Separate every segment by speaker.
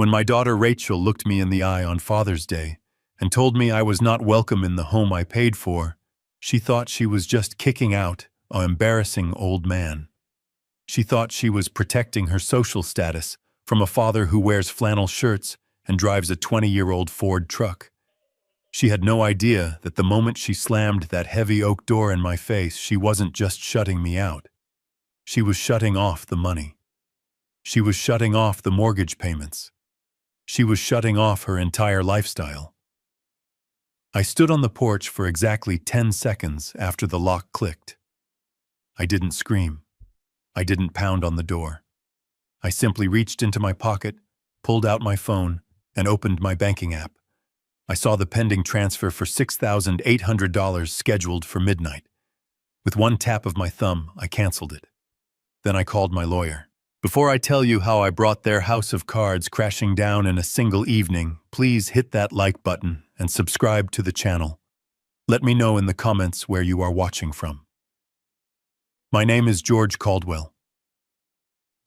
Speaker 1: When my daughter Rachel looked me in the eye on Father's Day and told me I was not welcome in the home I paid for, she thought she was just kicking out an embarrassing old man. She thought she was protecting her social status from a father who wears flannel shirts and drives a 20-year-old Ford truck. She had no idea that the moment she slammed that heavy oak door in my face, she wasn't just shutting me out. She was shutting off the money. She was shutting off the mortgage payments. She was shutting off her entire lifestyle. I stood on the porch for exactly 10 seconds after the lock clicked. I didn't scream. I didn't pound on the door. I simply reached into my pocket, pulled out my phone, and opened my banking app. I saw the pending transfer for $6,800 scheduled for midnight. With one tap of my thumb, I canceled it. Then I called my lawyer. Before I tell you how I brought their house of cards crashing down in a single evening, please hit that like button and subscribe to the channel. Let me know in the comments where you are watching from. My name is George Caldwell.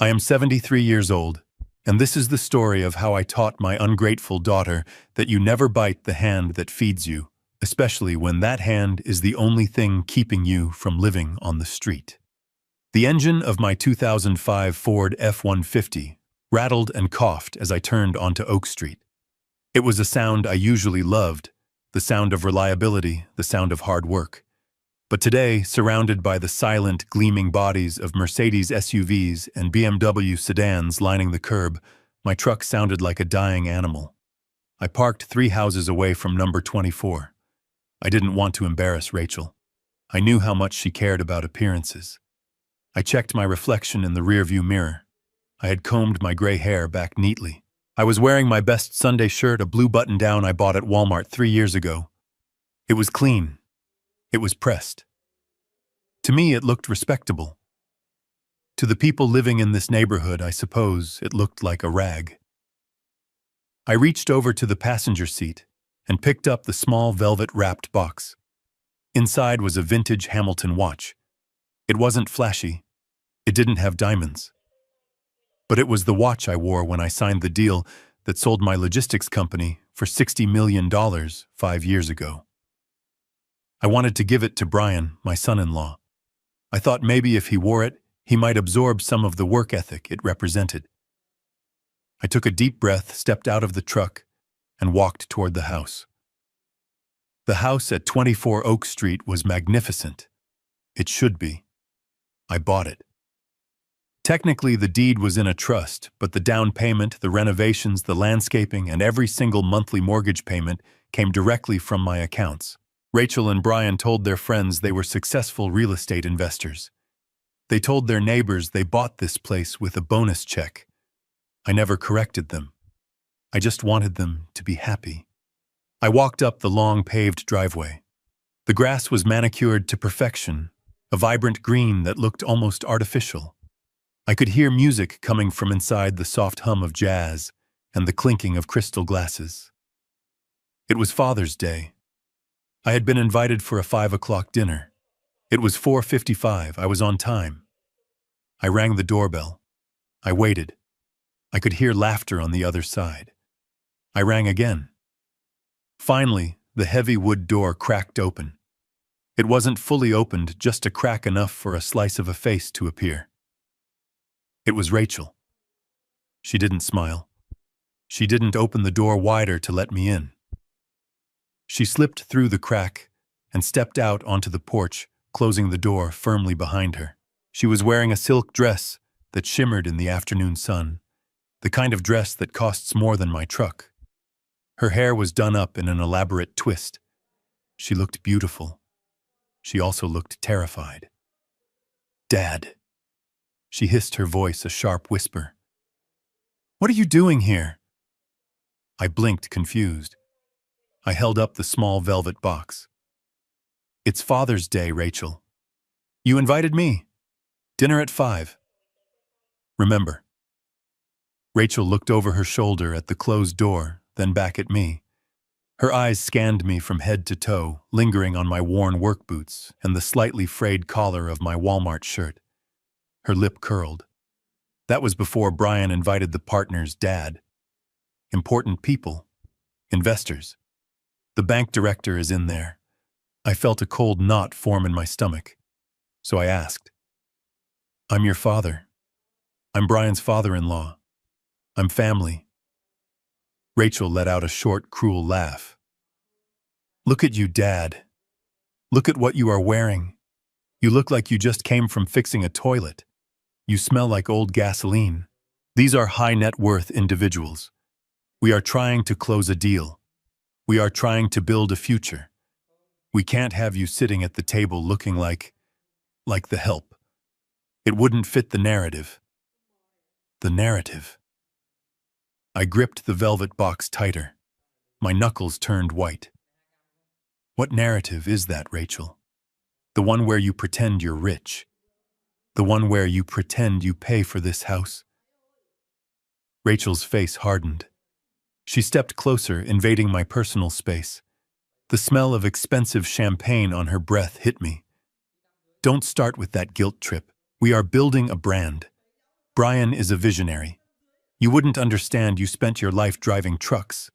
Speaker 1: I am 73 years old, and this is the story of how I taught my ungrateful daughter that you never bite the hand that feeds you, especially when that hand is the only thing keeping you from living on the street. The engine of my 2005 Ford F-150 rattled and coughed as I turned onto Oak Street. It was a sound I usually loved, the sound of reliability, the sound of hard work. But today, surrounded by the silent, gleaming bodies of Mercedes SUVs and BMW sedans lining the curb, my truck sounded like a dying animal. I parked 3 houses away from number 24. I didn't want to embarrass Rachel. I knew how much she cared about appearances. I checked my reflection in the rearview mirror. I had combed my gray hair back neatly. I was wearing my best Sunday shirt, a blue button-down I bought at Walmart 3 years ago. It was clean. It was pressed. To me, it looked respectable. To the people living in this neighborhood, I suppose, it looked like a rag. I reached over to the passenger seat and picked up the small velvet-wrapped box. Inside was a vintage Hamilton watch. It wasn't flashy. It didn't have diamonds. But it was the watch I wore when I signed the deal that sold my logistics company for $60 million 5 years ago. I wanted to give it to Brian, my son-in-law. I thought maybe if he wore it, he might absorb some of the work ethic it represented. I took a deep breath, stepped out of the truck, and walked toward the house. The house at 24 Oak Street was magnificent. It should be. I bought it. Technically, the deed was in a trust, but the down payment, the renovations, the landscaping, and every single monthly mortgage payment came directly from my accounts. Rachel and Brian told their friends they were successful real estate investors. They told their neighbors they bought this place with a bonus check. I never corrected them. I just wanted them to be happy. I walked up the long paved driveway. The grass was manicured to perfection, a vibrant green that looked almost artificial. I could hear music coming from inside, the soft hum of jazz and the clinking of crystal glasses. It was Father's Day. I had been invited for a 5 o'clock dinner. It was 4:55. I was on time. I rang the doorbell. I waited. I could hear laughter on the other side. I rang again. Finally, the heavy wood door cracked open. It wasn't fully opened, just a crack enough for a slice of a face to appear. It was Rachel. She didn't smile. She didn't open the door wider to let me in. She slipped through the crack and stepped out onto the porch, closing the door firmly behind her. She was wearing a silk dress that shimmered in the afternoon sun, the kind of dress that costs more than my truck. Her hair was done up in an elaborate twist. She looked beautiful. She also looked terrified. "Dad," she hissed, her voice a sharp whisper. "What are you doing here?" I blinked, confused. I held up the small velvet box. "It's Father's Day, Rachel. You invited me. Dinner at 5. Remember?" Rachel looked over her shoulder at the closed door, then back at me. Her eyes scanned me from head to toe, lingering on my worn work boots and the slightly frayed collar of my Walmart shirt. Her lip curled. That was before Brian invited the partner's dad. important people, investors. The bank director is in there. I felt a cold knot form in my stomach, so I asked, "I'm your father. I'm Brian's father-in-law. I'm family." Rachel let out a short, cruel laugh. "Look at you, Dad. Look at what you are wearing. You look like you just came from fixing a toilet. You smell like old gasoline. These are high net worth individuals. We are trying to close a deal. We are trying to build a future. We can't have you sitting at the table looking like the help. It wouldn't fit the narrative." The narrative. I gripped the velvet box tighter. My knuckles turned white. "What narrative is that, Rachel? The one where you pretend you're rich? The one where you pretend you pay for this house?" Rachel's face hardened. She stepped closer, invading my personal space. The smell of expensive champagne on her breath hit me. "Don't start with that guilt trip. We are building a brand. Brian is a visionary. You wouldn't understand. You spent your life driving trucks.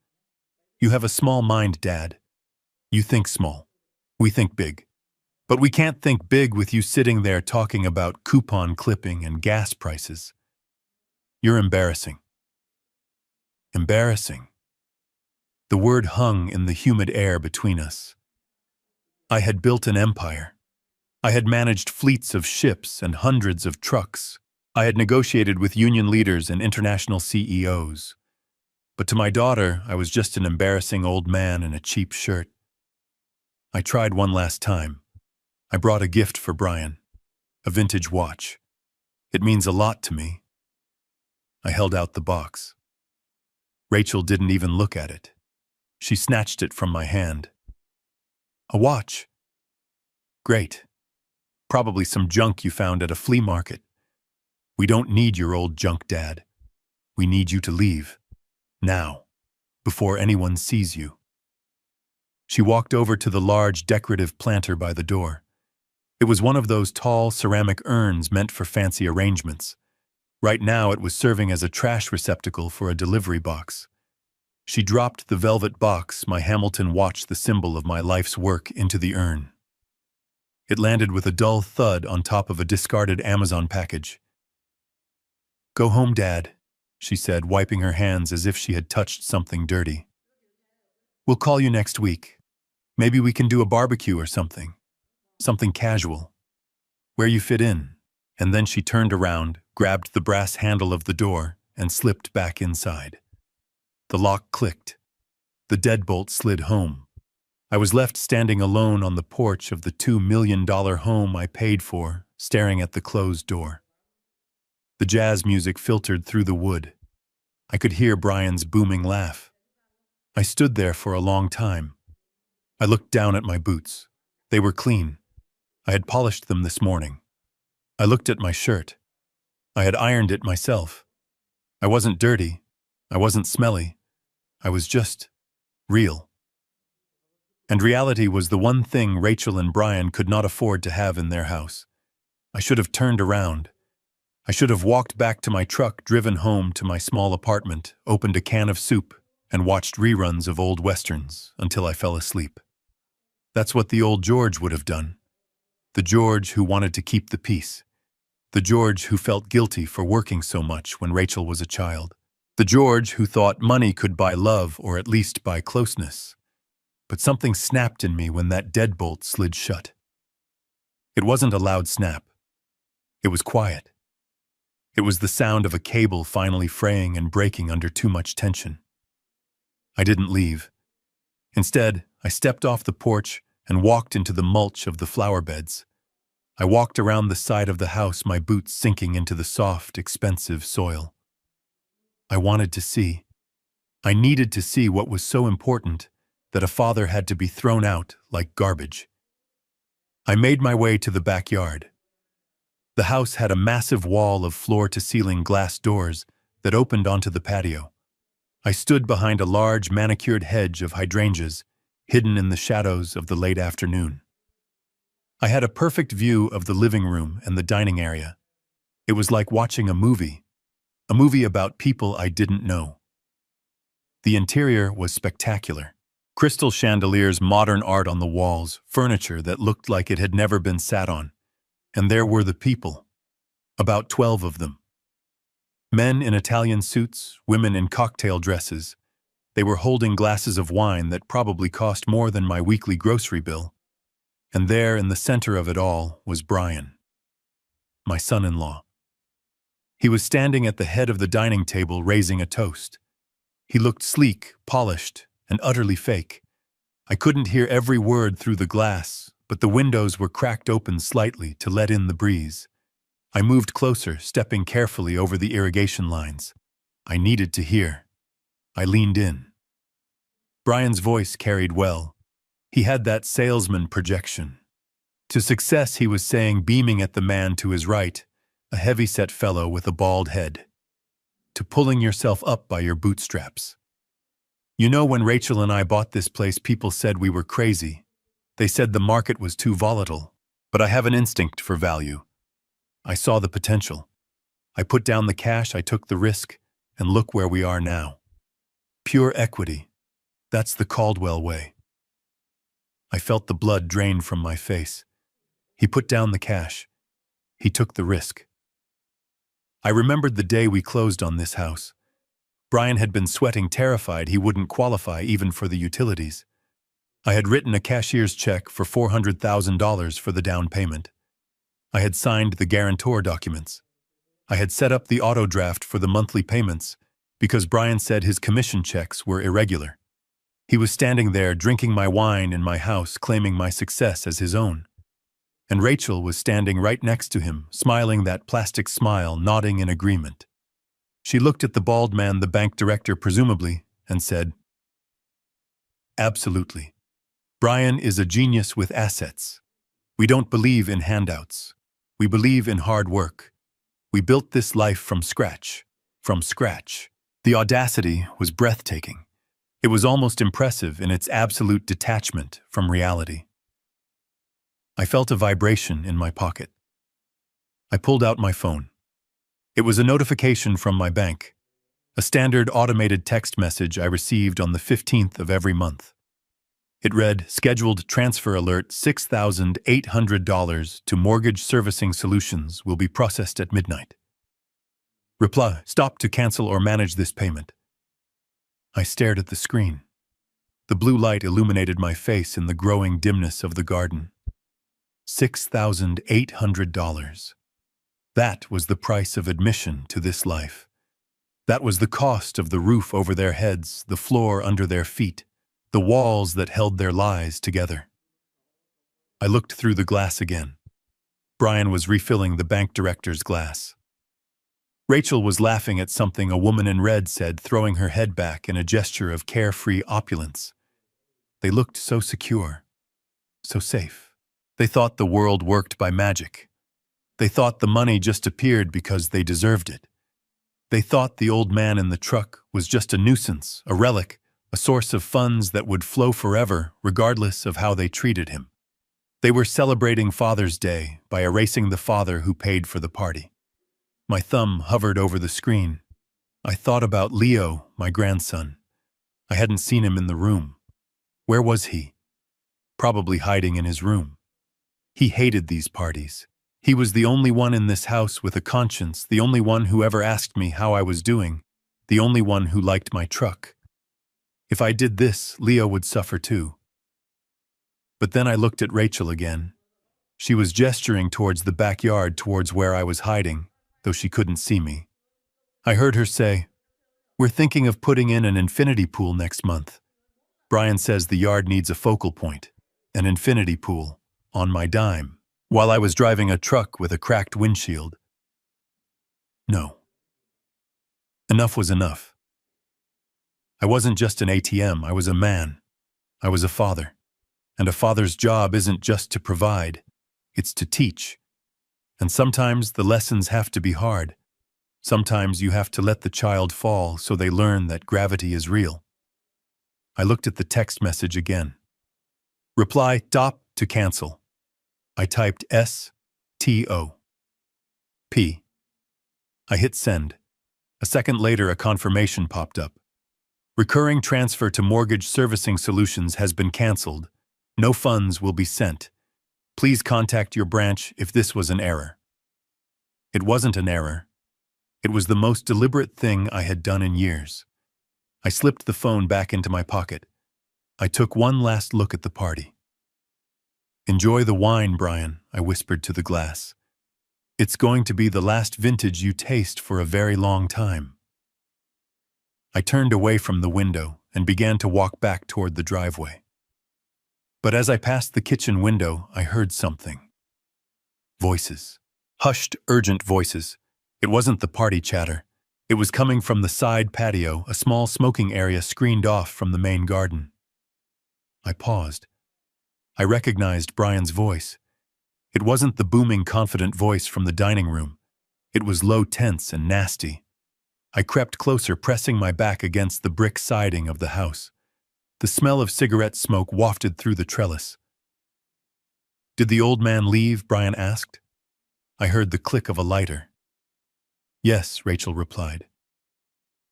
Speaker 1: You have a small mind, Dad. You think small. We think big. But we can't think big with you sitting there talking about coupon clipping and gas prices. You're embarrassing." Embarrassing. The word hung in the humid air between us. I had built an empire. I had managed fleets of ships and hundreds of trucks. I had negotiated with union leaders and international CEOs. But to my daughter, I was just an embarrassing old man in a cheap shirt. I tried one last time. I brought a gift for Brian, a vintage watch. It means a lot to me. I held out the box. Rachel didn't even look at it. She snatched it from my hand. "A watch? Great. Probably some junk you found at a flea market. We don't need your old junk, Dad. We need you to leave. Now, before anyone sees you." She walked over to the large decorative planter by the door. It was one of those tall ceramic urns meant for fancy arrangements. Right now it was serving as a trash receptacle for a delivery box. She dropped the velvet box, my Hamilton watch, the symbol of my life's work, into the urn. It landed with a dull thud on top of a discarded Amazon package. "Go home, Dad," she said, wiping her hands as if she had touched something dirty. "We'll call you next week. Maybe we can do a barbecue or something. Something casual. Where you fit in." And then she turned around, grabbed the brass handle of the door, and slipped back inside. The lock clicked. The deadbolt slid home. I was left standing alone on the porch of the $2 million home I paid for, staring at the closed door. The jazz music filtered through the wood. I could hear Brian's booming laugh. I stood there for a long time. I looked down at my boots. They were clean. I had polished them this morning. I looked at my shirt. I had ironed it myself. I wasn't dirty. I wasn't smelly. I was just real. And reality was the one thing Rachel and Brian could not afford to have in their house. I should have turned around. I should have walked back to my truck, driven home to my small apartment, opened a can of soup, and watched reruns of old westerns until I fell asleep. That's what the old George would have done. The George who wanted to keep the peace. The George who felt guilty for working so much when Rachel was a child. The George who thought money could buy love, or at least buy closeness. But something snapped in me when that deadbolt slid shut. It wasn't a loud snap. It was quiet. It was the sound of a cable finally fraying and breaking under too much tension. I didn't leave. Instead, I stepped off the porch and walked into the mulch of the flower beds. I walked around the side of the house, my boots sinking into the soft, expensive soil. I wanted to see. I needed to see what was so important that a father had to be thrown out like garbage. I made my way to the backyard. The house had a massive wall of floor-to-ceiling glass doors that opened onto the patio. I stood behind a large manicured hedge of hydrangeas, hidden in the shadows of the late afternoon. I had a perfect view of the living room and the dining area. It was like watching a movie about people I didn't know. The interior was spectacular. Crystal chandeliers, modern art on the walls, furniture that looked like it had never been sat on. And there were the people. About 12 of them. Men in Italian suits, women in cocktail dresses. They were holding glasses of wine that probably cost more than my weekly grocery bill. And there, in the center of it all, was Brian, my son-in-law. He was standing at the head of the dining table raising a toast. He looked sleek, polished, and utterly fake. I couldn't hear every word through the glass, but the windows were cracked open slightly to let in the breeze. I moved closer, stepping carefully over the irrigation lines. I needed to hear. I leaned in. Brian's voice carried well. He had that salesman projection. To success, he was saying, beaming at the man to his right, a heavy-set fellow with a bald head. To pulling yourself up by your bootstraps. You know, when Rachel and I bought this place, people said we were crazy. They said the market was too volatile. But I have an instinct for value. I saw the potential. I put down the cash, I took the risk, and look where we are now. Pure equity. That's the Caldwell way. I felt the blood drain from my face. He put down the cash. He took the risk. I remembered the day we closed on this house. Brian had been sweating, terrified he wouldn't qualify even for the utilities. I had written a cashier's check for $400,000 for the down payment. I had signed the guarantor documents. I had set up the auto draft for the monthly payments because Brian said his commission checks were irregular. He was standing there drinking my wine in my house, claiming my success as his own. And Rachel was standing right next to him, smiling that plastic smile, nodding in agreement. She looked at the bald man, the bank director presumably, and said, "Absolutely. Brian is a genius with assets. We don't believe in handouts. We believe in hard work. We built this life from scratch. From scratch." The audacity was breathtaking. It was almost impressive in its absolute detachment from reality. I felt a vibration in my pocket. I pulled out my phone. It was a notification from my bank, a standard automated text message I received on the 15th of every month. It read, "Scheduled transfer alert, $6,800 to Mortgage Servicing Solutions will be processed at midnight. Reply, stop to cancel or manage this payment." I stared at the screen. The blue light illuminated my face in the growing dimness of the garden. $6,800. That was the price of admission to this life. That was the cost of the roof over their heads, the floor under their feet, the walls that held their lives together. I looked through the glass again. Brian was refilling the bank director's glass. Rachel was laughing at something a woman in red said, throwing her head back in a gesture of carefree opulence. They looked so secure, so safe. They thought the world worked by magic. They thought the money just appeared because they deserved it. They thought the old man in the truck was just a nuisance, a relic, a source of funds that would flow forever, regardless of how they treated him. They were celebrating Father's Day by erasing the father who paid for the party. My thumb hovered over the screen. I thought about Leo, my grandson. I hadn't seen him in the room. Where was he? Probably hiding in his room. He hated these parties. He was the only one in this house with a conscience, the only one who ever asked me how I was doing, the only one who liked my truck. If I did this, Leo would suffer too. But then I looked at Rachel again. She was gesturing towards the backyard, towards where I was hiding, though she couldn't see me. I heard her say, "We're thinking of putting in an infinity pool next month. Brian says the yard needs a focal point, an infinity pool, on my dime, while I was driving a truck with a cracked windshield." No. Enough was enough. I wasn't just an ATM, I was a man. I was a father. And a father's job isn't just to provide, it's to teach. And sometimes the lessons have to be hard. Sometimes you have to let the child fall so they learn that gravity is real. I looked at the text message again. Reply, stop to cancel. I typed S-T-O-P. I hit send. A second later, a confirmation popped up. Recurring transfer to Mortgage Servicing Solutions has been canceled. No funds will be sent. Please contact your branch if this was an error. It wasn't an error. It was the most deliberate thing I had done in years. I slipped the phone back into my pocket. I took one last look at the party. "Enjoy the wine, Brian," I whispered to the glass. "It's going to be the last vintage you taste for a very long time." I turned away from the window and began to walk back toward the driveway. But as I passed the kitchen window, I heard something. Voices. Hushed, urgent voices. It wasn't the party chatter. It was coming from the side patio, a small smoking area screened off from the main garden. I paused. I recognized Brian's voice. It wasn't the booming, confident voice from the dining room. It was low, tense, and nasty. I crept closer, pressing my back against the brick siding of the house. The smell of cigarette smoke wafted through the trellis. "Did the old man leave?" Brian asked. I heard the click of a lighter. "Yes," Rachel replied.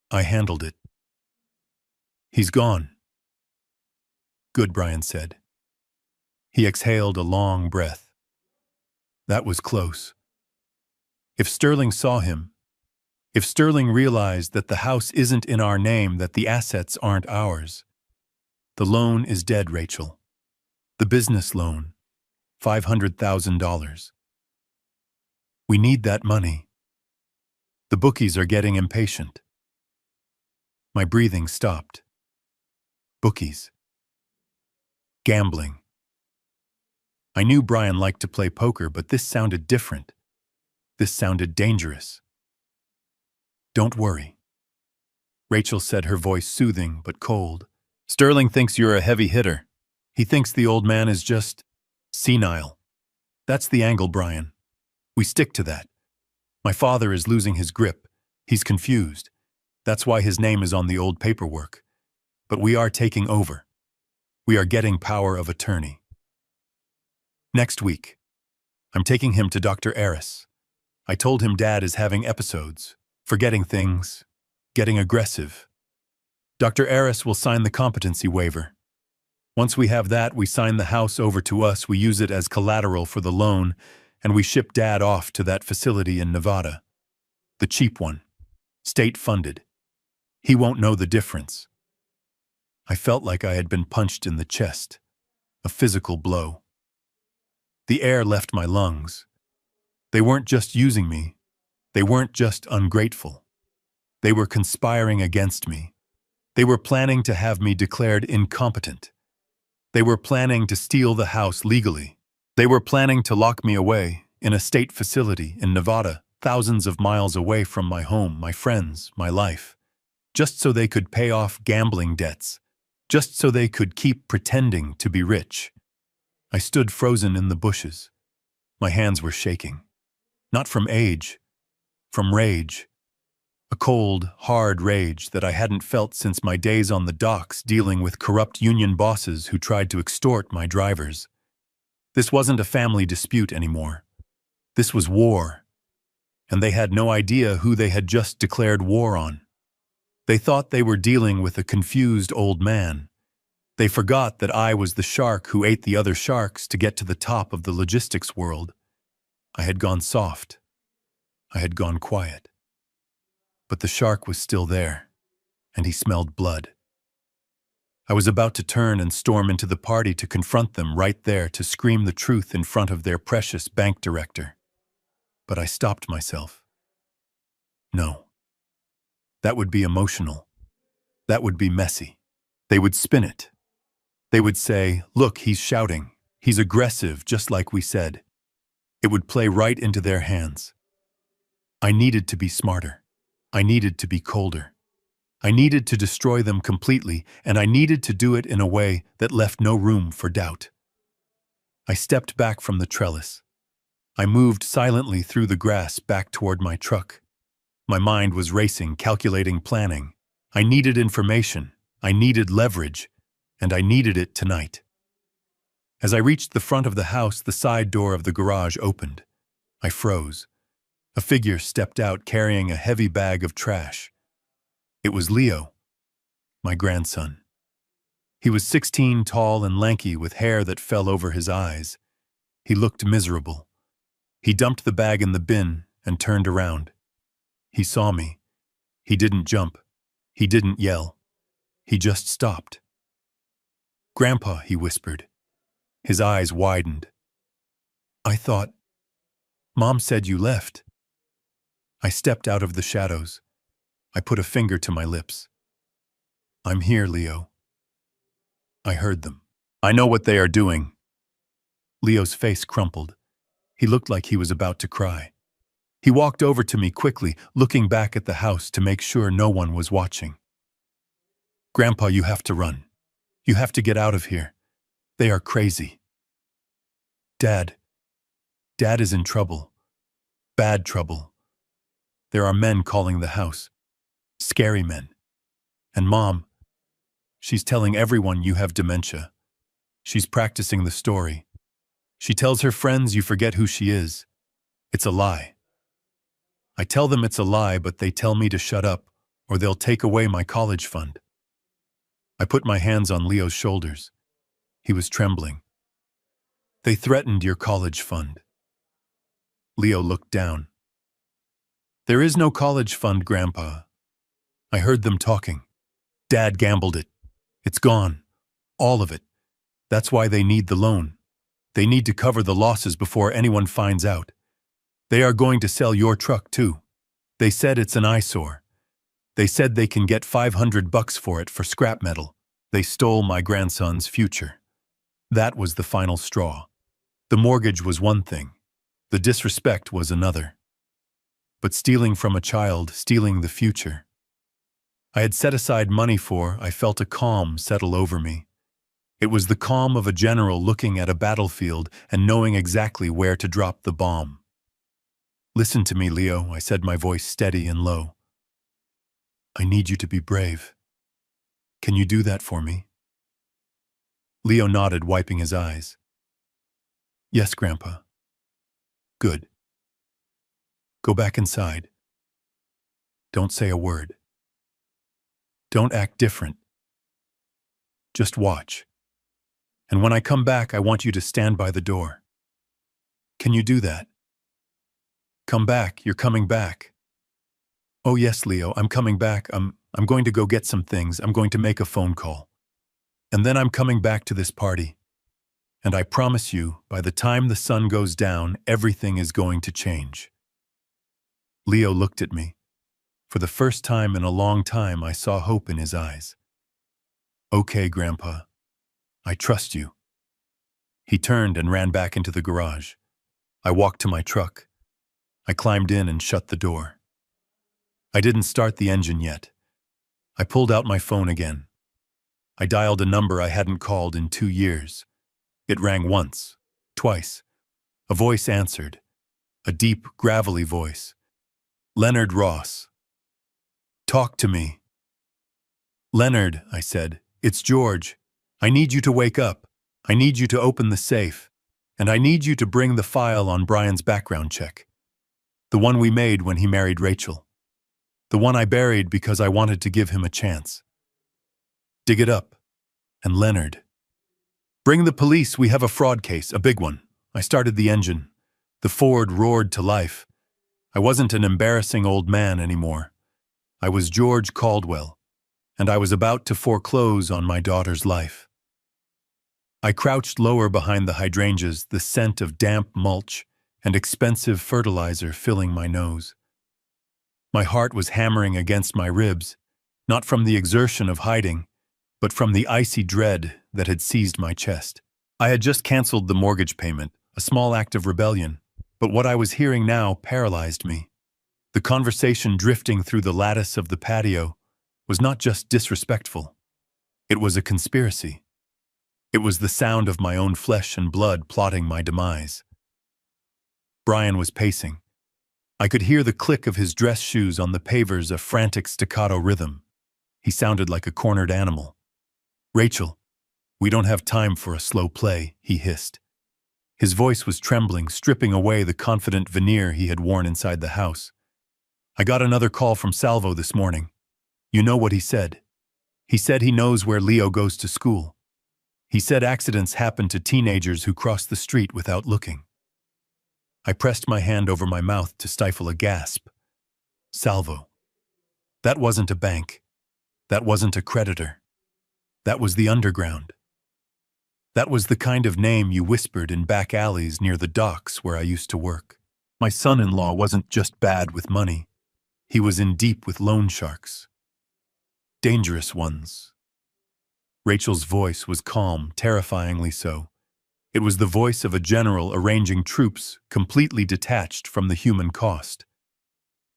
Speaker 1: "I handled it." "He's gone." "Good," Brian said. He exhaled a long breath. That was close. If Sterling saw him, if Sterling realized that the house isn't in our name, that the assets aren't ours. The loan is dead, Rachel. The business loan, $500,000. We need that money. The bookies are getting impatient. My breathing stopped. Bookies. Gambling. I knew Brian liked to play poker, but this sounded different. This sounded dangerous. "Don't worry," Rachel said, her voice soothing but cold. "Sterling thinks you're a heavy hitter. He thinks the old man is just senile. That's the angle, Brian. We stick to that. My father is losing his grip. He's confused. That's why his name is on the old paperwork. But we are taking over. We are getting power of attorney. Next week, I'm taking him to Dr. Eris. I told him Dad is having episodes, forgetting things, getting aggressive. Dr. Eris will sign the competency waiver. Once we have that, we sign the house over to us, we use it as collateral for the loan, and we ship Dad off to that facility in Nevada. The cheap one. State-funded. He won't know the difference." I felt like I had been punched in the chest. A physical blow. The air left my lungs. They weren't just using me. They weren't just ungrateful. They were conspiring against me. They were planning to have me declared incompetent. They were planning to steal the house legally. They were planning to lock me away in a state facility in Nevada, thousands of miles away from my home, my friends, my life, just so they could pay off gambling debts, just so they could keep pretending to be rich. I stood frozen in the bushes. My hands were shaking. Not from age, from rage. A cold, hard rage that I hadn't felt since my days on the docks dealing with corrupt union bosses who tried to extort my drivers. This wasn't a family dispute anymore. This was war. And they had no idea who they had just declared war on. They thought they were dealing with a confused old man. They forgot that I was the shark who ate the other sharks to get to the top of the logistics world. I had gone soft. I had gone quiet. But the shark was still there, and he smelled blood. I was about to turn and storm into the party to confront them right there, to scream the truth in front of their precious bank director. But I stopped myself. No. That would be emotional. That would be messy. They would spin it. They would say, "Look, he's shouting. He's aggressive, just like we said." It would play right into their hands. I needed to be smarter. I needed to be colder. I needed to destroy them completely, and I needed to do it in a way that left no room for doubt. I stepped back from the trellis. I moved silently through the grass back toward my truck. My mind was racing, calculating, planning. I needed information. I needed leverage. And I needed it tonight. As I reached the front of the house, the side door of the garage opened. I froze. A figure stepped out carrying a heavy bag of trash. It was Leo. my grandson. He was 16, tall and lanky with hair that fell over his eyes. He looked miserable. He dumped the bag in the bin and turned around. He saw me. He didn't jump. He didn't yell. He just stopped. "Grandpa," he whispered. His eyes widened. "I thought, Mom said you left." I stepped out of the shadows. I put a finger to my lips. "I'm here, Leo." I heard them. "I know what they are doing." Leo's face crumpled. He looked like he was about to cry. He walked over to me quickly, looking back at the house to make sure no one was watching. "Grandpa, you have to run. You have to get out of here. They are crazy." Dad is in trouble. Bad trouble. There are men calling the house. Scary men. And Mom, she's telling everyone you have dementia. She's practicing the story. She tells her friends you forget who she is. It's a lie. I tell them it's a lie, but they tell me to shut up, or they'll take away my college fund. I put my hands on Leo's shoulders. He was trembling. "They threatened your college fund." Leo looked down. "There is no college fund, Grandpa. I heard them talking. Dad gambled it. It's gone. All of it. That's why they need the loan. They need to cover the losses before anyone finds out. They are going to sell your truck, too. They said it's an eyesore. They said they can get $500 for it for scrap metal. They stole my grandson's future." That was the final straw. The mortgage was one thing. The disrespect was another. But stealing from a child, stealing the future. I had set aside money for, I felt a calm settle over me. It was the calm of a general looking at a battlefield and knowing exactly where to drop the bomb. "Listen to me, Leo," I said, my voice steady and low. "I need you to be brave. Can you do that for me?" Leo nodded, wiping his eyes. "Yes, Grandpa." "Good. Go back inside. Don't say a word. Don't act different. Just watch. And when I come back, I want you to stand by the door. Can you do that? Come back, you're coming back." "Oh yes, Leo, I'm coming back. I'm going to go get some things. I'm going to make a phone call. And then I'm coming back to this party. And I promise you, by the time the sun goes down, everything is going to change." Leo looked at me. For the first time in a long time, I saw hope in his eyes. "Okay, Grandpa. I trust you." He turned and ran back into the garage. I walked to my truck. I climbed in and shut the door. I didn't start the engine yet. I pulled out my phone again. I dialed a number I hadn't called in 2 years. It rang once, twice. A voice answered. A deep, gravelly voice. "Leonard Ross." "Talk to me." "Leonard," I said, "it's George. I need you to wake up. I need you to open the safe. And I need you to bring the file on Brian's background check. The one we made when he married Rachel. The one I buried because I wanted to give him a chance. Dig it up. And Leonard. Bring the police, we have a fraud case, a big one." I started the engine. The Ford roared to life. I wasn't an embarrassing old man anymore. I was George Caldwell, and I was about to foreclose on my daughter's life. I crouched lower behind the hydrangeas, the scent of damp mulch and expensive fertilizer filling my nose. My heart was hammering against my ribs, not from the exertion of hiding, but from the icy dread that had seized my chest. I had just canceled the mortgage payment, a small act of rebellion, but what I was hearing now paralyzed me. The conversation drifting through the lattice of the patio was not just disrespectful. It was a conspiracy. It was the sound of my own flesh and blood plotting my demise. Brian was pacing. I could hear the click of his dress shoes on the pavers, a frantic staccato rhythm. He sounded like a cornered animal. "Rachel, we don't have time for a slow play," he hissed. His voice was trembling, stripping away the confident veneer he had worn inside the house. "I got another call from Salvo this morning. You know what he said. He said he knows where Leo goes to school. He said accidents happen to teenagers who cross the street without looking. I pressed my hand over my mouth to stifle a gasp. Salvo. That wasn't a bank. That wasn't a creditor. That was the underground. That was the kind of name you whispered in back alleys near the docks where I used to work. My son-in-law wasn't just bad with money. He was in deep with loan sharks. Dangerous ones. Rachel's voice was calm, terrifyingly so. It was the voice of a general arranging troops completely detached from the human cost.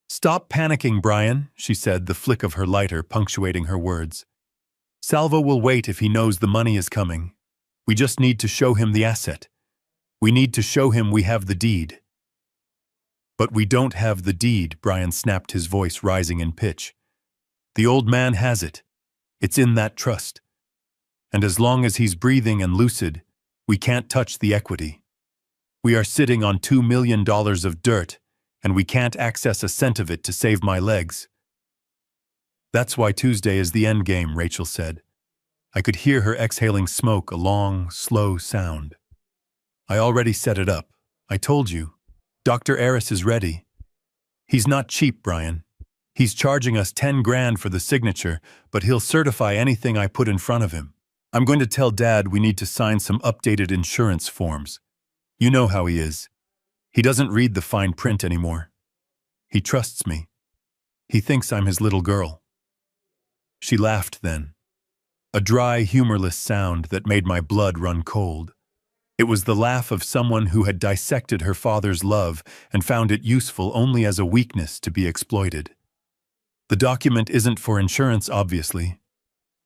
Speaker 1: "Stop panicking, Brian," she said, the flick of her lighter punctuating her words. "Salvo will wait if he knows the money is coming. We just need to show him the asset. We need to show him we have the deed." "But we don't have the deed," Brian snapped, his voice rising in pitch. "The old man has it. It's in that trust. And as long as he's breathing and lucid, we can't touch the equity. We are sitting on $2 million of dirt, and we can't access a cent of it to save my legs." "That's why Tuesday is the end game," Rachel said. I could hear her exhaling smoke, a long, slow sound. "I already set it up. I told you. Dr. Eris is ready. He's not cheap, Brian. He's charging us 10 grand for the signature, but he'll certify anything I put in front of him. I'm going to tell Dad we need to sign some updated insurance forms. You know how he is. He doesn't read the fine print anymore. He trusts me. He thinks I'm his little girl." She laughed then. A dry, humorless sound that made my blood run cold. It was the laugh of someone who had dissected her father's love and found it useful only as a weakness to be exploited. "The document isn't for insurance, obviously.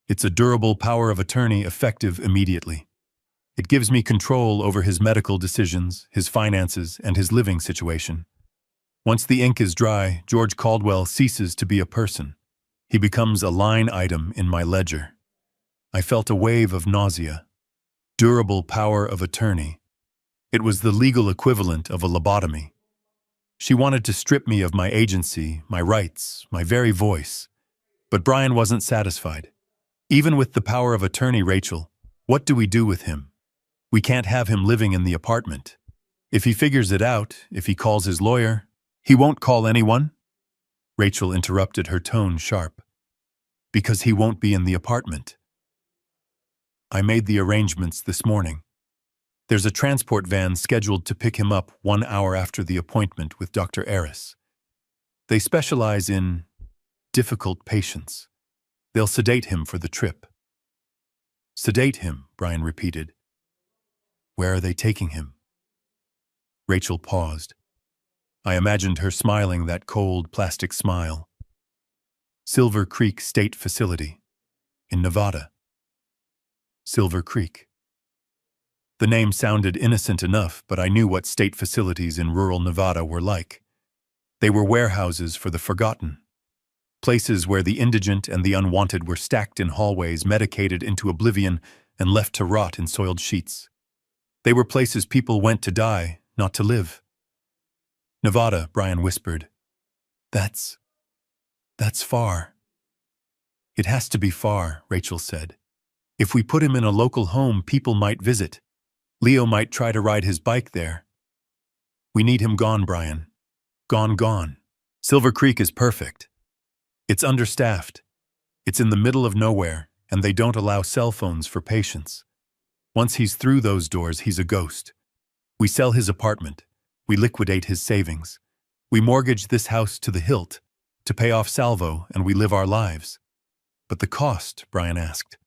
Speaker 1: It's a durable power of attorney effective immediately. It gives me control over his medical decisions, his finances, and his living situation. Once the ink is dry, George Caldwell ceases to be a person. He becomes a line item in my ledger." I felt a wave of nausea. Durable power of attorney. It was the legal equivalent of a lobotomy. She wanted to strip me of my agency, my rights, my very voice. But Brian wasn't satisfied. "Even with the power of attorney, Rachel, what do we do with him? We can't have him living in the apartment. If he figures it out, if he calls his lawyer—" "He won't call anyone?" Rachel interrupted, her tone sharp. "Because he won't be in the apartment. I made the arrangements this morning. There's a transport van scheduled to pick him up 1 hour after the appointment with Dr. Eris. They specialize in difficult patients. They'll sedate him for the trip." "Sedate him," Brian repeated. "Where are they taking him?" Rachel paused. I imagined her smiling that cold plastic smile. "Silver Creek State Facility, in Nevada." Silver Creek. The name sounded innocent enough, but I knew what state facilities in rural Nevada were like. They were warehouses for the forgotten. Places where the indigent and the unwanted were stacked in hallways, medicated into oblivion, and left to rot in soiled sheets. They were places people went to die, not to live. "Nevada," Brian whispered. That's far." "It has to be far," Rachel said. "If we put him in a local home, people might visit. Leo might try to ride his bike there. We need him gone, Brian. Gone. Silver Creek is perfect. It's understaffed. It's in the middle of nowhere, and they don't allow cell phones for patients. Once he's through those doors, he's a ghost. We sell his apartment. We liquidate his savings. We mortgage this house to the hilt to pay off Salvo, and we live our lives." "But the cost?" Brian asked.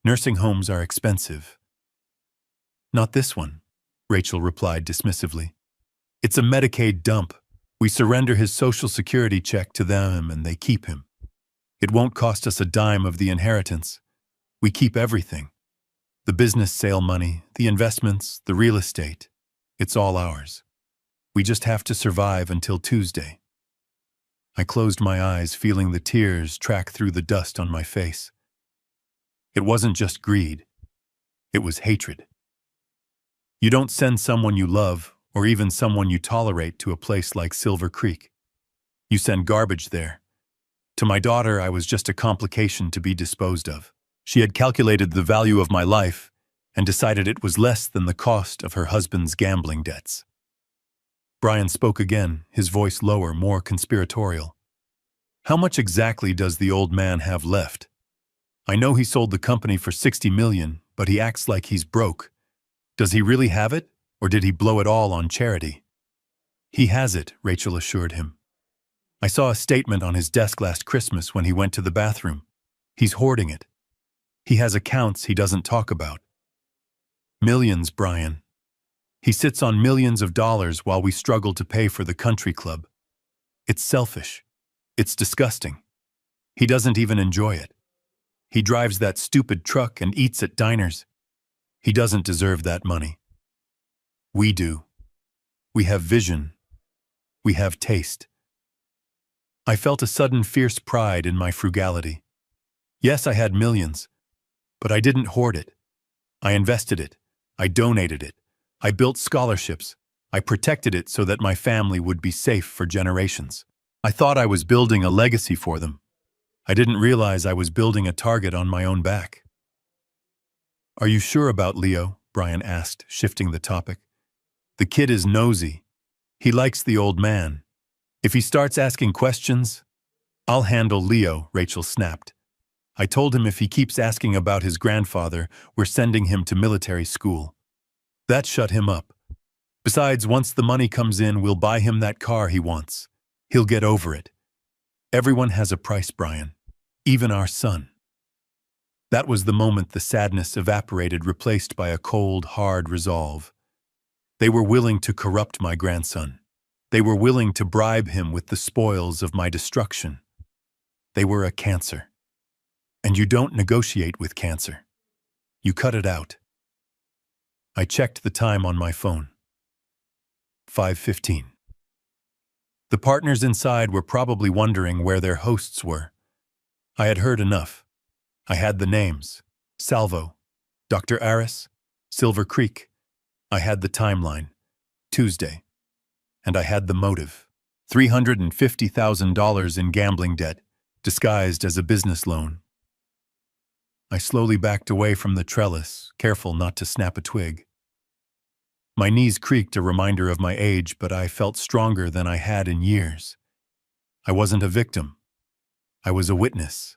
Speaker 1: "Nursing homes are expensive." "Not this one," Rachel replied dismissively. "It's a Medicaid dump. We surrender his Social Security check to them and they keep him. It won't cost us a dime of the inheritance. We keep everything. The business sale money, the investments, the real estate. It's all ours. We just have to survive until Tuesday." I closed my eyes, feeling the tears track through the dust on my face. It wasn't just greed. It was hatred. You don't send someone you love, or even someone you tolerate, to a place like Silver Creek. You send garbage there. To my daughter, I was just a complication to be disposed of. She had calculated the value of my life and decided it was less than the cost of her husband's gambling debts. Brian spoke again, his voice lower, more conspiratorial. How much exactly does the old man have left? I know he sold the company for $60 million, but he acts like he's broke. Does he really have it, or did he blow it all on charity? He has it, Rachel assured him. I saw a statement on his desk last Christmas when he went to the bathroom. He's hoarding it. He has accounts he doesn't talk about. Millions, Brian. He sits on millions of dollars while we struggle to pay for the country club. It's selfish. It's disgusting. He doesn't even enjoy it. He drives that stupid truck and eats at diners. He doesn't deserve that money. We do. We have vision. We have taste. I felt a sudden fierce pride in my frugality. Yes, I had millions, but I didn't hoard it. I invested it. I donated it. I built scholarships. I protected it so that my family would be safe for generations. I thought I was building a legacy for them. I didn't realize I was building a target on my own back. Are you sure about Leo? Brian asked, shifting the topic. The kid is nosy. He likes the old man. If he starts asking questions, I'll handle Leo, Rachel snapped. I told him if he keeps asking about his grandfather, we're sending him to military school. That shut him up. Besides, once the money comes in, we'll buy him that car he wants. He'll get over it. Everyone has a price, Brian. Even our son. That was the moment the sadness evaporated, replaced by a cold, hard resolve. They were willing to corrupt my grandson. They were willing to bribe him with the spoils of my destruction. They were a cancer. And you don't negotiate with cancer. You cut it out. I checked the time on my phone. 5:15. The partners inside were probably wondering where their hosts were. I had heard enough. I had the names. Salvo, Dr. Aris, Silver Creek. I had the timeline. Tuesday. And I had the motive. $350,000 in gambling debt, disguised as a business loan. I slowly backed away from the trellis, careful not to snap a twig. My knees creaked, a reminder of my age, but I felt stronger than I had in years. I wasn't a victim. I was a witness.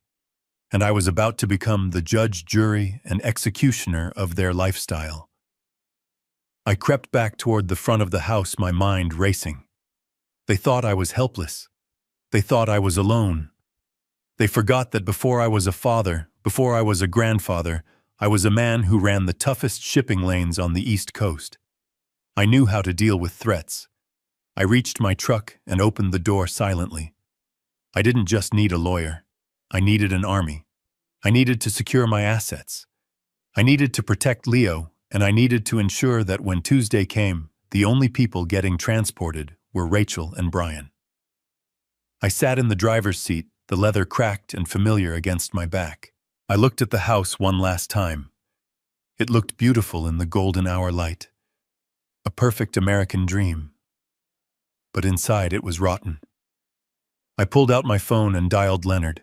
Speaker 1: And I was about to become the judge, jury, and executioner of their lifestyle. I crept back toward the front of the house, my mind racing. They thought I was helpless. They thought I was alone. They forgot that before I was a father, before I was a grandfather, I was a man who ran the toughest shipping lanes on the East Coast. I knew how to deal with threats. I reached my truck and opened the door silently. I didn't just need a lawyer. I needed an army. I needed to secure my assets. I needed to protect Leo, and I needed to ensure that when Tuesday came, the only people getting transported were Rachel and Brian. I sat in the driver's seat, the leather cracked and familiar against my back. I looked at the house one last time. It looked beautiful in the golden hour light. A perfect American dream. But inside it was rotten. I pulled out my phone and dialed Leonard.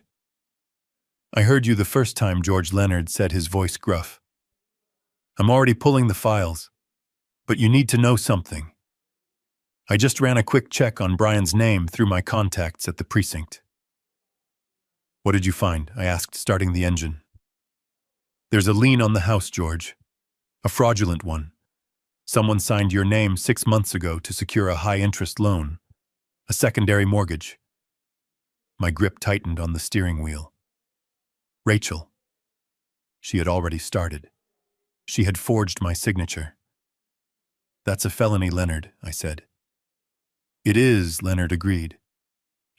Speaker 1: I heard you the first time, George, Leonard said, his voice gruff. I'm already pulling the files. But you need to know something. I just ran a quick check on Brian's name through my contacts at the precinct. What did you find? I asked, starting the engine. There's a lien on the house, George. A fraudulent one. Someone signed your name 6 months ago to secure a high-interest loan. A secondary mortgage. My grip tightened on the steering wheel. Rachel. She had already started. She had forged my signature. That's a felony, Leonard, I said. It is, Leonard agreed.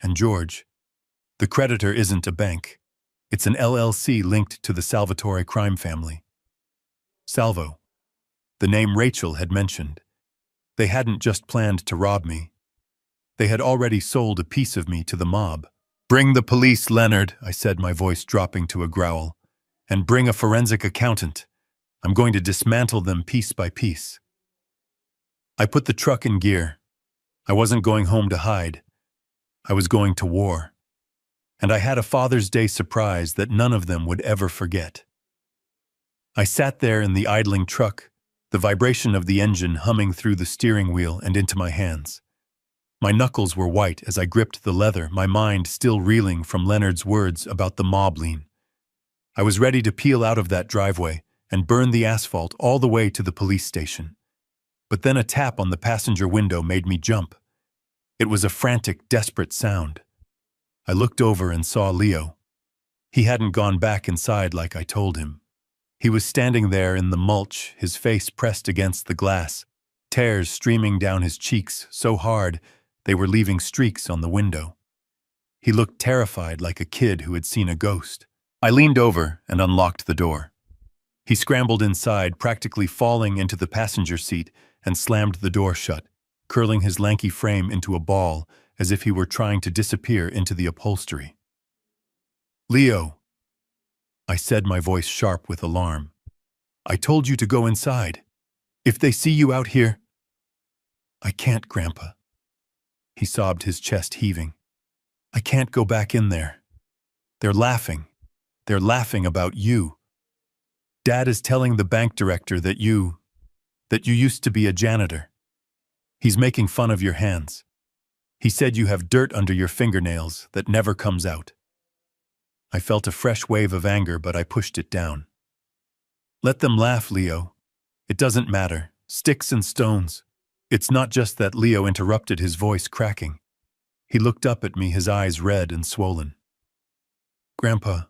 Speaker 1: And George, the creditor isn't a bank. It's an LLC linked to the Salvatore crime family. Salvo. The name Rachel had mentioned. They hadn't just planned to rob me. They had already sold a piece of me to the mob. Bring the police, Leonard, I said, my voice dropping to a growl. And bring a forensic accountant. I'm going to dismantle them piece by piece. I put the truck in gear. I wasn't going home to hide. I was going to war. and I had a Father's Day surprise that none of them would ever forget. I sat there in the idling truck, the vibration of the engine humming through the steering wheel and into my hands. My knuckles were white as I gripped the leather, my mind still reeling from Leonard's words about the mob lien. I was ready to peel out of that driveway and burn the asphalt all the way to the police station. But then a tap on the passenger window made me jump. It was a frantic, desperate sound. I looked over and saw Leo. He hadn't gone back inside like I told him. He was standing there in the mulch, his face pressed against the glass, tears streaming down his cheeks so hard they were leaving streaks on the window. He looked terrified, like a kid who had seen a ghost. I leaned over and unlocked the door. He scrambled inside, practically falling into the passenger seat, and slammed the door shut, curling his lanky frame into a ball as if he were trying to disappear into the upholstery. "Leo," I said, my voice sharp with alarm. "I told you to go inside. If they see you out here—" "I can't, Grandpa." He sobbed, his chest heaving. "I can't go back in there. They're laughing. They're laughing about you. Dad is telling the bank director that you used to be a janitor. He's making fun of your hands. He said you have dirt under your fingernails that never comes out." I felt a fresh wave of anger, but I pushed it down. "Let them laugh, Leo. It doesn't matter. Sticks and stones." It's not just that. Leo interrupted, his voice cracking. He looked up at me, his eyes red and swollen. "Grandpa,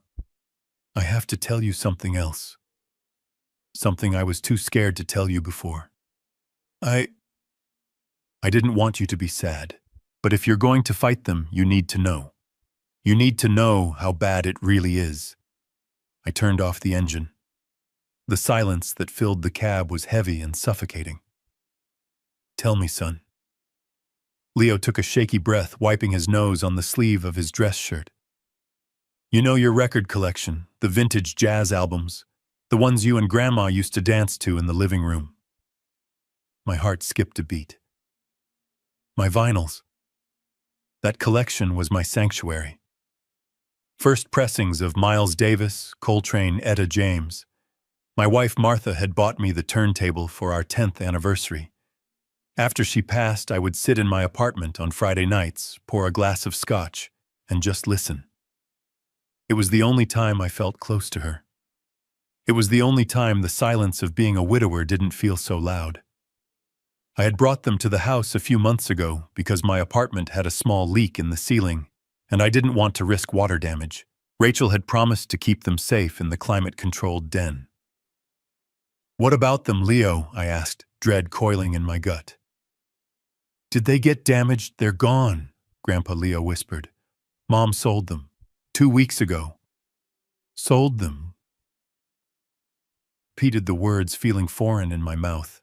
Speaker 1: I have to tell you something else. Something I was too scared to tell you before. I didn't want you to be sad, but if you're going to fight them, you need to know. You need to know how bad it really is." I turned off the engine. The silence that filled the cab was heavy and suffocating. "Tell me, son." Leo took a shaky breath, wiping his nose on the sleeve of his dress shirt. "You know your record collection, the vintage jazz albums, the ones you and Grandma used to dance to in the living room." My heart skipped a beat. "My vinyls. That collection was my sanctuary. First pressings of Miles Davis, Coltrane, Etta James. My wife Martha had bought me the turntable for our 10th anniversary. After she passed, I would sit in my apartment on Friday nights, pour a glass of scotch, and just listen. It was the only time I felt close to her. It was the only time the silence of being a widower didn't feel so loud. I had brought them to the house a few months ago because my apartment had a small leak in the ceiling, and I didn't want to risk water damage. Rachel had promised to keep them safe in the climate-controlled den. "What about them, Leo?" I asked, dread coiling in my gut. "Did they get damaged? They're gone," Grandpa Leo whispered. "Mom sold them 2 weeks ago." "Sold them?" Repeated the words, feeling foreign in my mouth.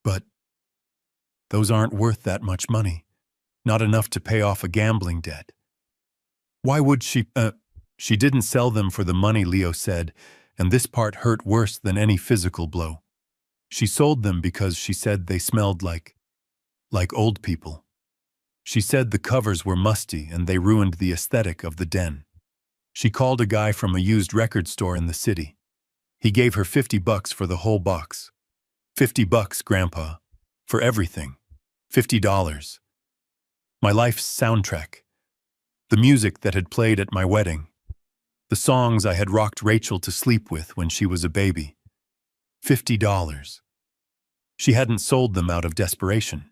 Speaker 1: "But those aren't worth that much money. Not enough to pay off a gambling debt." "Why would she—" "She didn't sell them for the money," Leo said, and this part hurt worse than any physical blow. "She sold them because she said they smelled like old people. She said the covers were musty and they ruined the aesthetic of the den. She called a guy from a used record store in the city. He gave her $50 for the whole box. $50, Grandpa. For everything. $50. My life's soundtrack. The music that had played at my wedding. The songs I had rocked Rachel to sleep with when she was a baby. $50. She hadn't sold them out of desperation.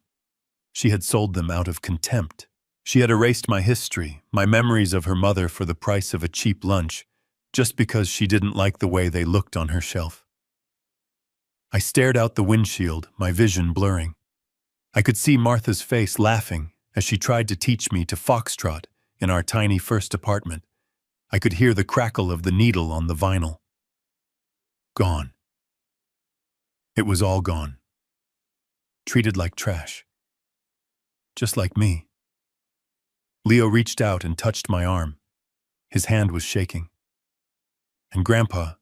Speaker 1: She had sold them out of contempt. She had erased my history, my memories of her mother for the price of a cheap lunch, just because she didn't like the way they looked on her shelf. I stared out the windshield, my vision blurring. I could see Martha's face laughing as she tried to teach me to foxtrot in our tiny first apartment. I could hear the crackle of the needle on the vinyl. Gone. It was all gone. Treated like trash. Just like me. Leo reached out and touched my arm. His hand was shaking. "And Grandpa,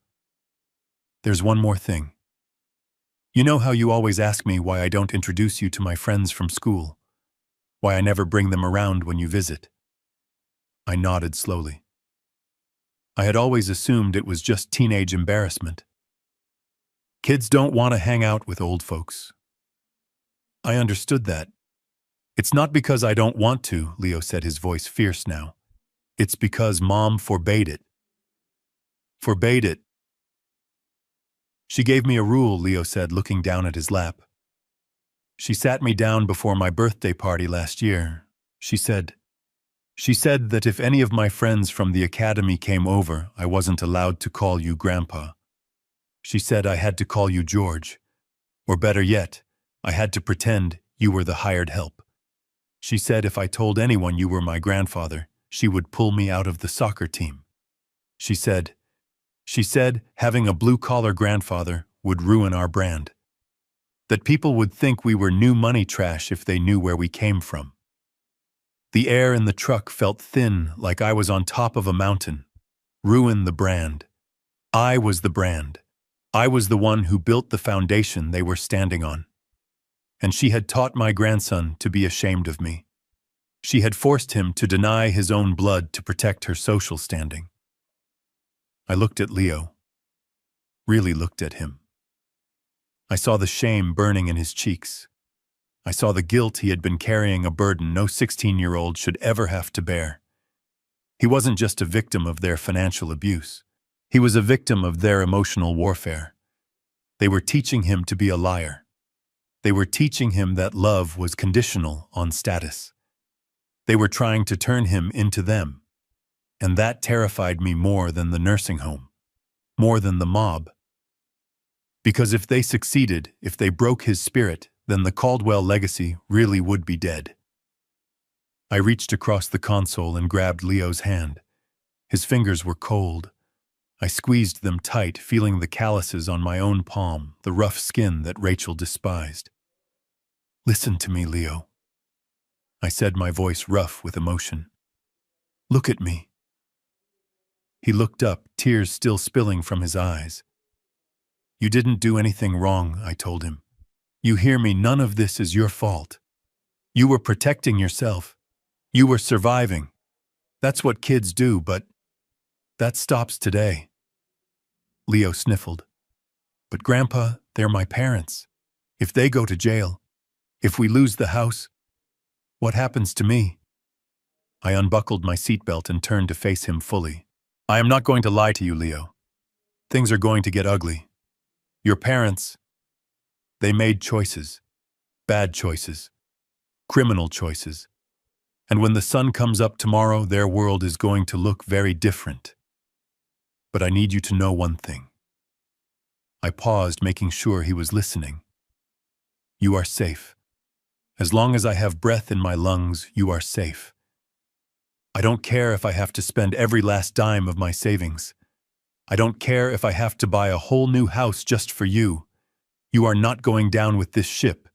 Speaker 1: there's one more thing. You know how you always ask me why I don't introduce you to my friends from school? Why I never bring them around when you visit? I nodded slowly. I had always assumed it was just teenage embarrassment. Kids don't want to hang out with old folks. I understood that. It's not because I don't want to, Leo said, his voice fierce now. It's because Mom forbade it. Forbade it. She gave me a rule, Leo said, looking down at his lap. She sat me down before my birthday party last year. She said that if any of my friends from the academy came over, I wasn't allowed to call you Grandpa. She said I had to call you George. Or better yet, I had to pretend you were the hired help. She said if I told anyone you were my grandfather, she would pull me out of the soccer team. She said having a blue-collar grandfather would ruin our brand. That people would think we were new money trash if they knew where we came from. The air in the truck felt thin, like I was on top of a mountain. Ruin the brand. I was the brand. I was the one who built the foundation they were standing on. And she had taught my grandson to be ashamed of me. She had forced him to deny his own blood to protect her social standing. I looked at Leo. Really looked at him. I saw the shame burning in his cheeks. I saw the guilt he had been carrying, a burden no 16-year-old should ever have to bear. He wasn't just a victim of their financial abuse. He was a victim of their emotional warfare. They were teaching him to be a liar. They were teaching him that love was conditional on status. They were trying to turn him into them. And that terrified me more than the nursing home, more than the mob. Because if they succeeded, if they broke his spirit, then the Caldwell legacy really would be dead. I reached across the console and grabbed Leo's hand. His fingers were cold. I squeezed them tight, feeling the calluses on my own palm, the rough skin that Rachel despised. Listen to me, Leo. I said, my voice rough with emotion. Look at me. He looked up, tears still spilling from his eyes. You didn't do anything wrong, I told him. You hear me, none of this is your fault. You were protecting yourself. You were surviving. That's what kids do, but that stops today. Leo sniffled. But Grandpa, they're my parents. If they go to jail, if we lose the house, what happens to me? I unbuckled my seatbelt and turned to face him fully. I am not going to lie to you, Leo. Things are going to get ugly. Your parents, they made choices. Bad choices. Criminal choices. And when the sun comes up tomorrow, their world is going to look very different. But I need you to know one thing. I paused, making sure he was listening. You are safe. As long as I have breath in my lungs, you are safe. I don't care if I have to spend every last dime of my savings. I don't care if I have to buy a whole new house just for you. You are not going down with this ship.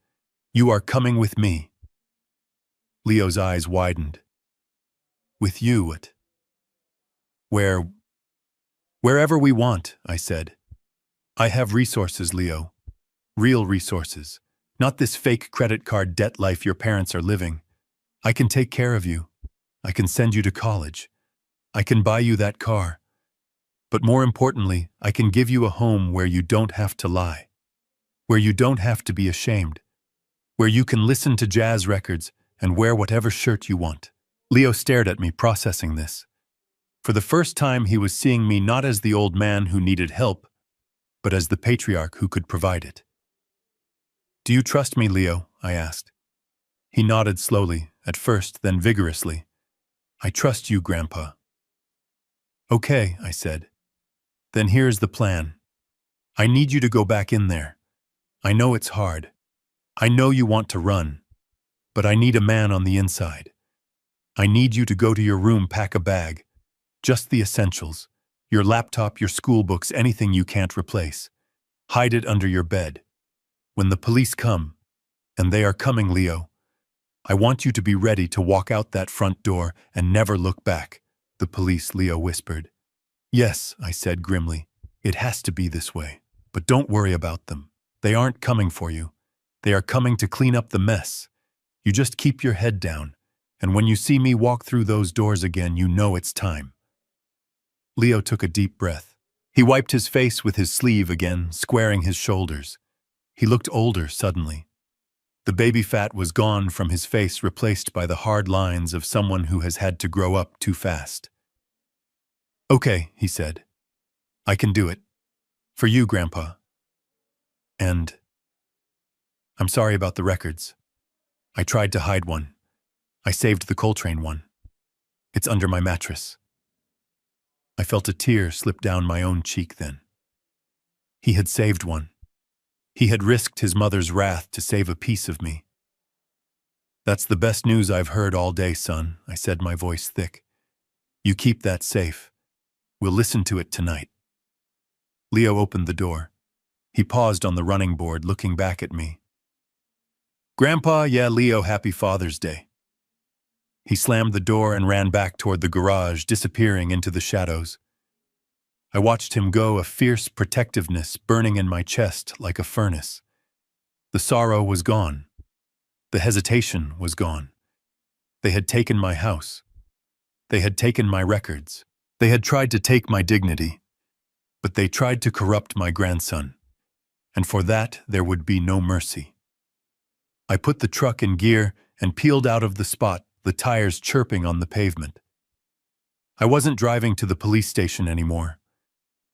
Speaker 1: You are coming with me. Leo's eyes widened. With you, what? Wherever we want, I said. I have resources, Leo. Real resources. Not this fake credit card debt life your parents are living. I can take care of you. I can send you to college. I can buy you that car. But more importantly, I can give you a home where you don't have to lie. Where you don't have to be ashamed. Where you can listen to jazz records and wear whatever shirt you want. Leo stared at me, processing this. For the first time, he was seeing me not as the old man who needed help, but as the patriarch who could provide it. Do you trust me, Leo? I asked. He nodded slowly, at first, then vigorously. I trust you, Grandpa. Okay, I said. Then here's the plan. I need you to go back in there. I know it's hard. I know you want to run. But I need a man on the inside. I need you to go to your room, pack a bag. Just the essentials. Your laptop, your school books, anything you can't replace. Hide it under your bed. When the police come, and they are coming, Leo, I want you to be ready to walk out that front door and never look back, the police, Leo whispered. Yes, I said grimly. It has to be this way. But don't worry about them. They aren't coming for you. They are coming to clean up the mess. You just keep your head down. And when you see me walk through those doors again, you know it's time." Leo took a deep breath. He wiped his face with his sleeve again, squaring his shoulders. He looked older suddenly. The baby fat was gone from his face, replaced by the hard lines of someone who has had to grow up too fast. "Okay," he said. "I can do it. For you, Grandpa. And I'm sorry about the records. I tried to hide one. I saved the Coltrane one. It's under my mattress." I felt a tear slip down my own cheek then. He had saved one. He had risked his mother's wrath to save a piece of me. "That's the best news I've heard all day, son," I said, my voice thick. "You keep that safe. We'll listen to it tonight." Leo opened the door. He paused on the running board, looking back at me. "Grandpa, yeah, Leo, happy Father's Day." He slammed the door and ran back toward the garage, disappearing into the shadows. I watched him go, a fierce protectiveness burning in my chest like a furnace. The sorrow was gone. The hesitation was gone. They had taken my house. They had taken my records. They had tried to take my dignity. But they tried to corrupt my grandson. And for that, there would be no mercy. I put the truck in gear and peeled out of the spot, the tires chirping on the pavement. I wasn't driving to the police station anymore.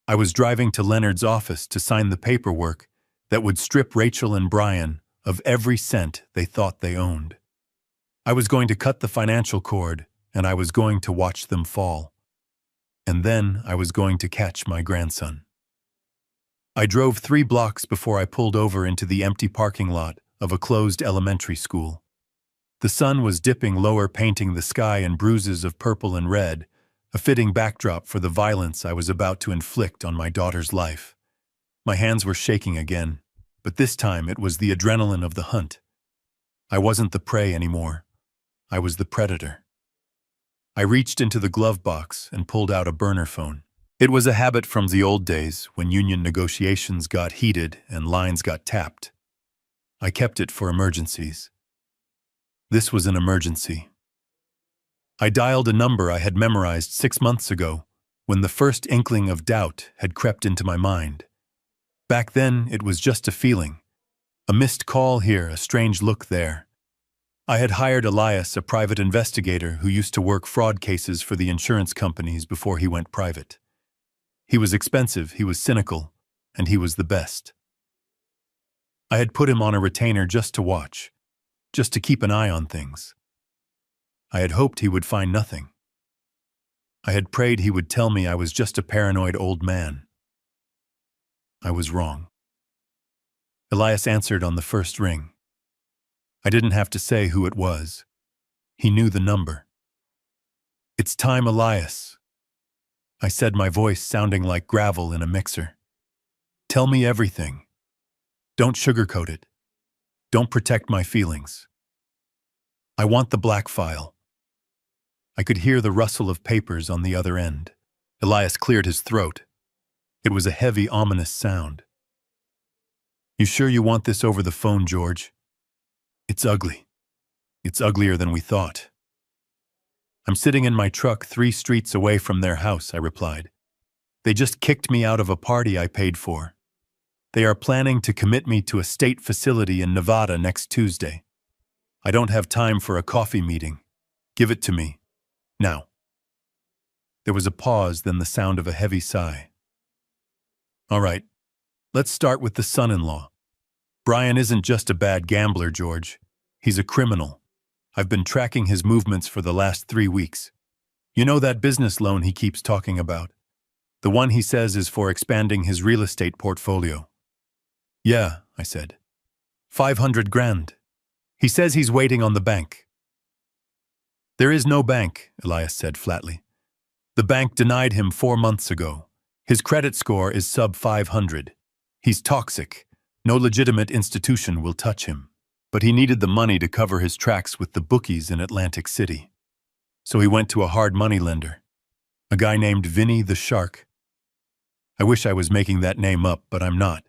Speaker 1: I was driving to Leonard's office to sign the paperwork that would strip Rachel and Brian of every cent they thought they owned. I was going to cut the financial cord, and I was going to watch them fall. And then I was going to catch my grandson. I drove 3 blocks before I pulled over into the empty parking lot of a closed elementary school. The sun was dipping lower, painting the sky in bruises of purple and red, a fitting backdrop for the violence I was about to inflict on my daughter's life. My hands were shaking again, but this time it was the adrenaline of the hunt. I wasn't the prey anymore. I was the predator. I reached into the glove box and pulled out a burner phone. It was a habit from the old days when union negotiations got heated and lines got tapped. I kept it for emergencies. This was an emergency. I dialed a number I had memorized 6 months ago, when the first inkling of doubt had crept into my mind. Back then, it was just a feeling. A missed call here, a strange look there. I had hired Elias, a private investigator who used to work fraud cases for the insurance companies before he went private. He was expensive, he was cynical, and he was the best. I had put him on a retainer just to watch, just to keep an eye on things. I had hoped he would find nothing. I had prayed he would tell me I was just a paranoid old man. I was wrong. Elias answered on the first ring. I didn't have to say who it was. He knew the number. "It's time, Elias," I said, my voice sounding like gravel in a mixer. "Tell me everything. Don't sugarcoat it. Don't protect my feelings. I want the black file." I could hear the rustle of papers on the other end. Elias cleared his throat. It was a heavy, ominous sound. "You sure you want this over the phone, George? It's ugly. It's uglier than we thought." "I'm sitting in my truck 3 streets away from their house," I replied. "They just kicked me out of a party I paid for. They are planning to commit me to a state facility in Nevada next Tuesday. I don't have time for a coffee meeting. Give it to me. Now." There was a pause, then the sound of a heavy sigh. "All right, let's start with the son-in-law. Brian isn't just a bad gambler, George. He's a criminal. I've been tracking his movements for the last 3 weeks. You know that business loan he keeps talking about? The one he says is for expanding his real estate portfolio." "Yeah," I said. 500 grand. He says he's waiting on the bank." "There is no bank," Elias said flatly. "The bank denied him 4 months ago. His credit score is sub 500. He's toxic. No legitimate institution will touch him. But he needed the money to cover his tracks with the bookies in Atlantic City. So he went to a hard money lender, a guy named Vinny the Shark. I wish I was making that name up, but I'm not.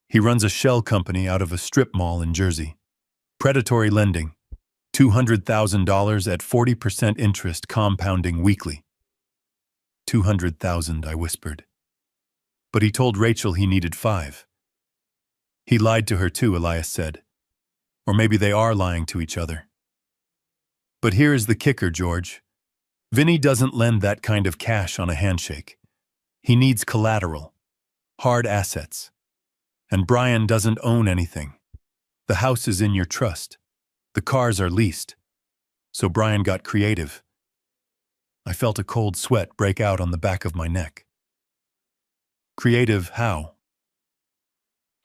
Speaker 1: He runs a shell company out of a strip mall in Jersey. Predatory lending. $200,000 at 40% interest compounding weekly. 200,000, I whispered. But he told Rachel he needed 5. He lied to her too, Elias said. Or maybe they are lying to each other. But here is the kicker, George. Vinny doesn't lend that kind of cash on a handshake. He needs collateral, hard assets. And Brian doesn't own anything. The house is in your trust. The cars are leased. So Brian got creative. I felt a cold sweat break out on the back of my neck. Creative how?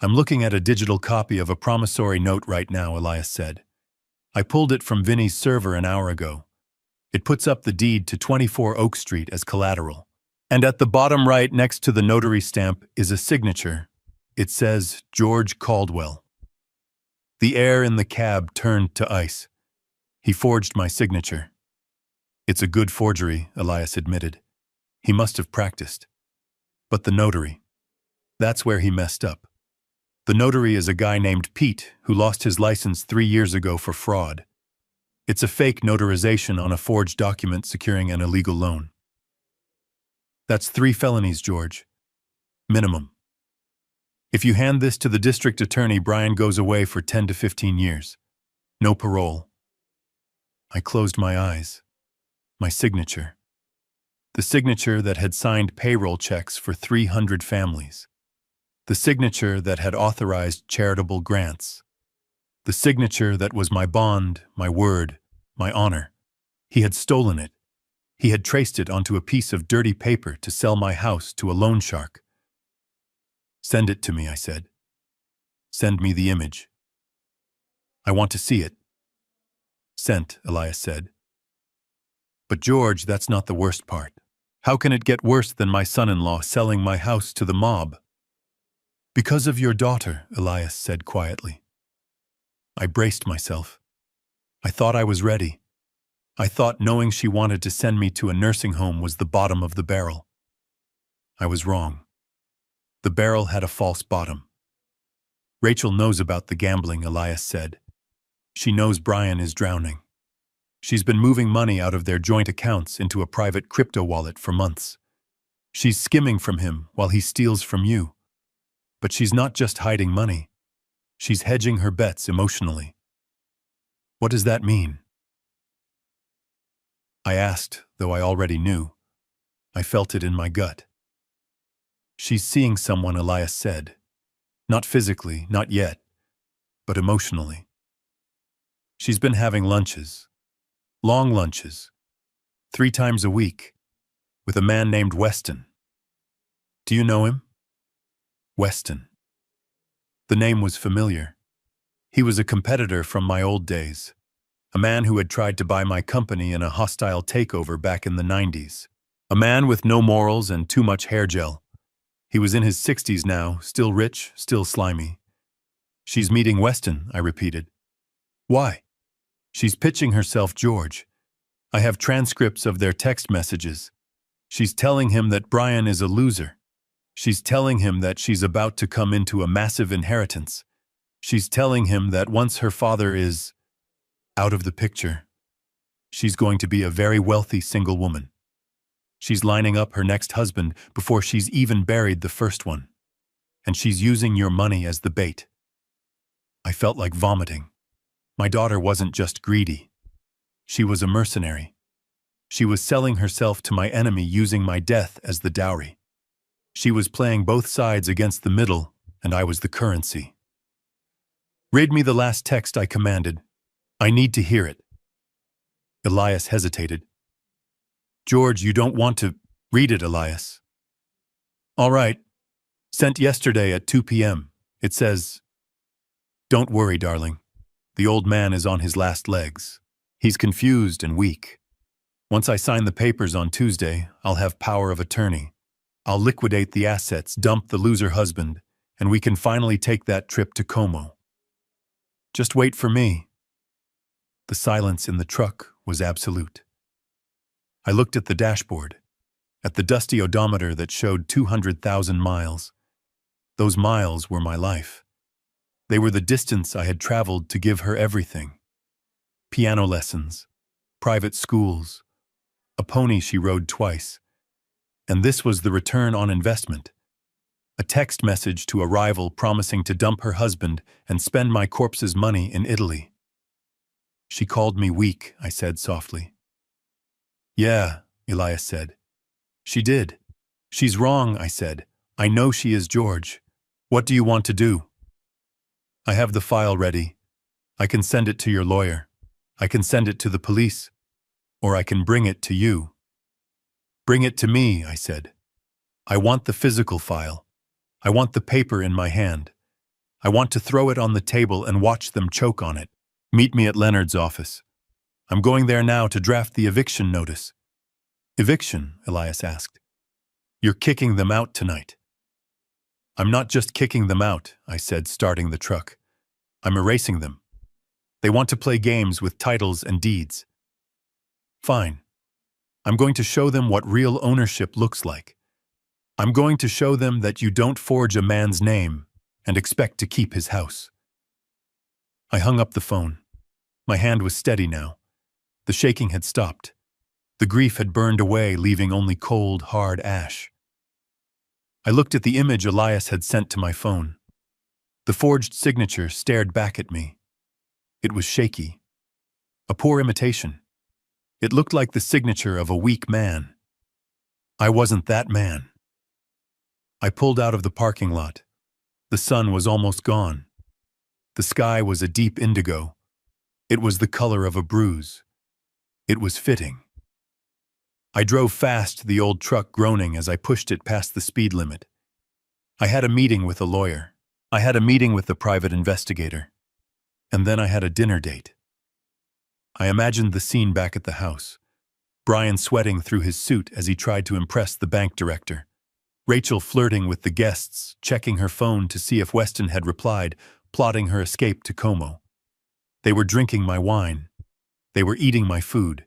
Speaker 1: I'm looking at a digital copy of a promissory note right now, Elias said. I pulled it from Vinny's server an hour ago. It puts up the deed to 24 Oak Street as collateral. And at the bottom right next to the notary stamp is a signature. It says George Caldwell. The air in the cab turned to ice. He forged my signature. It's a good forgery, Elias admitted. He must have practiced. But the notary, that's where he messed up. The notary is a guy named Pete who lost his license 3 years ago for fraud. It's a fake notarization on a forged document securing an illegal loan. That's 3 felonies, George. Minimum. If you hand this to the district attorney, Brian goes away for 10 to 15 years. No parole. I closed my eyes. My signature. The signature that had signed payroll checks for 300 families. The signature that had authorized charitable grants. The signature that was my bond, my word, my honor. He had stolen it. He had traced it onto a piece of dirty paper to sell my house to a loan shark. Send it to me, I said. Send me the image. I want to see it. Sent, Elias said. But George, that's not the worst part. How can it get worse than my son-in-law selling my house to the mob? Because of your daughter, Elias said quietly. I braced myself. I thought I was ready. I thought knowing she wanted to send me to a nursing home was the bottom of the barrel. I was wrong. The barrel had a false bottom. Rachel knows about the gambling, Elias said. She knows Brian is drowning. She's been moving money out of their joint accounts into a private crypto wallet for months. She's skimming from him while he steals from you. But she's not just hiding money. She's hedging her bets emotionally. What does that mean? I asked, though I already knew. I felt it in my gut. She's seeing someone, Elias said. Not physically, not yet, but emotionally. She's been having lunches. Long lunches. 3 times a week. With a man named Weston. Do you know him? Weston. The name was familiar. He was a competitor from my old days. A man who had tried to buy my company in a hostile takeover back in the 90s. A man with no morals and too much hair gel. He was in his 60s now, still rich, still slimy. She's meeting Weston, I repeated. Why? She's pitching herself, George. I have transcripts of their text messages. She's telling him that Brian is a loser. She's telling him that she's about to come into a massive inheritance. She's telling him that once her father is out of the picture, she's going to be a very wealthy single woman. She's lining up her next husband before she's even buried the first one. And she's using your money as the bait. I felt like vomiting. My daughter wasn't just greedy. She was a mercenary. She was selling herself to my enemy using my death as the dowry. She was playing both sides against the middle, and I was the currency. Read me the last text, I commanded. I need to hear it. Elias hesitated. George, you don't want to read it, Elias. All right. Sent yesterday at 2 p.m. It says, Don't worry, darling. The old man is on his last legs. He's confused and weak. Once I sign the papers on Tuesday, I'll have power of attorney. I'll liquidate the assets, dump the loser husband, and we can finally take that trip to Como. Just wait for me. The silence in the truck was absolute. I looked at the dashboard, at the dusty odometer that showed 200,000 miles. Those miles were my life. They were the distance I had traveled to give her everything. piano lessons, private schools, a pony she rode twice. And this was the return on investment. A text message to a rival promising to dump her husband and spend my corpse's money in Italy. She called me weak, I said softly. Yeah, Elias said. She did. She's wrong, I said. I know she is George. What do you want to do? I have the file ready. I can send it to your lawyer. I can send it to the police. Or I can bring it to you. Bring it to me, I said. I want the physical file. I want the paper in my hand. I want to throw it on the table and watch them choke on it. Meet me at Leonard's office. I'm going there now to draft the eviction notice. Eviction? Elias asked. You're kicking them out tonight. I'm not just kicking them out, I said, starting the truck. I'm erasing them. They want to play games with titles and deeds. Fine. I'm going to show them what real ownership looks like. I'm going to show them that you don't forge a man's name and expect to keep his house. I hung up the phone. My hand was steady now. The shaking had stopped. The grief had burned away, leaving only cold, hard ash. I looked at the image Elias had sent to my phone. The forged signature stared back at me. It was shaky. A poor imitation. It looked like the signature of a weak man. I wasn't that man. I pulled out of the parking lot. The sun was almost gone. The sky was a deep indigo. It was the color of a bruise. It was fitting. I drove fast, the old truck groaning as I pushed it past the speed limit. I had a meeting with a lawyer. I had a meeting with the private investigator. And then I had a dinner date. I imagined the scene back at the house. Brian sweating through his suit as he tried to impress the bank director. Rachel flirting with the guests, checking her phone to see if Weston had replied, plotting her escape to Como. They were drinking my wine. They were eating my food.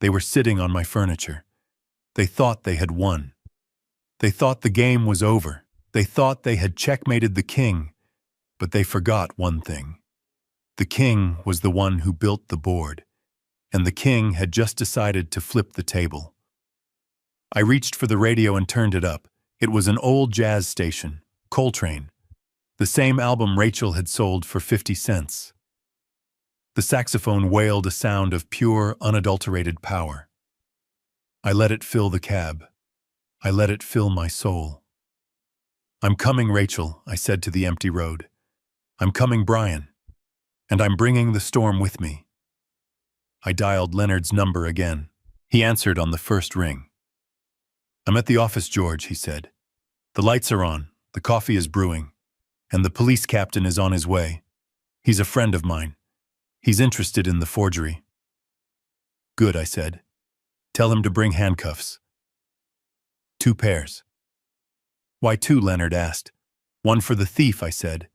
Speaker 1: They were sitting on my furniture. They thought they had won. They thought the game was over. They thought they had checkmated the king. But they forgot one thing. The king was the one who built the board, and the king had just decided to flip the table. I reached for the radio and turned it up. It was an old jazz station, Coltrane, the same album Rachel had sold for 50 cents. The saxophone wailed a sound of pure, unadulterated power. I let it fill the cab. I let it fill my soul. I'm coming, Rachel, I said to the empty road. I'm coming, Brian. And I'm bringing the storm with me. I dialed Leonard's number again. He answered on the first ring. I'm at the office, George, he said. The lights are on, the coffee is brewing, and the police captain is on his way. He's a friend of mine. He's interested in the forgery. Good, I said. Tell him to bring handcuffs. 2 pairs. Why 2, Leonard asked. 1 for the thief, I said,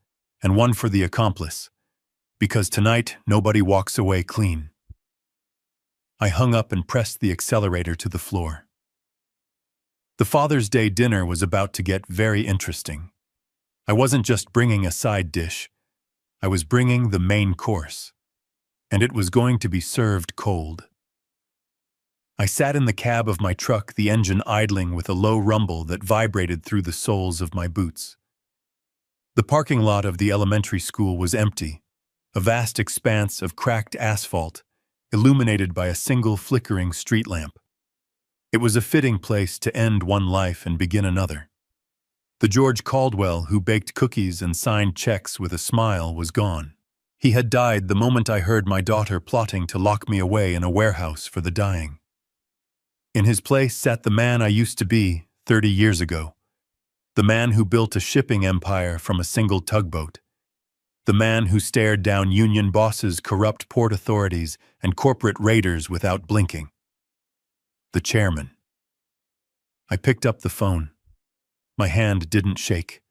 Speaker 1: and 1 for the accomplice. Because tonight, nobody walks away clean. I hung up and pressed the accelerator to the floor. The Father's Day dinner was about to get very interesting. I wasn't just bringing a side dish. I was bringing the main course. And it was going to be served cold. I sat in the cab of my truck, the engine idling with a low rumble that vibrated through the soles of my boots. The parking lot of the elementary school was empty, a vast expanse of cracked asphalt, illuminated by a single flickering street lamp. It was a fitting place to end one life and begin another. The George Caldwell who baked cookies and signed checks with a smile was gone. He had died the moment I heard my daughter plotting to lock me away in a warehouse for the dying. In his place sat the man I used to be 30 years ago, the man who built a shipping empire from a single tugboat, the man who stared down union bosses, corrupt port authorities, and corporate raiders without blinking. The chairman. I picked up the phone. My hand didn't shake.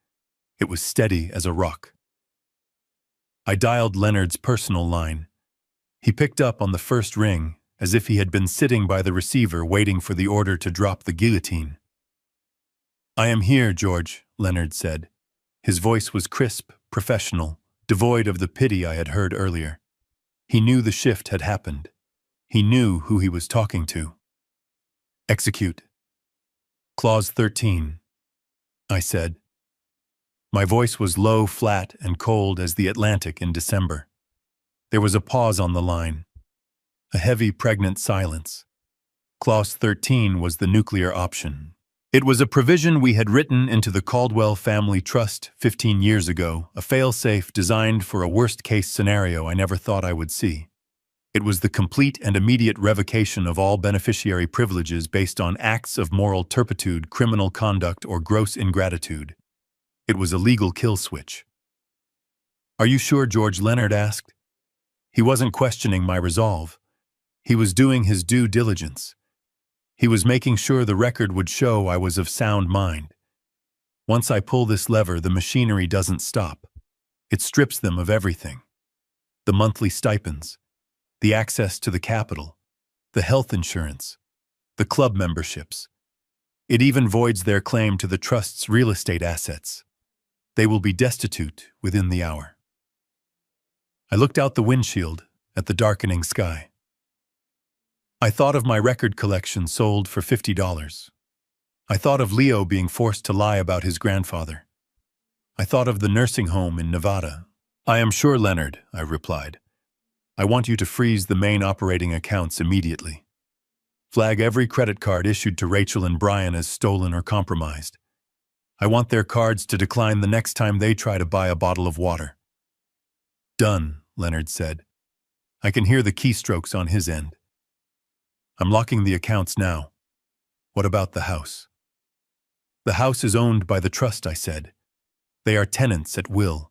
Speaker 1: It was steady as a rock. I dialed Leonard's personal line. He picked up on the first ring, as if he had been sitting by the receiver waiting for the order to drop the guillotine. I am here, George, Leonard said. His voice was crisp, professional, devoid of the pity I had heard earlier. He knew the shift had happened. He knew who he was talking to. Execute. Clause 13, I said. My voice was low, flat, and cold as the Atlantic in December. There was a pause on the line. A heavy, pregnant silence. Clause 13 was the nuclear option. It was a provision we had written into the Caldwell Family Trust 15 years ago, a fail-safe designed for a worst-case scenario I never thought I would see. It was the complete and immediate revocation of all beneficiary privileges based on acts of moral turpitude, criminal conduct, or gross ingratitude. It was a legal kill switch. "Are you sure?" George Leonard asked. He wasn't questioning my resolve. He was doing his due diligence. He was making sure the record would show I was of sound mind. Once I pull this lever, the machinery doesn't stop. It strips them of everything. The monthly stipends, the access to the capital, the health insurance, the club memberships. It even voids their claim to the trust's real estate assets. They will be destitute within the hour. I looked out the windshield at the darkening sky. I thought of my record collection sold for $50. I thought of Leo being forced to lie about his grandfather. I thought of the nursing home in Nevada. "I am sure, Leonard," I replied. "I want you to freeze the main operating accounts immediately. Flag every credit card issued to Rachel and Brian as stolen or compromised. I want their cards to decline the next time they try to buy a bottle of water." "Done," Leonard said. I can hear the keystrokes on his end. "I'm locking the accounts now. What about the house?" "The house is owned by the trust," I said. "They are tenants at will,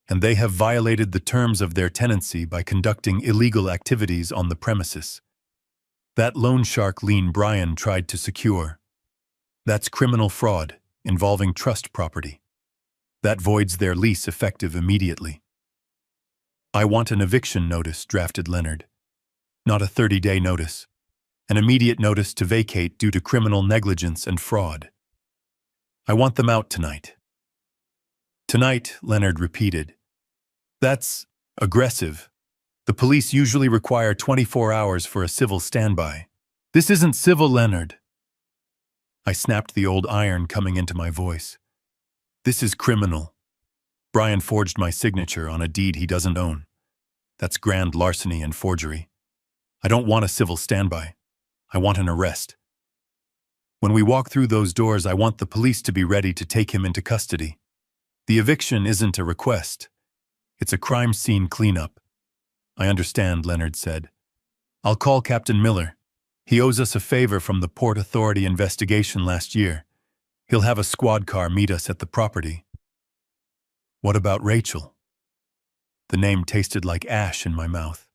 Speaker 1: and they have violated the terms of their tenancy by conducting illegal activities on the premises. That loan shark lien Brian tried to secure. That's criminal fraud involving trust property. That voids their lease effective immediately." "I want an eviction notice," drafted Leonard. "Not a 30-day notice. An immediate notice to vacate due to criminal negligence and fraud. I want them out tonight." "Tonight," Leonard repeated. "That's aggressive. The police usually require 24 hours for a civil standby. This isn't civil, Leonard." I snapped the old iron coming into my voice. "This is criminal. Brian forged my signature on a deed he doesn't own. That's grand larceny and forgery. I don't want a civil standby. I want an arrest. When we walk through those doors, I want the police to be ready to take him into custody. The eviction isn't a request. It's a crime scene cleanup." "I understand," Leonard said. "I'll call Captain Miller. He owes us a favor from the Port Authority investigation last year. He'll have a squad car meet us at the property." "What about Rachel?" The name tasted like ash in my mouth.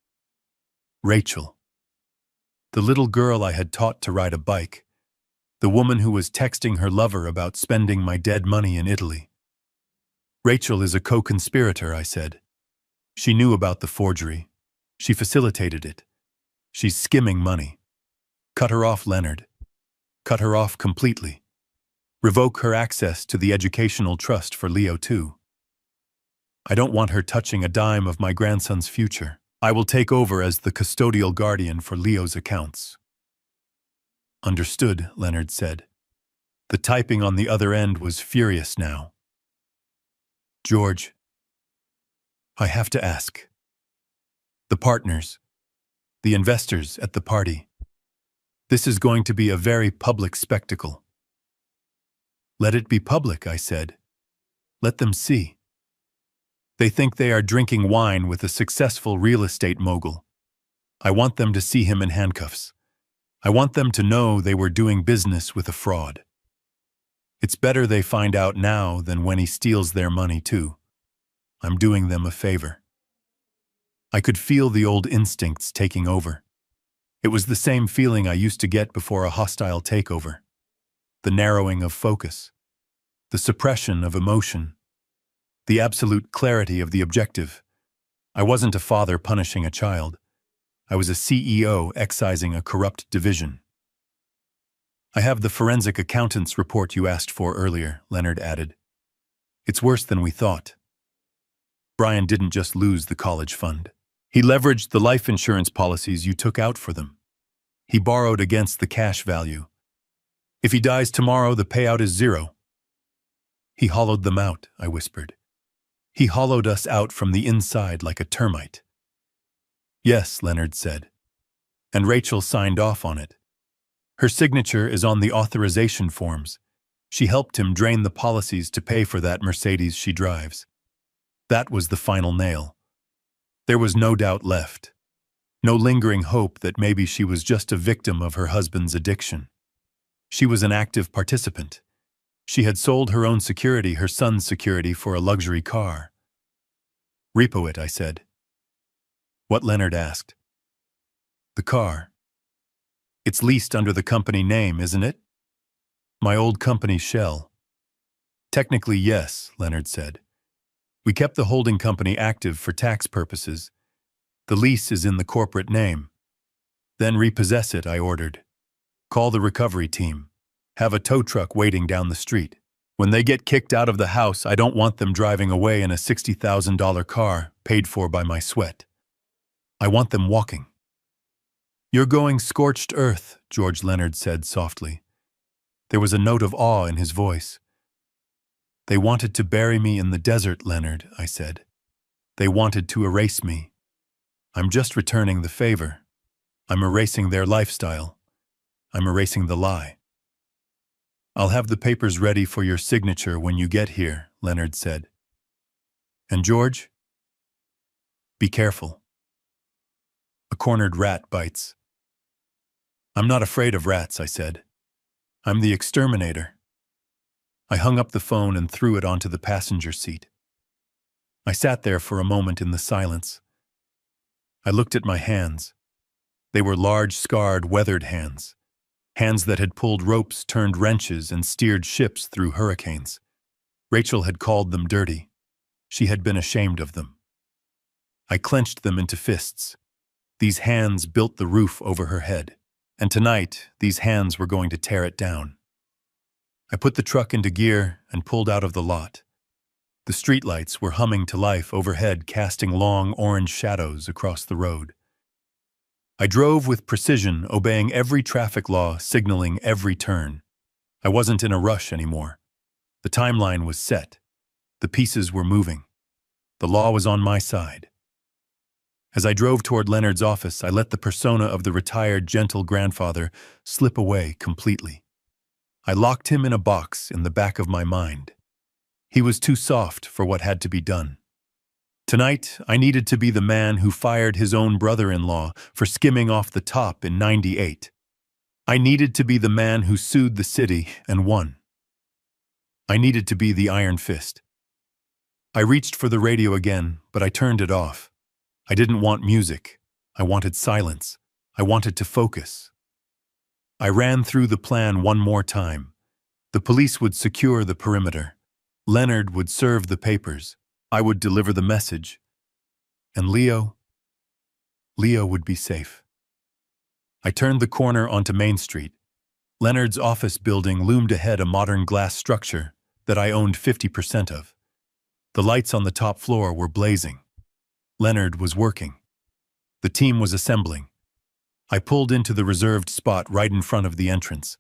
Speaker 1: Rachel. The little girl I had taught to ride a bike. The woman who was texting her lover about spending my dead money in Italy. "Rachel is a co-conspirator," I said. "She knew about the forgery. She facilitated it. She's skimming money. Cut her off, Leonard. Cut her off completely. Revoke her access to the educational trust for Leo too. I don't want her touching a dime of my grandson's future. I will take over as the custodial guardian for Leo's accounts." "Understood," Leonard said. The typing on the other end was furious now. "George, I have to ask. The partners, the investors at the party. This is going to be a very public spectacle." "Let it be public," I said. "Let them see. They think they are drinking wine with a successful real estate mogul. I want them to see him in handcuffs. I want them to know they were doing business with a fraud. It's better they find out now than when he steals their money too. I'm doing them a favor." I could feel the old instincts taking over. It was the same feeling I used to get before a hostile takeover. The narrowing of focus. The suppression of emotion. The absolute clarity of the objective. I wasn't a father punishing a child. I was a CEO excising a corrupt division. "I have the forensic accountant's report you asked for earlier," Leonard added. "It's worse than we thought. Brian didn't just lose the college fund. He leveraged the life insurance policies you took out for them. He borrowed against the cash value. If he dies tomorrow, the payout is zero. He hollowed them out, I whispered. He hollowed us out from the inside like a termite. Yes, Leonard said. And Rachel signed off on it. Her signature is on the authorization forms. She helped him drain the policies to pay for that Mercedes she drives. That was the final nail. There was no doubt left. No lingering hope that maybe she was just a victim of her husband's addiction. She was an active participant. She had sold her own security, her son's security, for a luxury car. Repo it, I said. What? Leonard asked. The car. It's leased under the company name, isn't it? My old company's shell. Technically, yes, Leonard said. We kept the holding company active for tax purposes. The lease is in the corporate name. Then repossess it, I ordered. Call the recovery team. Have a tow truck waiting down the street. When they get kicked out of the house, I don't want them driving away in a $60,000 car paid for by my sweat. I want them walking. You're going scorched earth, George Leonard said softly. There was a note of awe in his voice. They wanted to bury me in the desert, Leonard, I said. They wanted to erase me. I'm just returning the favor. I'm erasing their lifestyle. I'm erasing the lie. I'll have the papers ready for your signature when you get here, Leonard said. And George? Be careful. A cornered rat bites. I'm not afraid of rats, I said. I'm the exterminator. I hung up the phone and threw it onto the passenger seat. I sat there for a moment in the silence. I looked at my hands. They were large, scarred, weathered hands. Hands that had pulled ropes, turned wrenches, and steered ships through hurricanes. Rachel had called them dirty. She had been ashamed of them. I clenched them into fists. These hands built the roof over her head. And tonight, these hands were going to tear it down. I put the truck into gear and pulled out of the lot. The streetlights were humming to life overhead, casting long orange shadows across the road. I drove with precision, obeying every traffic law, signaling every turn. I wasn't in a rush anymore. The timeline was set. The pieces were moving. The law was on my side. As I drove toward Leonard's office, I let the persona of the retired, gentle grandfather slip away completely. I locked him in a box in the back of my mind. He was too soft for what had to be done. Tonight, I needed to be the man who fired his own brother-in-law for skimming off the top in '98. I needed to be the man who sued the city and won. I needed to be the Iron Fist. I reached for the radio again, but I turned it off. I didn't want music. I wanted silence. I wanted to focus. I ran through the plan one more time. The police would secure the perimeter. Leonard would serve the papers. I would deliver the message. And Leo would be safe. I turned the corner onto Main Street. Leonard's office building loomed ahead, a modern glass structure that I owned 50% of. The lights on the top floor were blazing. Leonard was working. The team was assembling. I pulled into the reserved spot right in front of the entrance.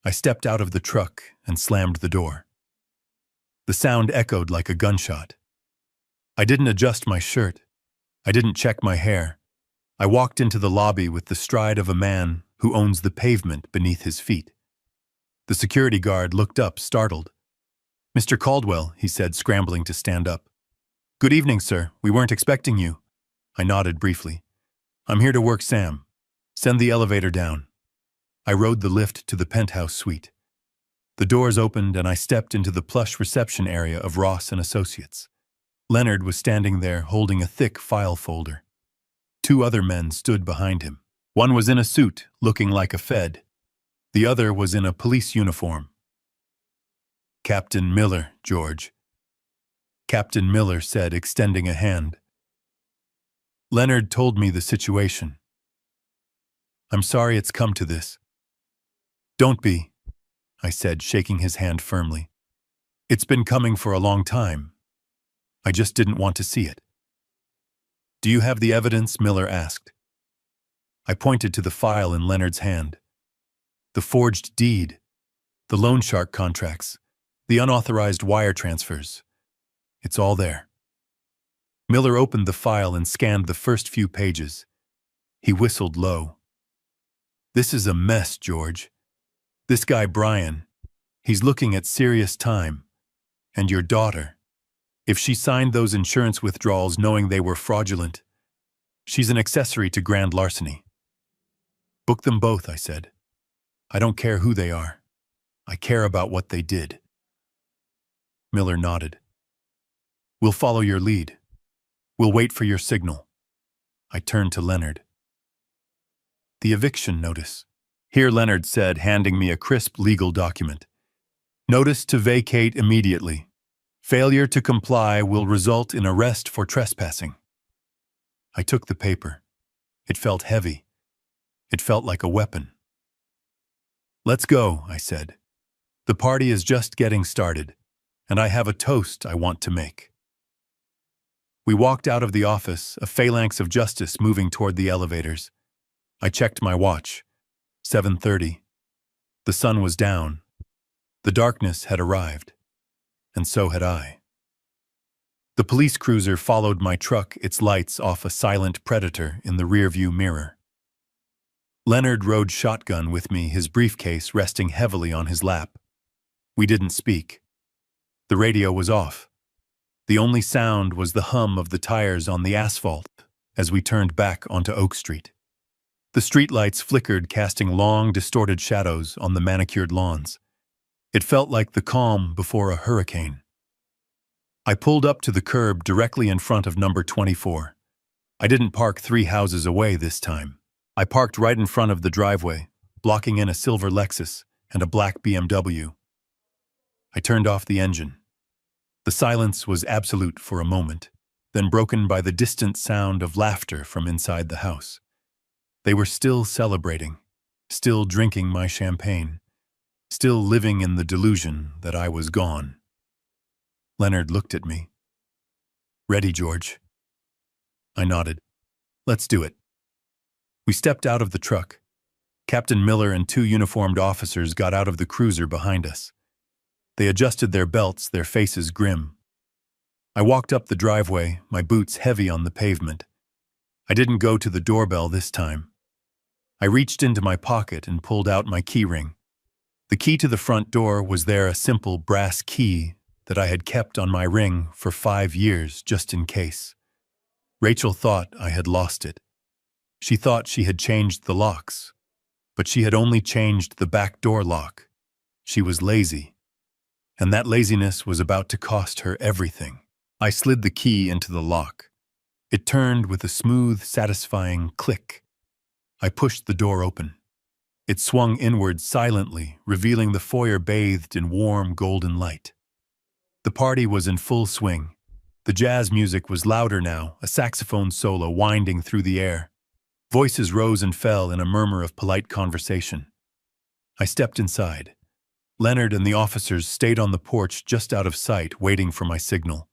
Speaker 1: I stepped out of the truck and slammed the door. The sound echoed like a gunshot. I didn't adjust my shirt. I didn't check my hair. I walked into the lobby with the stride of a man who owns the pavement beneath his feet. The security guard looked up, startled. "Mr. Caldwell," he said, scrambling to stand up. "Good evening, sir. We weren't expecting you." I nodded briefly. "I'm here to work Sam. Send the elevator down." I rode the lift to the penthouse suite. The doors opened and I stepped into the plush reception area of Ross & Associates. Leonard was standing there holding a thick file folder. Two other men stood behind him. One was in a suit, looking like a Fed. The other was in a police uniform. "Captain Miller, George," Captain Miller said, extending a hand. Leonard told me the situation. "I'm sorry it's come to this." "Don't be," I said, shaking his hand firmly. "It's been coming for a long time. I just didn't want to see it." Do you have the evidence? Miller asked. I pointed to the file in Leonard's hand. The forged deed, the loan shark contracts, the unauthorized wire transfers. It's all there. Miller opened the file and scanned the first few pages. He whistled low. This is a mess, George. This guy Brian, he's looking at serious time. And your daughter, if she signed those insurance withdrawals knowing they were fraudulent, she's an accessory to grand larceny. Book them both, I said. I don't care who they are. I care about what they did. Miller nodded. We'll follow your lead. We'll wait for your signal. I turned to Leonard. The eviction notice. Here, Leonard said, handing me a crisp legal document. Notice to vacate immediately. Failure to comply will result in arrest for trespassing. I took the paper. It felt heavy. It felt like a weapon. Let's go, I said. The party is just getting started, and I have a toast I want to make. We walked out of the office, a phalanx of justice moving toward the elevators. I checked my watch. 7:30. The sun was down. The darkness had arrived. And so had I. The police cruiser followed my truck, its lights off a silent predator in the rearview mirror. Leonard rode shotgun with me, his briefcase resting heavily on his lap. We didn't speak. The radio was off. The only sound was the hum of the tires on the asphalt as we turned back onto Oak Street. The streetlights flickered, casting long, distorted shadows on the manicured lawns. It felt like the calm before a hurricane. I pulled up to the curb directly in front of number 24. I didn't park 3 houses away this time. I parked right in front of the driveway, blocking in a silver Lexus and a black BMW. I turned off the engine. The silence was absolute for a moment, then broken by the distant sound of laughter from inside the house. They were still celebrating, still drinking my champagne, still living in the delusion that I was gone. Leonard looked at me. Ready, George? I nodded. Let's do it. We stepped out of the truck. Captain Miller and 2 uniformed officers got out of the cruiser behind us. They adjusted their belts, their faces grim. I walked up the driveway, my boots heavy on the pavement. I didn't go to the doorbell this time. I reached into my pocket and pulled out my key ring. The key to the front door was there, a simple brass key that I had kept on my ring for 5 years just in case. Rachel thought I had lost it. She thought she had changed the locks, but she had only changed the back door lock. She was lazy, and that laziness was about to cost her everything. I slid the key into the lock. It turned with a smooth, satisfying click. I pushed the door open. It swung inward silently, revealing the foyer bathed in warm, golden light. The party was in full swing. The jazz music was louder now, a saxophone solo winding through the air. Voices rose and fell in a murmur of polite conversation. I stepped inside. Leonard and the officers stayed on the porch just out of sight, waiting for my signal.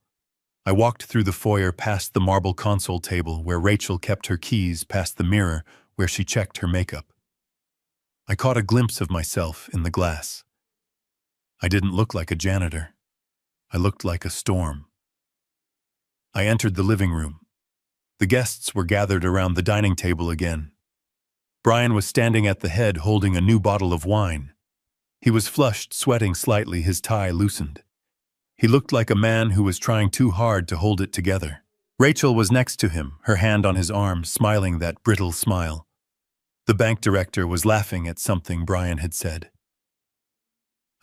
Speaker 1: I walked through the foyer past the marble console table where Rachel kept her keys, past the mirror where she checked her makeup. I caught a glimpse of myself in the glass. I didn't look like a janitor. I looked like a storm. I entered the living room. The guests were gathered around the dining table again. Brian was standing at the head holding a new bottle of wine. He was flushed, sweating slightly, his tie loosened. He looked like a man who was trying too hard to hold it together. Rachel was next to him, her hand on his arm, smiling that brittle smile. The bank director was laughing at something Brian had said.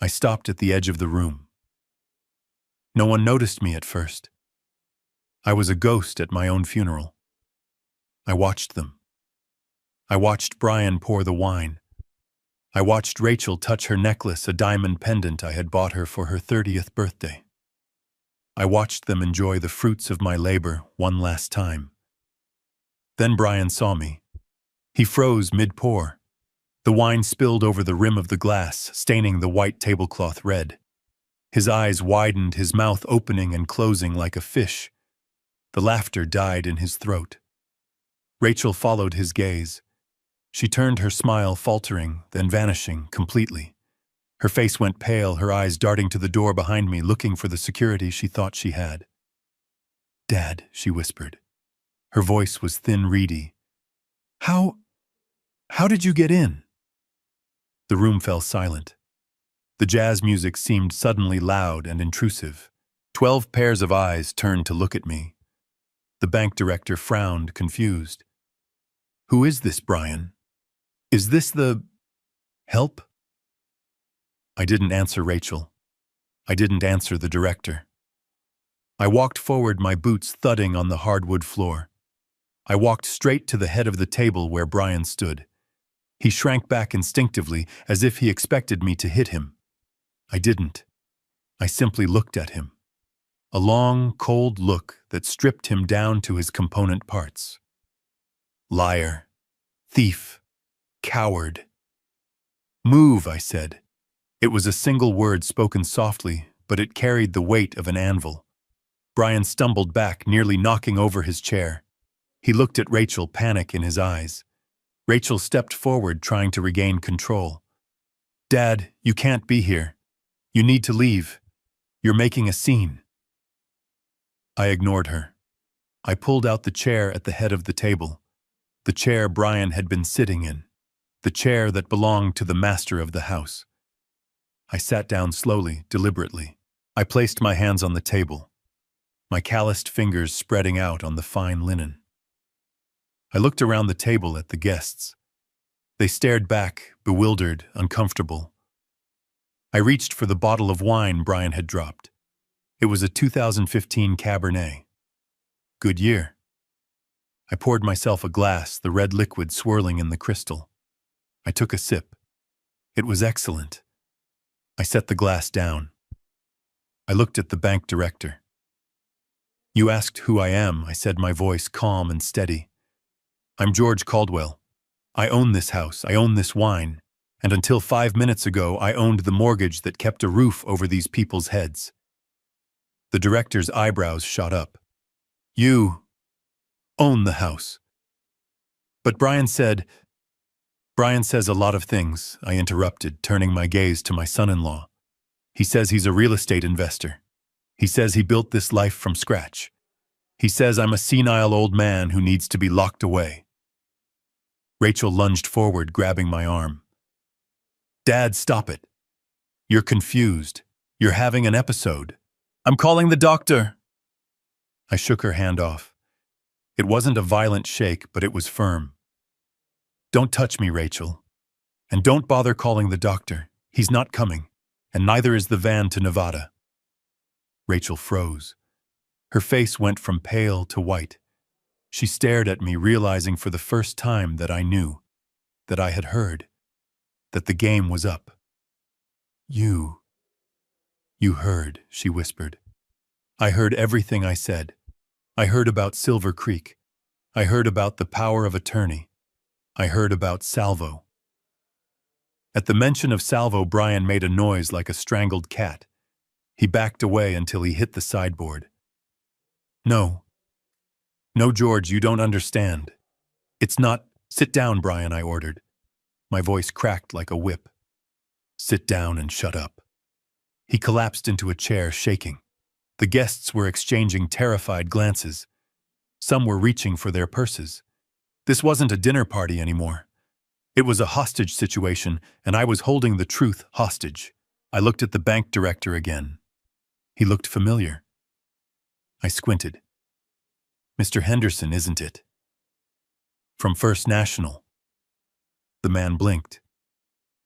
Speaker 1: I stopped at the edge of the room. No one noticed me at first. I was a ghost at my own funeral. I watched them. I watched Brian pour the wine. I watched Rachel touch her necklace, a diamond pendant I had bought her for her 30th birthday. I watched them enjoy the fruits of my labor one last time. Then Brian saw me. He froze mid-pour. The wine spilled over the rim of the glass, staining the white tablecloth red. His eyes widened, his mouth opening and closing like a fish. The laughter died in his throat. Rachel followed his gaze. She turned, her smile faltering, then vanishing completely. Her face went pale, her eyes darting to the door behind me, looking for the security she thought she had. "Dad," she whispered. Her voice was thin, reedy. How did you get in?" The room fell silent. The jazz music seemed suddenly loud and intrusive. 12 pairs of eyes turned to look at me. The bank director frowned, confused. "Who is this, Brian? Is this the help?" I didn't answer Rachel. I didn't answer the director. I walked forward, my boots thudding on the hardwood floor. I walked straight to the head of the table where Brian stood. He shrank back instinctively, as if he expected me to hit him. I didn't. I simply looked at him. A long, cold look that stripped him down to his component parts. Liar. Thief. Coward. "Move," I said. It was a single word spoken softly, but it carried the weight of an anvil. Brian stumbled back, nearly knocking over his chair. He looked at Rachel, panic in his eyes. Rachel stepped forward, trying to regain control. "Dad, you can't be here. You need to leave. You're making a scene." I ignored her. I pulled out the chair at the head of the table. The chair Brian had been sitting in. The chair that belonged to the master of the house. I sat down slowly, deliberately. I placed my hands on the table, my calloused fingers spreading out on the fine linen. I looked around the table at the guests. They stared back, bewildered, uncomfortable. I reached for the bottle of wine Brian had dropped. It was a 2015 Cabernet. Good year. I poured myself a glass, the red liquid swirling in the crystal. I took a sip. It was excellent. I set the glass down. I looked at the bank director. "You asked who I am," I said, my voice calm and steady. "I'm George Caldwell. I own this house, I own this wine, and until 5 minutes ago I owned the mortgage that kept a roof over these people's heads." The director's eyebrows shot up. "You own the house." "But Brian said—" "Brian says a lot of things," I interrupted, turning my gaze to my son-in-law. "He says he's a real estate investor. He says he built this life from scratch. He says I'm a senile old man who needs to be locked away." Rachel lunged forward, grabbing my arm. "Dad, stop it. You're confused. You're having an episode. I'm calling the doctor." I shook her hand off. It wasn't a violent shake, but it was firm. "Don't touch me, Rachel. And don't bother calling the doctor. He's not coming, and neither is the van to Nevada." Rachel froze. Her face went from pale to white. She stared at me, realizing for the first time that I knew, that I had heard, that the game was up. You heard," she whispered. "I heard everything I said. I heard about Silver Creek. I heard about the power of attorney. I heard about Salvo." At the mention of Salvo, Brian made a noise like a strangled cat. He backed away until he hit the sideboard. No, George, you don't understand. It's not—" "Sit down, Brian," I ordered. My voice cracked like a whip. "Sit down and shut up." He collapsed into a chair, shaking. The guests were exchanging terrified glances. Some were reaching for their purses. This wasn't a dinner party anymore. It was a hostage situation, and I was holding the truth hostage. I looked at the bank director again. He looked familiar. I squinted. "Mr. Henderson, isn't it? From First National." The man blinked.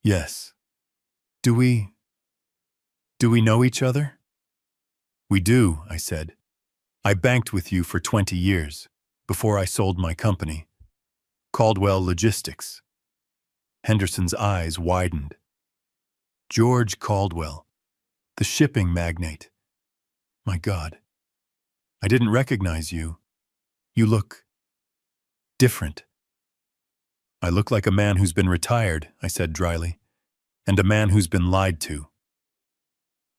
Speaker 1: "Yes. Do we know each other?" "We do," I said. "I banked with you for 20 years, before I sold my company. Caldwell Logistics." Henderson's eyes widened. George Caldwell, the shipping magnate. My God. I didn't recognize you. You look different." "I look like a man who's been retired," I said dryly, "and a man who's been lied to.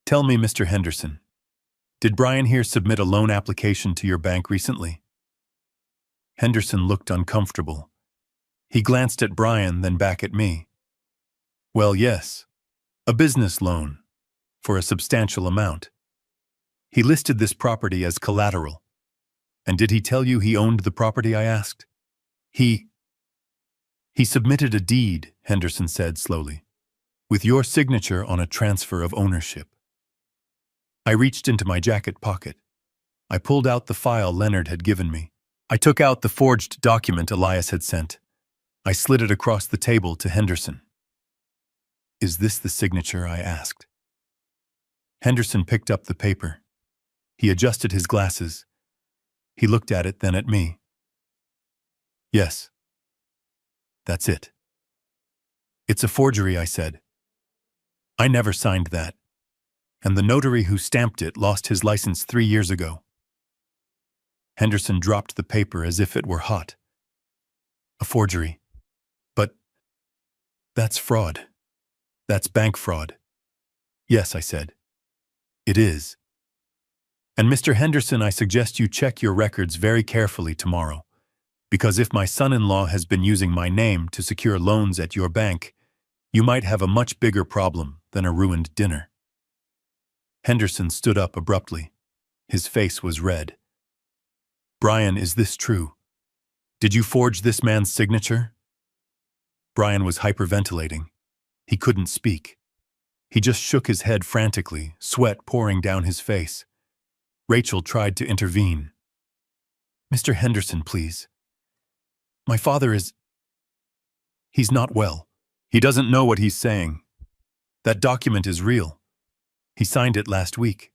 Speaker 1: Tell me, Mr. Henderson, Did Brian here submit a loan application to your bank recently? Henderson looked uncomfortable. He glanced at Brian, then back at me. Well, yes. A business loan. For a substantial amount. He listed this property as collateral. And did he tell you he owned the property, I asked? He submitted a deed, Henderson said slowly, with your signature on a transfer of ownership. I reached into my jacket pocket. I pulled out the file Leonard had given me. I took out the forged document Elias had sent. I slid it across the table to Henderson. Is this the signature? I asked. Henderson picked up the paper. He adjusted his glasses. He looked at it, then at me. Yes. That's it. It's a forgery, I said. I never signed that. And the notary who stamped it lost his license 3 years ago. Henderson dropped the paper as if it were hot. A forgery. But that's fraud. That's bank fraud. Yes, I said. It is. And Mr. Henderson, I suggest you check your records very carefully tomorrow, because if my son-in-law has been using my name to secure loans at your bank, you might have a much bigger problem than a ruined dinner. Henderson stood up abruptly. His face was red. Brian, is this true? Did you forge this man's signature? Brian was hyperventilating. He couldn't speak. He just shook his head frantically, sweat pouring down his face. Rachel tried to intervene. Mr. Henderson, please. My father is... He's not well. He doesn't know what he's saying. That document is real. He signed it last week.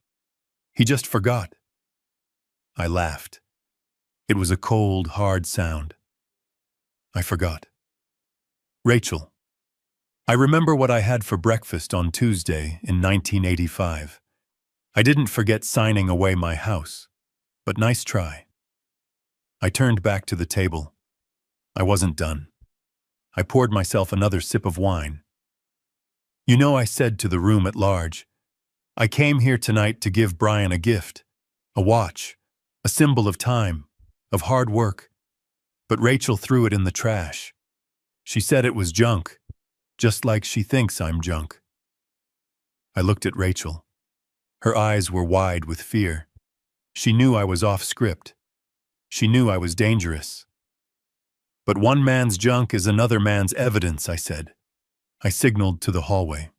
Speaker 1: He just forgot. I laughed. It was a cold, hard sound. I forgot. Rachel, I remember what I had for breakfast on Tuesday in 1985. I didn't forget signing away my house, but nice try. I turned back to the table. I wasn't done. I poured myself another sip of wine. You know, I said to the room at large, I came here tonight to give Brian a gift, a watch, a symbol of time, of hard work. But Rachel threw it in the trash. She said it was junk, just like she thinks I'm junk. I looked at Rachel. Her eyes were wide with fear. She knew I was off script. She knew I was dangerous. But one man's junk is another man's evidence, I said. I signaled to the hallway.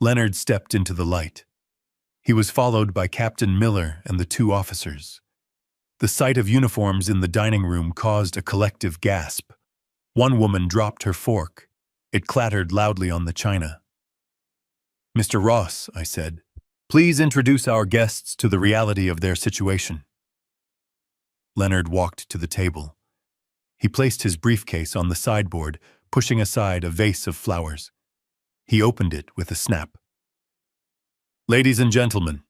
Speaker 1: Leonard stepped into the light. He was followed by Captain Miller and the 2 officers. The sight of uniforms in the dining room caused a collective gasp. One woman dropped her fork. It clattered loudly on the china. Mr. Ross, I said, please introduce our guests to the reality of their situation. Leonard walked to the table. He placed his briefcase on the sideboard, pushing aside a vase of flowers. He opened it with a snap. Ladies and gentlemen,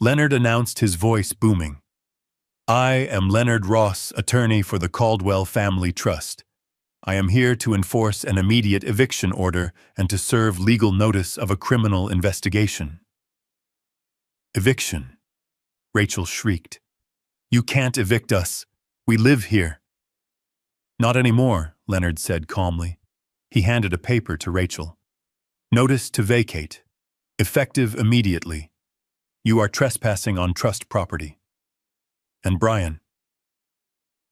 Speaker 1: Leonard announced, his voice booming. I am Leonard Ross, attorney for the Caldwell Family Trust. I am here to enforce an immediate eviction order and to serve legal notice of a criminal investigation. Eviction, Rachel shrieked. You can't evict us. We live here. Not anymore, Leonard said calmly. He handed a paper to Rachel. Notice to vacate. Effective immediately. You are trespassing on trust property. And Brian.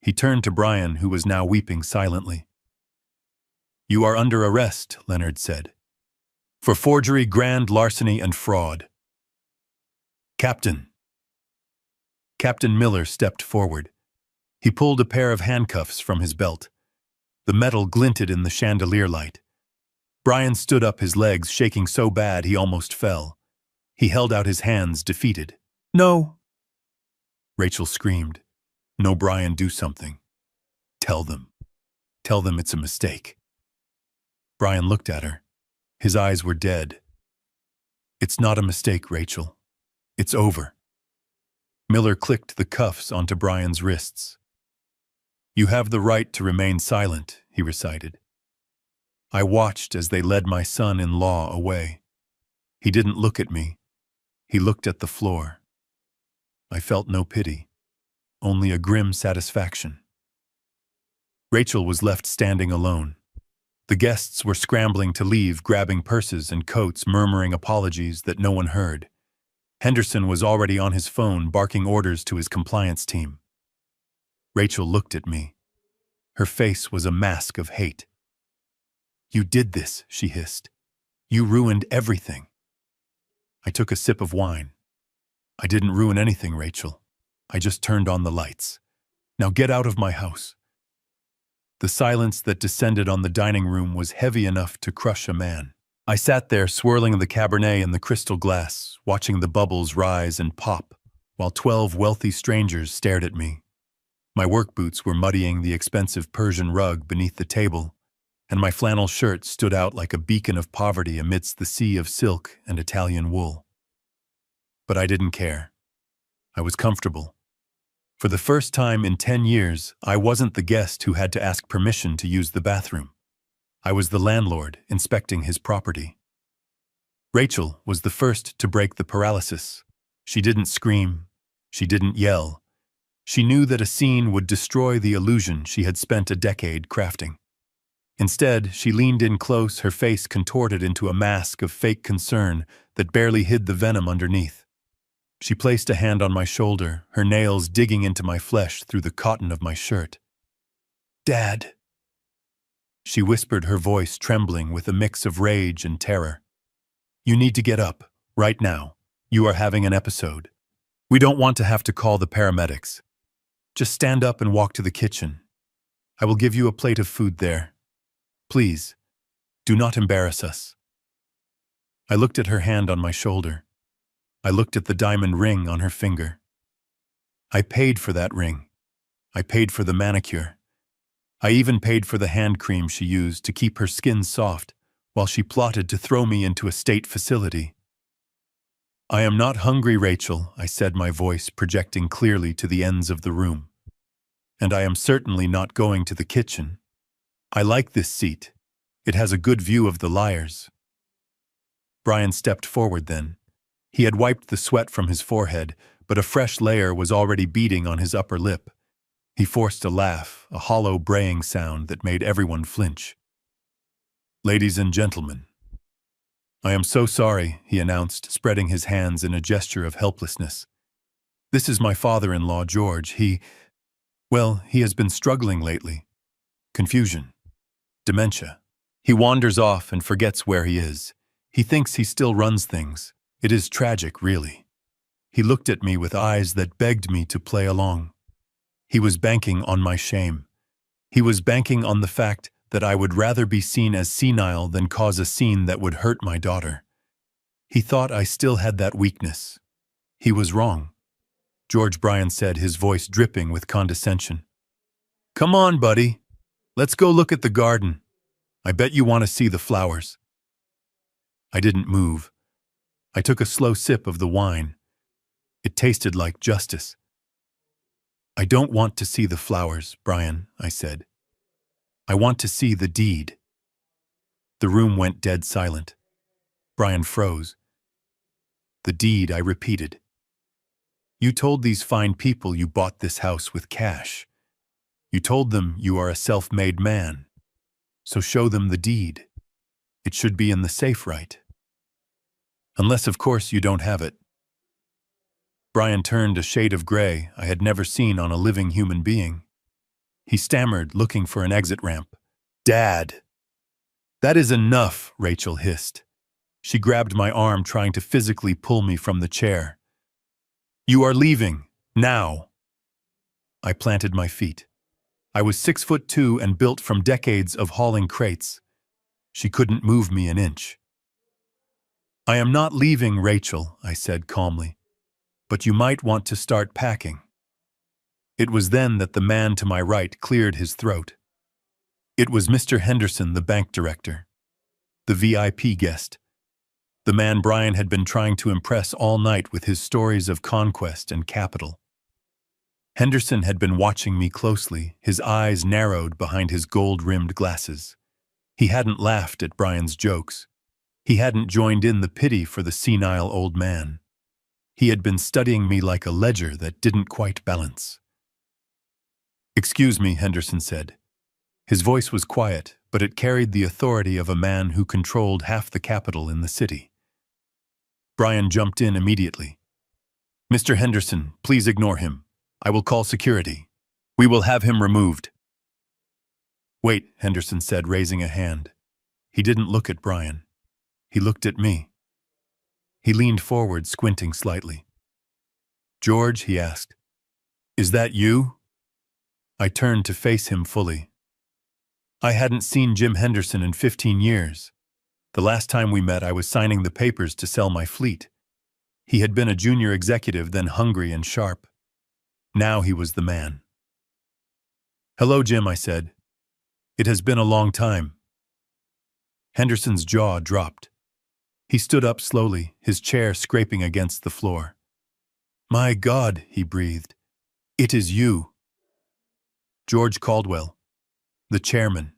Speaker 1: He turned to Brian, who was now weeping silently. You are under arrest, Leonard said, for forgery, grand larceny, and fraud. Captain. Captain Miller stepped forward. He pulled a pair of handcuffs from his belt. The metal glinted in the chandelier light. Brian stood up, his legs shaking so bad he almost fell. He held out his hands, defeated. No! Rachel screamed. No, Brian, do something. Tell them. Tell them it's a mistake. Brian looked at her. His eyes were dead. It's not a mistake, Rachel. It's over. Miller clicked the cuffs onto Brian's wrists. You have the right to remain silent, he recited. I watched as they led my son-in-law away. He didn't look at me. He looked at the floor. I felt no pity, only a grim satisfaction. Rachel was left standing alone. The guests were scrambling to leave, grabbing purses and coats, murmuring apologies that no one heard. Henderson was already on his phone, barking orders to his compliance team. Rachel looked at me. Her face was a mask of hate. "You did this," she hissed. "You ruined everything." I took a sip of wine. "I didn't ruin anything, Rachel. I just turned on the lights. Now get out of my house." The silence that descended on the dining room was heavy enough to crush a man. I sat there swirling the Cabernet in the crystal glass, watching the bubbles rise and pop, while 12 wealthy strangers stared at me. My work boots were muddying the expensive Persian rug beneath the table, and my flannel shirt stood out like a beacon of poverty amidst the sea of silk and Italian wool. But I didn't care. I was comfortable. For the first time in 10 years, I wasn't the guest who had to ask permission to use the bathroom. I was the landlord inspecting his property. Rachel was the first to break the paralysis. She didn't scream. She didn't yell. She knew that a scene would destroy the illusion she had spent a decade crafting. Instead, she leaned in close, her face contorted into a mask of fake concern that barely hid the venom underneath. She placed a hand on my shoulder, her nails digging into my flesh through the cotton of my shirt. "Dad," she whispered, her voice trembling with a mix of rage and terror. "You need to get up, right now. You are having an episode. We don't want to have to call the paramedics. Just stand up and walk to the kitchen. I will give you a plate of food there. Please, do not embarrass us." I looked at her hand on my shoulder. I looked at the diamond ring on her finger. I paid for that ring. I paid for the manicure. I even paid for the hand cream she used to keep her skin soft while she plotted to throw me into a state facility. "I am not hungry, Rachel," I said, my voice projecting clearly to the ends of the room. "And I am certainly not going to the kitchen. I like this seat. It has a good view of the Liars." Brian stepped forward then. He had wiped the sweat from his forehead, but a fresh layer was already beating on his upper lip. He forced a laugh, a hollow braying sound that made everyone flinch. "Ladies and gentlemen, I am so sorry," he announced, spreading his hands in a gesture of helplessness. "This is my father-in-law, George. He has been struggling lately. Confusion. Dementia. He wanders off and forgets where he is. He thinks he still runs things. It is tragic, really." He looked at me with eyes that begged me to play along. He was banking on my shame. He was banking on the fact that I would rather be seen as senile than cause a scene that would hurt my daughter. He thought I still had that weakness. He was wrong. George Bryan said, his voice dripping with condescension. "Come on, buddy. Let's go look at the garden. I bet you want to see the flowers." I didn't move. I took a slow sip of the wine. It tasted like justice. "I don't want to see the flowers, Brian," I said. "I want to see the deed." The room went dead silent. Brian froze. "The deed," I repeated. "You told these fine people you bought this house with cash. You told them you are a self-made man. So show them the deed. It should be in the safe, right? Unless, of course, you don't have it." Brian turned a shade of gray I had never seen on a living human being. He stammered, looking for an exit ramp. "Dad!" "That is enough," Rachel hissed. She grabbed my arm, trying to physically pull me from the chair. "You are leaving, now." I planted my feet. I was 6'2" and built from decades of hauling crates. She couldn't move me an inch. "I am not leaving, Rachel," I said calmly. "But you might want to start packing." It was then that the man to my right cleared his throat. It was Mr. Henderson, the bank director. The VIP guest. The man Brian had been trying to impress all night with his stories of conquest and capital. Henderson had been watching me closely, his eyes narrowed behind his gold-rimmed glasses. He hadn't laughed at Brian's jokes. He hadn't joined in the pity for the senile old man. He had been studying me like a ledger that didn't quite balance. "Excuse me," Henderson said. His voice was quiet, but it carried the authority of a man who controlled half the capital in the city. Brian jumped in immediately. "Mr. Henderson, please ignore him. I will call security. We will have him removed." "Wait," Henderson said, raising a hand. He didn't look at Brian. He looked at me. He leaned forward, squinting slightly. "George," he asked, "is that you?" I turned to face him fully. I hadn't seen Jim Henderson in 15 years. The last time we met, I was signing the papers to sell my fleet. He had been a junior executive, then hungry and sharp. Now he was the man. "Hello, Jim," I said. "It has been a long time." Henderson's jaw dropped. He stood up slowly, his chair scraping against the floor. "My God," he breathed. "It is you." George Caldwell, the chairman.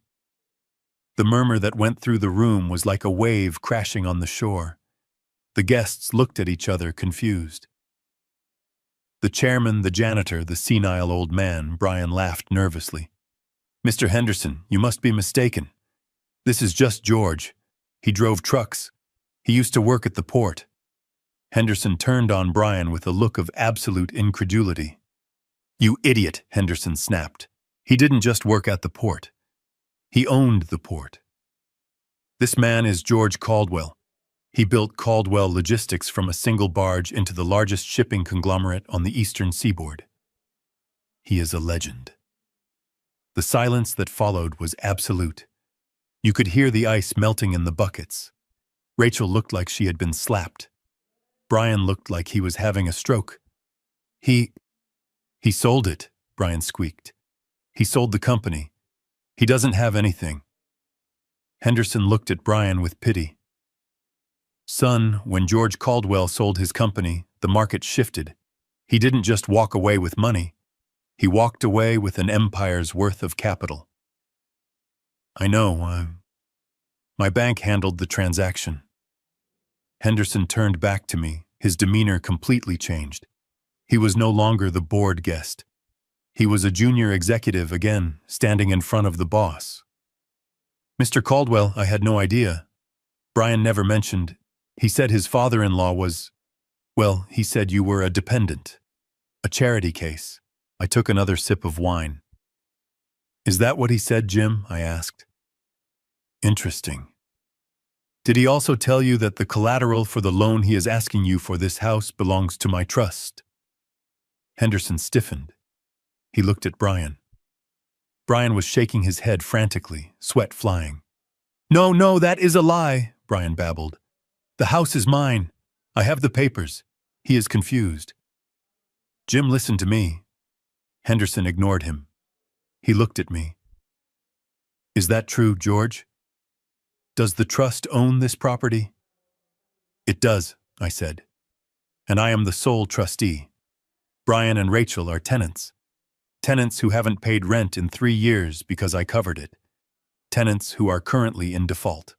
Speaker 1: The murmur that went through the room was like a wave crashing on the shore. The guests looked at each other, confused. The chairman, the janitor, the senile old man, Brian laughed nervously. "Mr. Henderson, you must be mistaken. This is just George. He drove trucks. He used to work at the port." Henderson turned on Brian with a look of absolute incredulity. "You idiot," Henderson snapped. "He didn't just work at the port. He owned the port. This man is George Caldwell. He built Caldwell Logistics from a single barge into the largest shipping conglomerate on the eastern seaboard. He is a legend." The silence that followed was absolute. You could hear the ice melting in the buckets. Rachel looked like she had been slapped. Brian looked like he was having a stroke. He sold it," Brian squeaked. "He sold the company. He doesn't have anything." Henderson looked at Brian with pity. "Son, when George Caldwell sold his company, the market shifted. He didn't just walk away with money. He walked away with an empire's worth of capital." "I know. My bank handled the transaction." Henderson turned back to me, his demeanor completely changed. He was no longer the bored guest. He was a junior executive again, standing in front of the boss. "Mr. Caldwell, I had no idea. Brian never mentioned. He said his father-in-law was, well, he said you were a dependent. A charity case." I took another sip of wine. "Is that what he said, Jim?" I asked. "Interesting. Did he also tell you that the collateral for the loan he is asking you for this house belongs to my trust?" Henderson stiffened. He looked at Brian. Brian was shaking his head frantically, sweat flying. No, that is a lie," Brian babbled. "The house is mine. I have the papers." He is confused. "Jim, listen to me." Henderson ignored him. He looked at me. "Is that true, George? Does the trust own this property?" "It does," I said. "And I am the sole trustee. Brian and Rachel are tenants. Tenants who haven't paid rent in 3 years because I covered it. Tenants who are currently in default."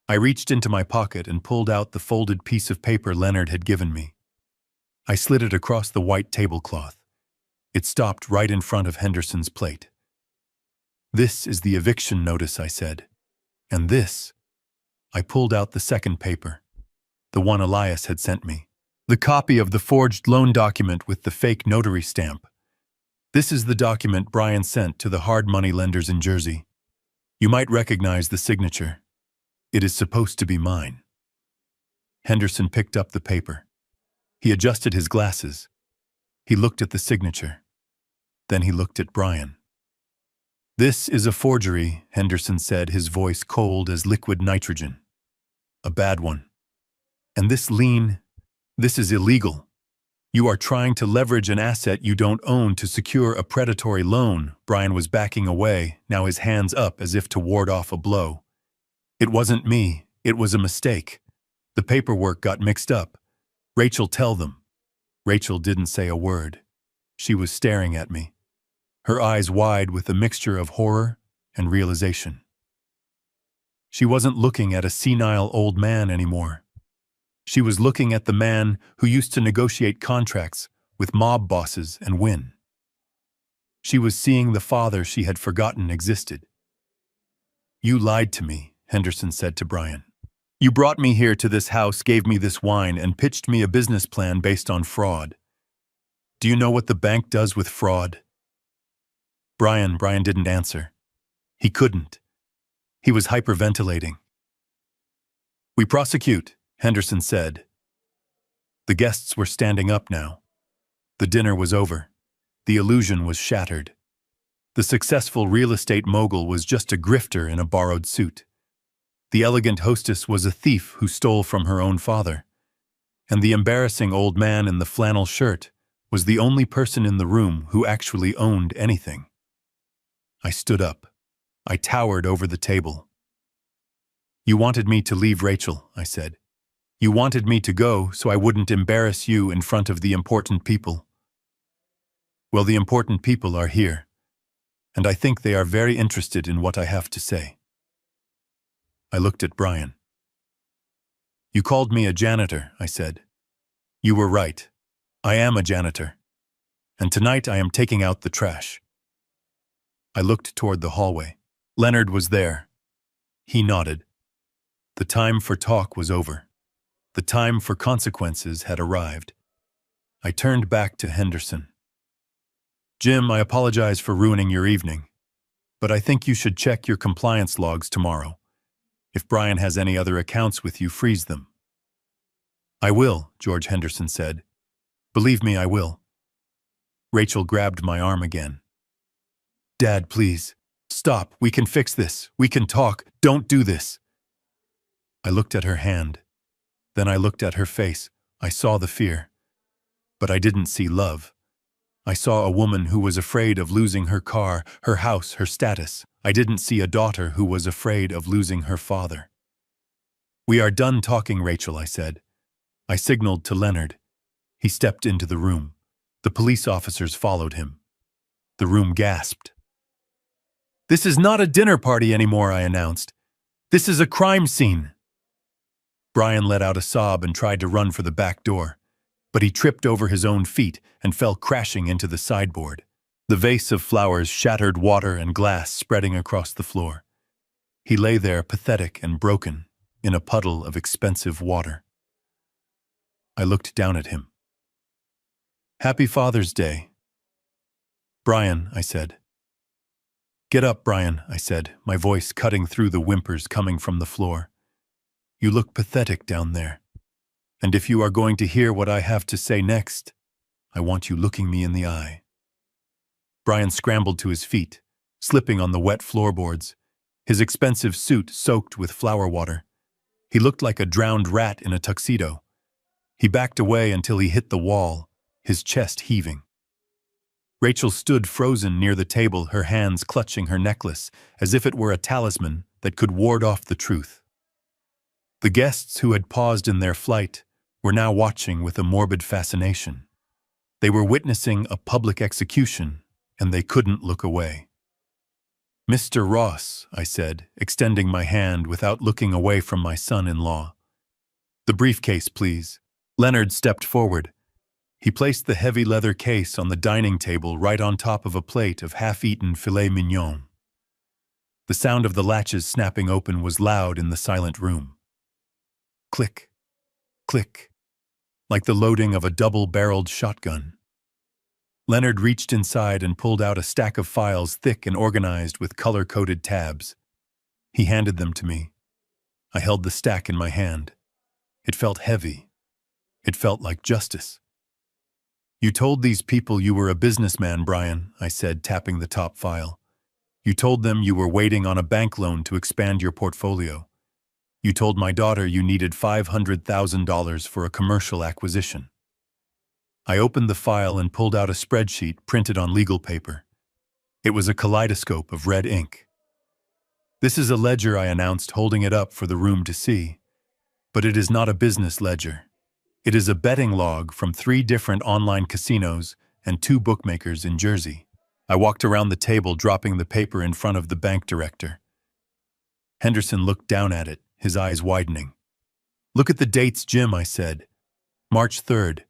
Speaker 1: I reached into my pocket and pulled out the folded piece of paper Leonard had given me. I slid it across the white tablecloth. It stopped right in front of Henderson's plate. "This is the eviction notice," I said. "And this." I pulled out the second paper, the one Elias had sent me. The copy of the forged loan document with the fake notary stamp. "This is the document Brian sent to the hard money lenders in Jersey. You might recognize the signature. It is supposed to be mine." Henderson picked up the paper. He adjusted his glasses. He looked at the signature. Then he looked at Brian. "This is a forgery," Henderson said, his voice cold as liquid nitrogen. "A bad one. And this lien, this is illegal. You are trying to leverage an asset you don't own to secure a predatory loan." Brian was backing away, now his hands up as if to ward off a blow. "It wasn't me. It was a mistake. The paperwork got mixed up. Rachel, tell them." Rachel didn't say a word. She was staring at me, her eyes wide with a mixture of horror and realization. She wasn't looking at a senile old man anymore. She was looking at the man who used to negotiate contracts with mob bosses and win. She was seeing the father she had forgotten existed. "You lied to me," Henderson said to Brian. "You brought me here to this house, gave me this wine, and pitched me a business plan based on fraud. Do you know what the bank does with fraud?" Brian didn't answer. He couldn't. He was hyperventilating. "We prosecute," Henderson said. The guests were standing up now. The dinner was over. The illusion was shattered. The successful real estate mogul was just a grifter in a borrowed suit. The elegant hostess was a thief who stole from her own father. And the embarrassing old man in the flannel shirt was the only person in the room who actually owned anything. I stood up. I towered over the table. "You wanted me to leave Rachel," I said. "You wanted me to go so I wouldn't embarrass you in front of the important people. Well, the important people are here, and I think they are very interested in what I have to say." I looked at Brian. "You called me a janitor," I said. "You were right. I am a janitor. And tonight I am taking out the trash." I looked toward the hallway. Leonard was there. He nodded. The time for talk was over. The time for consequences had arrived. I turned back to Henderson. "Jim, I apologize for ruining your evening, but I think you should check your compliance logs tomorrow. If Brian has any other accounts with you, freeze them." "I will," George Henderson said. "Believe me, I will." Rachel grabbed my arm again. "Dad, please. Stop. We can fix this. We can talk. Don't do this." I looked at her hand. Then I looked at her face. I saw the fear. But I didn't see love. I saw a woman who was afraid of losing her car, her house, her status. I didn't see a daughter who was afraid of losing her father. "We are done talking, Rachel," I said. I signaled to Leonard. He stepped into the room. The police officers followed him. The room gasped. "This is not a dinner party anymore," I announced. "This is a crime scene." Brian let out a sob and tried to run for the back door, but he tripped over his own feet and fell crashing into the sideboard. The vase of flowers shattered water and glass spreading across the floor. He lay there pathetic and broken in a puddle of expensive water. I looked down at him. "Happy Father's Day." "Brian," I said. "Get up, Brian," I said, my voice cutting through the whimpers coming from the floor. "You look pathetic down there. And if you are going to hear what I have to say next, I want you looking me in the eye." Brian scrambled to his feet, slipping on the wet floorboards, his expensive suit soaked with flower water. He looked like a drowned rat in a tuxedo. He backed away until he hit the wall, his chest heaving. Rachel stood frozen near the table, her hands clutching her necklace, as if it were a talisman that could ward off the truth. The guests who had paused in their flight were now watching with a morbid fascination. They were witnessing a public execution, and they couldn't look away. "Mr. Ross," I said, extending my hand without looking away from my son-in-law. "The briefcase, please." Leonard stepped forward. He placed the heavy leather case on the dining table right on top of a plate of half-eaten filet mignon. The sound of the latches snapping open was loud in the silent room. Click, click, like the loading of a double-barreled shotgun. Leonard reached inside and pulled out a stack of files thick and organized with color-coded tabs. He handed them to me. I held the stack in my hand. It felt heavy. It felt like justice. "You told these people you were a businessman, Brian," I said, tapping the top file. "You told them you were waiting on a bank loan to expand your portfolio. You told my daughter you needed $500,000 for a commercial acquisition." I opened the file and pulled out a spreadsheet printed on legal paper. It was a kaleidoscope of red ink. "This is a ledger," I announced, holding it up for the room to see. "But it is not a business ledger. It is a betting log from 3 different online casinos and 2 bookmakers in Jersey." I walked around the table, dropping the paper in front of the bank director. Henderson looked down at it, his eyes widening. Look at the dates, Jim, I said. March 3rd,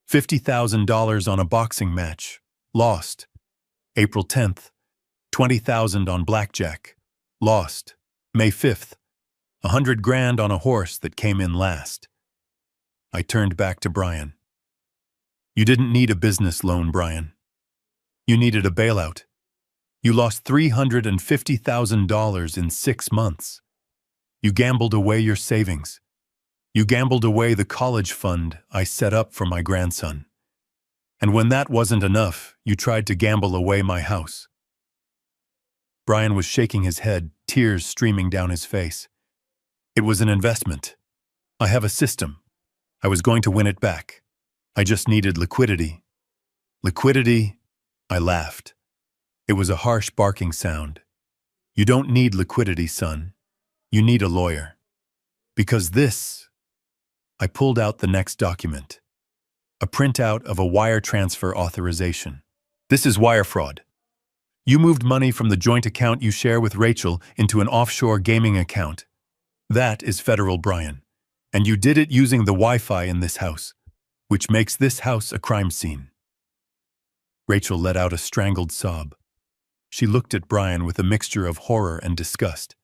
Speaker 1: $50,000 on a boxing match. Lost. April 10th, 20,000 on blackjack. Lost. May 5th, 100 grand on a horse that came in last. I turned back to Brian. You didn't need a business loan, Brian. You needed a bailout. You lost $350,000 in 6 months. You gambled away your savings. You gambled away the college fund I set up for my grandson. And when that wasn't enough, you tried to gamble away my house. Brian was shaking his head, tears streaming down his face. It was an investment. I have a system. I was going to win it back. I just needed liquidity. Liquidity? I laughed. It was a harsh barking sound. You don't need liquidity, son. You need a lawyer. Because this... I pulled out the next document. A printout of a wire transfer authorization. This is wire fraud. You moved money from the joint account you share with Rachel into an offshore gaming account. That is federal, Brian. And you did it using the Wi-Fi in this house, which makes this house a crime scene. Rachel let out a strangled sob. She looked at Brian with a mixture of horror and disgust.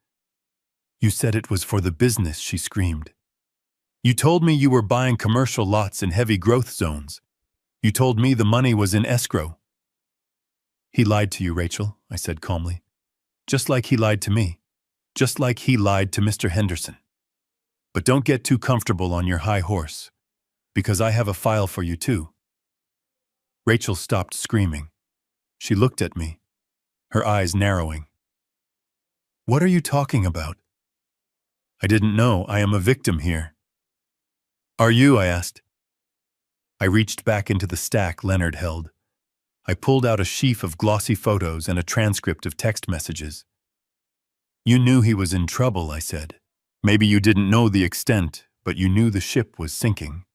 Speaker 1: You said it was for the business, she screamed. You told me you were buying commercial lots in heavy growth zones. You told me the money was in escrow. He lied to you, Rachel, I said calmly. Just like he lied to me. Just like he lied to Mr. Henderson. But don't get too comfortable on your high horse, because I have a file for you too. Rachel stopped screaming. She looked at me, her eyes narrowing. What are you talking about? I didn't know. I am a victim here. Are you? I asked. I reached back into the stack Leonard held. I pulled out a sheaf of glossy photos and a transcript of text messages. You knew he was in trouble, I said. Maybe you didn't know the extent, but you knew the ship was sinking.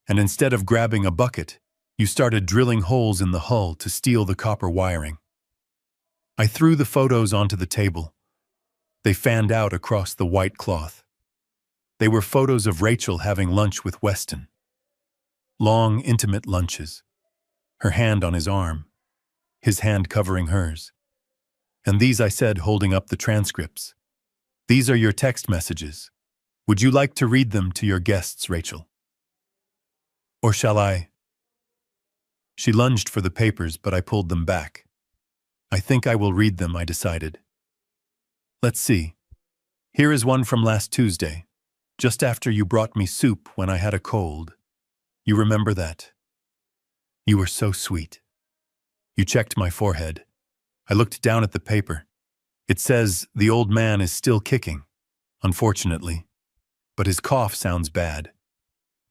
Speaker 1: And instead of grabbing a bucket, you started drilling holes in the hull to steal the copper wiring. I threw the photos onto the table. They fanned out across the white cloth. They were photos of Rachel having lunch with Weston. Long, intimate lunches. Her hand on his arm, his hand covering hers. And these I said, holding up the transcripts. These are your text messages. Would you like to read them to your guests, Rachel? Or shall I? She lunged for the papers, but I pulled them back. I think I will read them, I decided. Let's see. Here is one from last Tuesday, just after you brought me soup when I had a cold. You remember that? You were so sweet. You checked my forehead. I looked down at the paper. It says the old man is still kicking, unfortunately. But his cough sounds bad.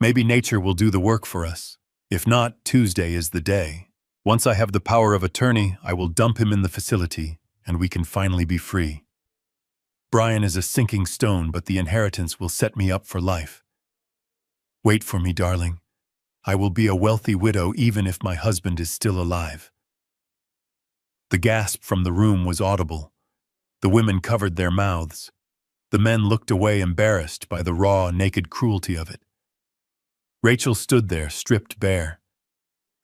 Speaker 1: Maybe nature will do the work for us. If not, Tuesday is the day. Once I have the power of attorney, I will dump him in the facility, and we can finally be free. Brian is a sinking stone, but the inheritance will set me up for life. Wait for me, darling. I will be a wealthy widow even if my husband is still alive. The gasp from the room was audible. The women covered their mouths. The men looked away embarrassed by the raw, naked cruelty of it. Rachel stood there, stripped bare.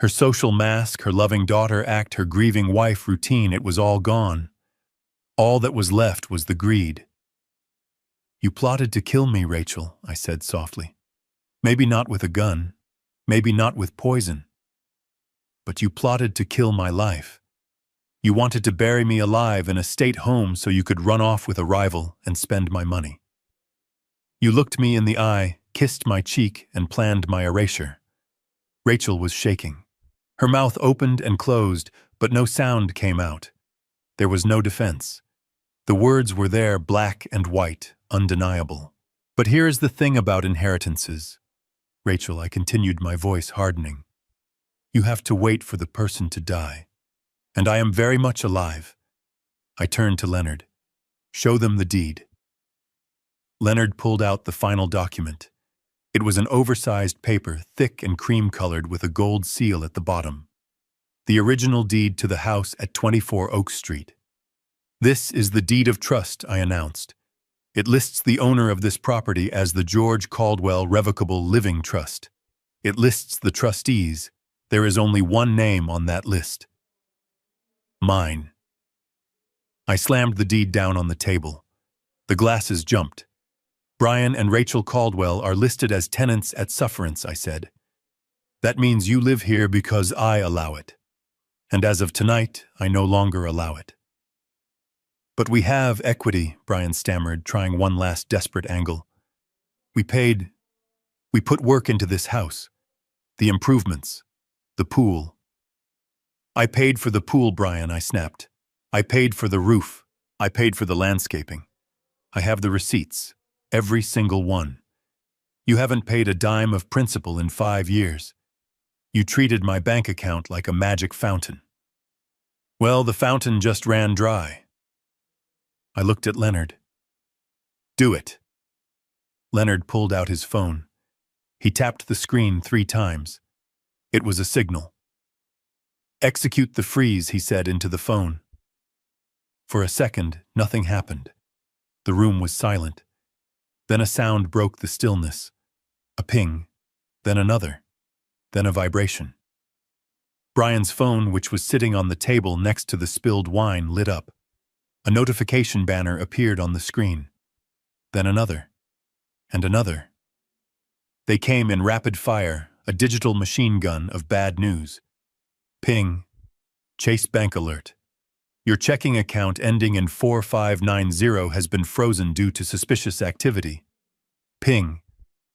Speaker 1: Her social mask, her loving daughter act, her grieving wife routine, it was all gone. All that was left was the greed. You plotted to kill me, Rachel, I said softly. Maybe not with a gun. Maybe not with poison. But you plotted to kill my life. You wanted to bury me alive in a state home so you could run off with a rival and spend my money. You looked me in the eye, kissed my cheek, and planned my erasure. Rachel was shaking. Her mouth opened and closed, but no sound came out. There was no defense. The words were there, black and white, undeniable. But here is the thing about inheritances. Rachel, I continued, my voice hardening. You have to wait for the person to die. And I am very much alive. I turned to Leonard. Show them the deed. Leonard pulled out the final document. It was an oversized paper, thick and cream-colored with a gold seal at the bottom. The original deed to the house at 24 Oak Street. This is the deed of trust, I announced. It lists the owner of this property as the George Caldwell Revocable Living Trust. It lists the trustees. There is only one name on that list. Mine. I slammed the deed down on the table. The glasses jumped. Brian and Rachel Caldwell are listed as tenants at sufferance, I said. That means you live here because I allow it. And as of tonight, I no longer allow it. But we have equity, Brian stammered, trying one last desperate angle. We put work into this house. The improvements. The pool. I paid for the pool, Brian, I snapped. I paid for the roof. I paid for the landscaping. I have the receipts. Every single one. You haven't paid a dime of principal in 5 years. You treated my bank account like a magic fountain. Well, the fountain just ran dry. I looked at Leonard. Do it. Leonard pulled out his phone. He tapped the screen 3 times. It was a signal. Execute the freeze, he said into the phone. For a second, nothing happened. The room was silent. Then a sound broke the stillness. A ping, then another, then a vibration. Brian's phone, which was sitting on the table next to the spilled wine, lit up. A notification banner appeared on the screen. Then another, and another. They came in rapid fire, a digital machine gun of bad news. Ping. Chase Bank alert. Your checking account ending in 4590 has been frozen due to suspicious activity. Ping.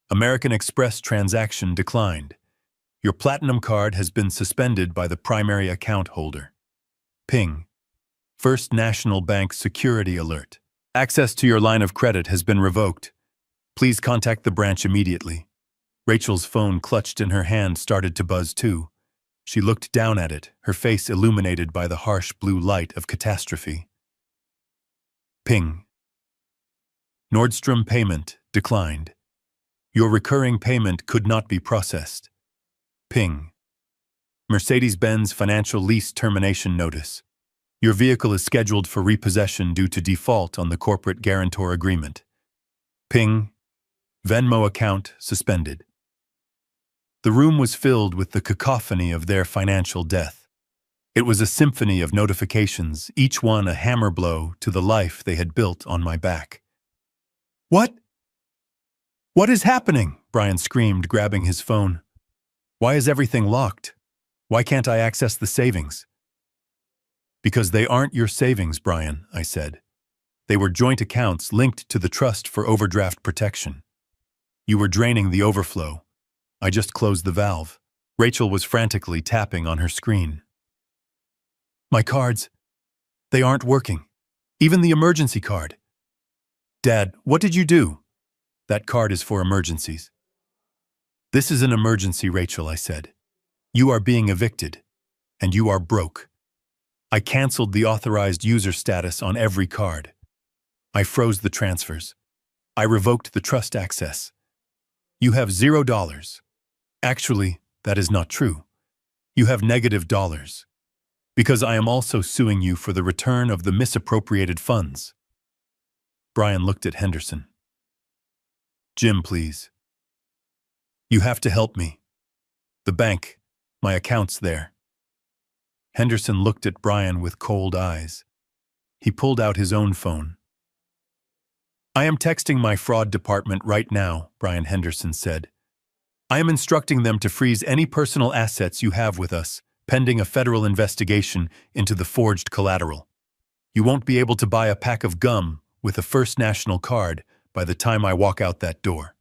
Speaker 1: American Express transaction declined. Your Platinum card has been suspended by the primary account holder. Ping. First National Bank security alert. Access to your line of credit has been revoked. Please contact the branch immediately. Rachel's phone, clutched in her hand, started to buzz too. She looked down at it, her face illuminated by the harsh blue light of catastrophe. Ping. Nordstrom payment declined. Your recurring payment could not be processed. Ping. Mercedes-Benz financial lease termination notice. Your vehicle is scheduled for repossession due to default on the corporate guarantor agreement. Ping. Venmo account suspended. The room was filled with the cacophony of their financial death. It was a symphony of notifications, each one a hammer blow to the life they had built on my back. What? What is happening? Brian screamed, grabbing his phone. Why is everything locked? Why can't I access the savings? Because they aren't your savings, Brian, I said. They were joint accounts linked to the trust for overdraft protection. You were draining the overflow. I just closed the valve. Rachel was frantically tapping on her screen. My cards, they aren't working. Even the emergency card. Dad, what did you do? That card is for emergencies. This is an emergency, Rachel, I said. You are being evicted, and you are broke. I canceled the authorized user status on every card. I froze the transfers. I revoked the trust access. You have $0. Actually, that is not true. You have -$, because I am also suing you for the return of the misappropriated funds. Brian looked at Henderson. Jim, please. You have to help me. The bank, my account's there. Henderson looked at Brian with cold eyes. He pulled out his own phone. I am texting my fraud department right now, Brian Henderson said. I am instructing them to freeze any personal assets you have with us, pending a federal investigation into the forged collateral. You won't be able to buy a pack of gum with a First National card by the time I walk out that door.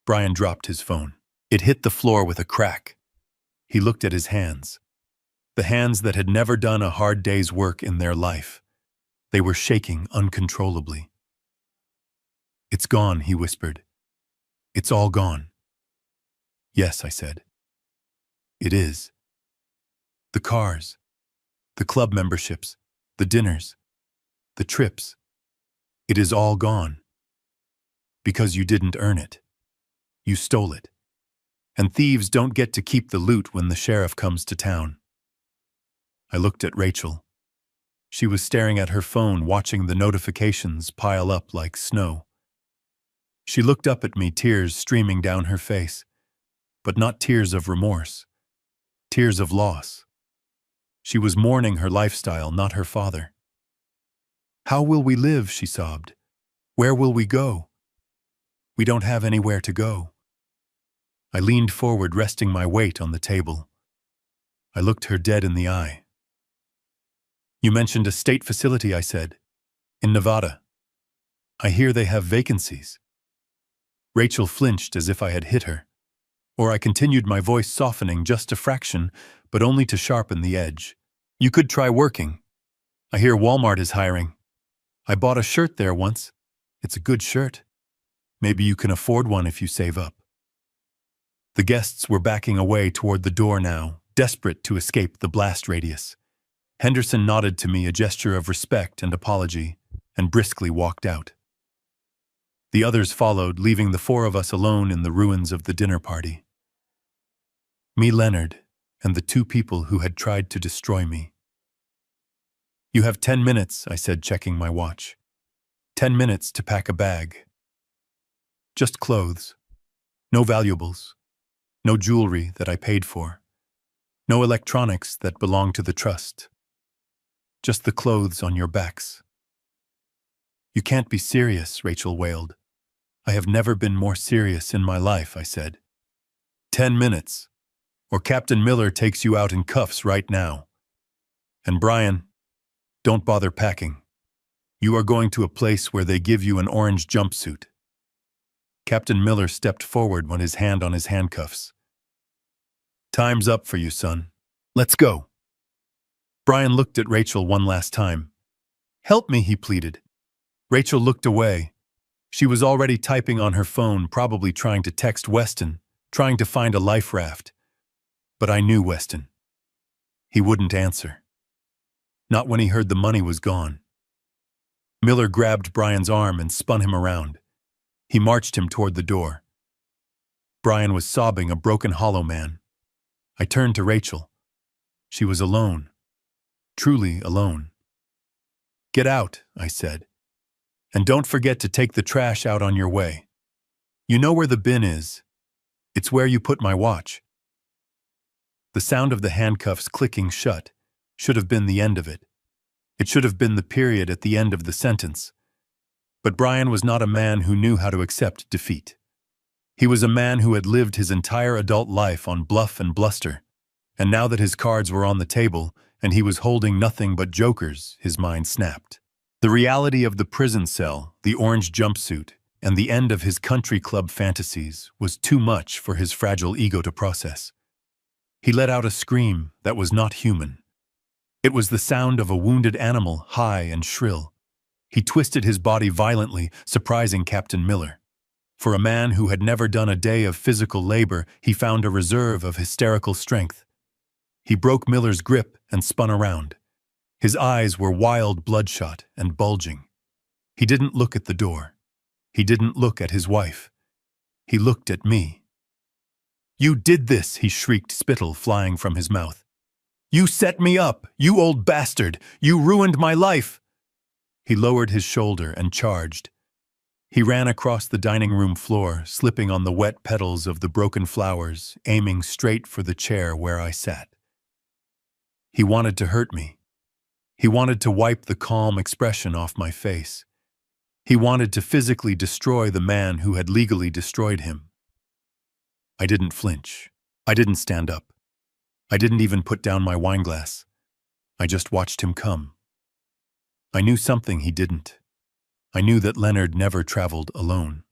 Speaker 1: Brian dropped his phone. It hit the floor with a crack. He looked at his hands. The hands that had never done a hard day's work in their life. They were shaking uncontrollably. It's gone, he whispered. It's all gone. Yes, I said. It is. The cars, the club memberships, the dinners, the trips. It is all gone. Because you didn't earn it. You stole it. And thieves don't get to keep the loot when the sheriff comes to town. I looked at Rachel. She was staring at her phone, watching the notifications pile up like snow. She looked up at me, tears streaming down her face, but not tears of remorse, tears of loss. She was mourning her lifestyle, not her father. "How will we live?" she sobbed. "Where will we go? We don't have anywhere to go." I leaned forward, resting my weight on the table. I looked her dead in the eye. "You mentioned a state facility," I said. "In Nevada. I hear they have vacancies." Rachel flinched as if I had hit her. Or I continued, my voice softening just a fraction, but only to sharpen the edge. "You could try working. I hear Walmart is hiring. I bought a shirt there once. It's a good shirt. Maybe you can afford one if you save up." The guests were backing away toward the door now, desperate to escape the blast radius. Henderson nodded to me, a gesture of respect and apology, and briskly walked out. The others followed, leaving the four of us alone in the ruins of the dinner party. Me, Leonard, and the two people who had tried to destroy me. "You have 10 minutes, I said, checking my watch. 10 minutes to pack a bag. Just clothes. No valuables. No jewelry that I paid for. No electronics that belong to the trust. Just the clothes on your backs." "You can't be serious," Rachel wailed. "I have never been more serious in my life," I said. 10 minutes, or Captain Miller takes you out in cuffs right now. And Brian, don't bother packing. You are going to a place where they give you an orange jumpsuit." Captain Miller stepped forward, with his hand on his handcuffs. "Time's up for you, son. Let's go." Brian looked at Rachel one last time. "Help me," he pleaded. Rachel looked away. She was already typing on her phone, probably trying to text Weston, trying to find a life raft. But I knew Weston. He wouldn't answer. Not when he heard the money was gone. Miller grabbed Brian's arm and spun him around. He marched him toward the door. Brian was sobbing, a broken, hollow man. I turned to Rachel. She was alone. Truly alone. "Get out," I said. "And don't forget to take the trash out on your way. You know where the bin is. It's where you put my watch." The sound of the handcuffs clicking shut should have been the end of it. It should have been the period at the end of the sentence. But Brian was not a man who knew how to accept defeat. He was a man who had lived his entire adult life on bluff and bluster, and now that his cards were on the table and he was holding nothing but jokers, his mind snapped. The reality of the prison cell, the orange jumpsuit, and the end of his country club fantasies was too much for his fragile ego to process. He let out a scream that was not human. It was the sound of a wounded animal, high and shrill. He twisted his body violently, surprising Captain Miller. For a man who had never done a day of physical labor, he found a reserve of hysterical strength. He broke Miller's grip and spun around. His eyes were wild, bloodshot, and bulging. He didn't look at the door. He didn't look at his wife. He looked at me. "You did this," he shrieked, spittle flying from his mouth. "You set me up, you old bastard! You ruined my life!" He lowered his shoulder and charged. He ran across the dining room floor, slipping on the wet petals of the broken flowers, aiming straight for the chair where I sat. He wanted to hurt me. He wanted to wipe the calm expression off my face. He wanted to physically destroy the man who had legally destroyed him. I didn't flinch. I didn't stand up. I didn't even put down my wineglass. I just watched him come. I knew something he didn't. I knew that Leonard never traveled alone.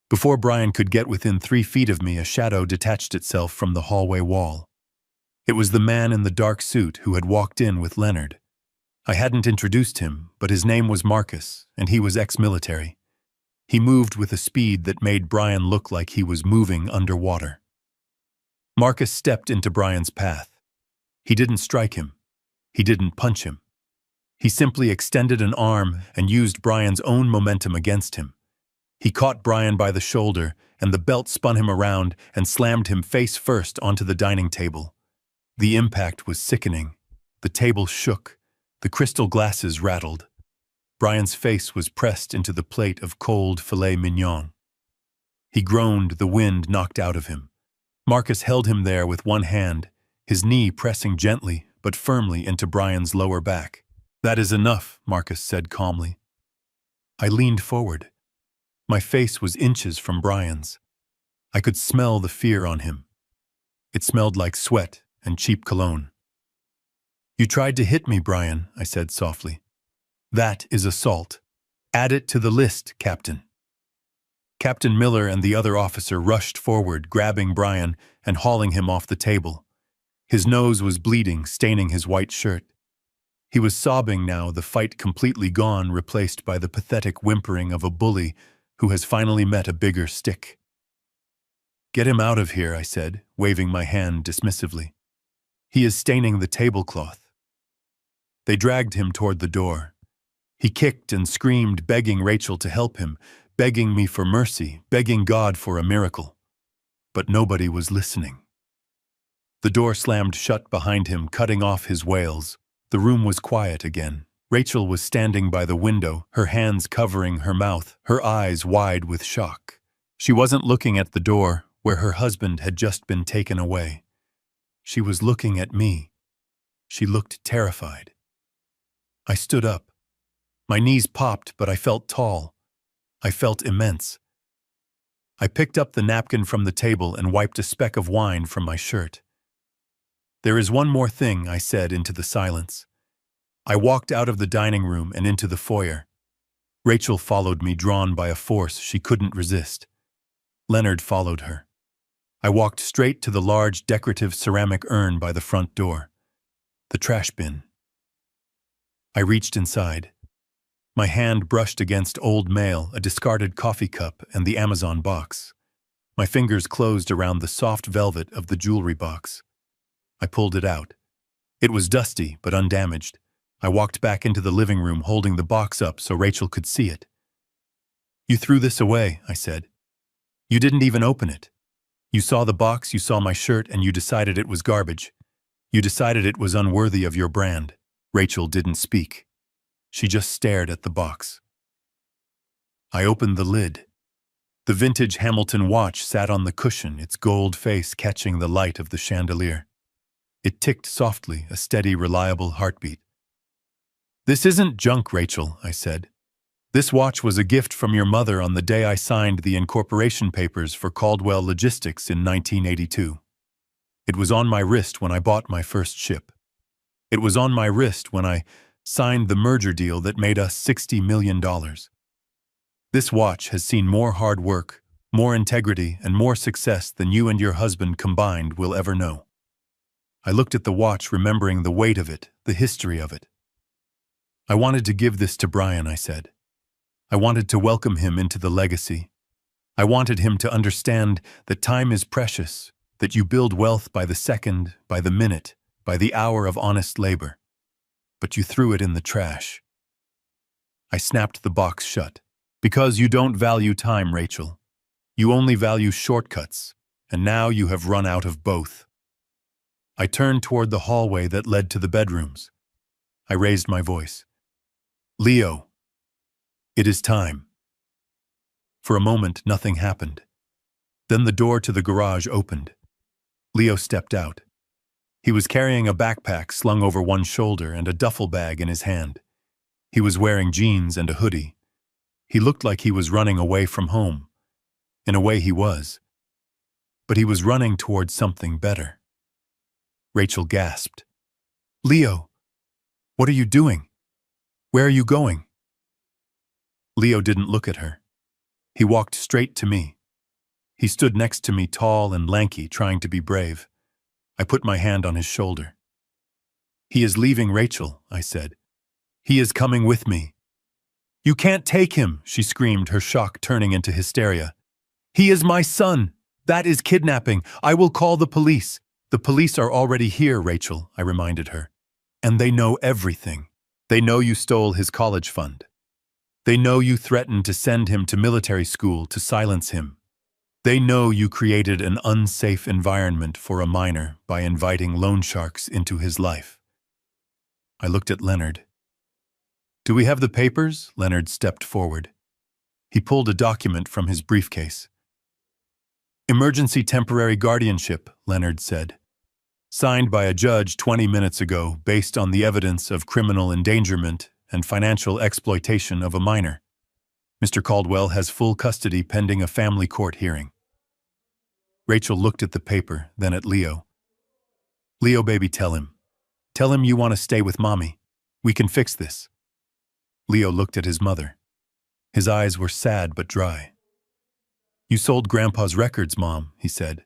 Speaker 1: Before Brian could get within 3 feet of me, a shadow detached itself from the hallway wall. It was the man in the dark suit who had walked in with Leonard. I hadn't introduced him, but his name was Marcus, and he was ex-military. He moved with a speed that made Brian look like he was moving underwater. Marcus stepped into Brian's path. He didn't strike him. He didn't punch him. He simply extended an arm and used Brian's own momentum against him. He caught Brian by the shoulder, and the belt spun him around and slammed him face first onto the dining table. The impact was sickening. The table shook. The crystal glasses rattled. Brian's face was pressed into the plate of cold filet mignon. He groaned, the wind knocked out of him. Marcus held him there with one hand, his knee pressing gently but firmly into Brian's lower back. "That is enough," Marcus said calmly. I leaned forward. My face was inches from Brian's. I could smell the fear on him. It smelled like sweat and cheap cologne. "You tried to hit me, Brian," I said softly. "That is assault. Add it to the list, Captain." Captain Miller and the other officer rushed forward, grabbing Brian and hauling him off the table. His nose was bleeding, staining his white shirt. He was sobbing now, the fight completely gone, replaced by the pathetic whimpering of a bully who has finally met a bigger stick. "Get him out of here," I said, waving my hand dismissively. "He is staining the tablecloth." They dragged him toward the door. He kicked and screamed, begging Rachel to help him, begging me for mercy, begging God for a miracle. But nobody was listening. The door slammed shut behind him, cutting off his wails. The room was quiet again. Rachel was standing by the window, her hands covering her mouth, her eyes wide with shock. She wasn't looking at the door, where her husband had just been taken away. She was looking at me. She looked terrified. I stood up. My knees popped, but I felt tall. I felt immense. I picked up the napkin from the table and wiped a speck of wine from my shirt. "There is one more thing," I said into the silence. I walked out of the dining room and into the foyer. Rachel followed me, drawn by a force she couldn't resist. Leonard followed her. I walked straight to the large decorative ceramic urn by the front door. The trash bin. I reached inside. My hand brushed against old mail, a discarded coffee cup, and the Amazon box. My fingers closed around the soft velvet of the jewelry box. I pulled it out. It was dusty, but undamaged. I walked back into the living room, holding the box up so Rachel could see it. "You threw this away," I said. "You didn't even open it. You saw the box, you saw my shirt, and you decided it was garbage. You decided it was unworthy of your brand." Rachel didn't speak. She just stared at the box. I opened the lid. The vintage Hamilton watch sat on the cushion, its gold face catching the light of the chandelier. It ticked softly, a steady, reliable heartbeat. "This isn't junk, Rachel," I said. "This watch was a gift from your mother on the day I signed the incorporation papers for Caldwell Logistics in 1982. It was on my wrist when I bought my first ship. It was on my wrist when I signed the merger deal that made us $60 million. This watch has seen more hard work, more integrity, and more success than you and your husband combined will ever know." I looked at the watch, remembering the weight of it, the history of it. "I wanted to give this to Brian," I said. "I wanted to welcome him into the legacy. I wanted him to understand that time is precious, that you build wealth by the second, by the minute, by the hour of honest labor. But you threw it in the trash." I snapped the box shut. "Because you don't value time, Rachel. You only value shortcuts, and now you have run out of both." I turned toward the hallway that led to the bedrooms. I raised my voice. "Leo, it is time." For a moment, nothing happened. Then the door to the garage opened. Leo stepped out. He was carrying a backpack slung over one shoulder and a duffel bag in his hand. He was wearing jeans and a hoodie. He looked like he was running away from home. In a way he was. But he was running towards something better. Rachel gasped. "Leo, what are you doing? Where are you going?" Leo didn't look at her. He walked straight to me. He stood next to me, tall and lanky, trying to be brave. I put my hand on his shoulder. "He is leaving Rachel," I said. "He is coming with me." "You can't take him," she screamed, her shock turning into hysteria. "He is my son. That is kidnapping. I will call the police." "The police are already here, Rachel," I reminded her. "And they know everything. They know you stole his college fund. They know you threatened to send him to military school to silence him. They know you created an unsafe environment for a minor by inviting loan sharks into his life." I looked at Leonard. Do we have the papers? Leonard stepped forward. He pulled a document from his briefcase. Emergency temporary guardianship, Leonard said. Signed by a judge 20 minutes ago based on the evidence of criminal endangerment and financial exploitation of a minor. Mr. Caldwell has full custody pending a family court hearing. Rachel looked at the paper, then at Leo. Leo, baby, tell him. Tell him you want to stay with Mommy. We can fix this. Leo looked at his mother. His eyes were sad but dry. You sold Grandpa's records, Mom, he said.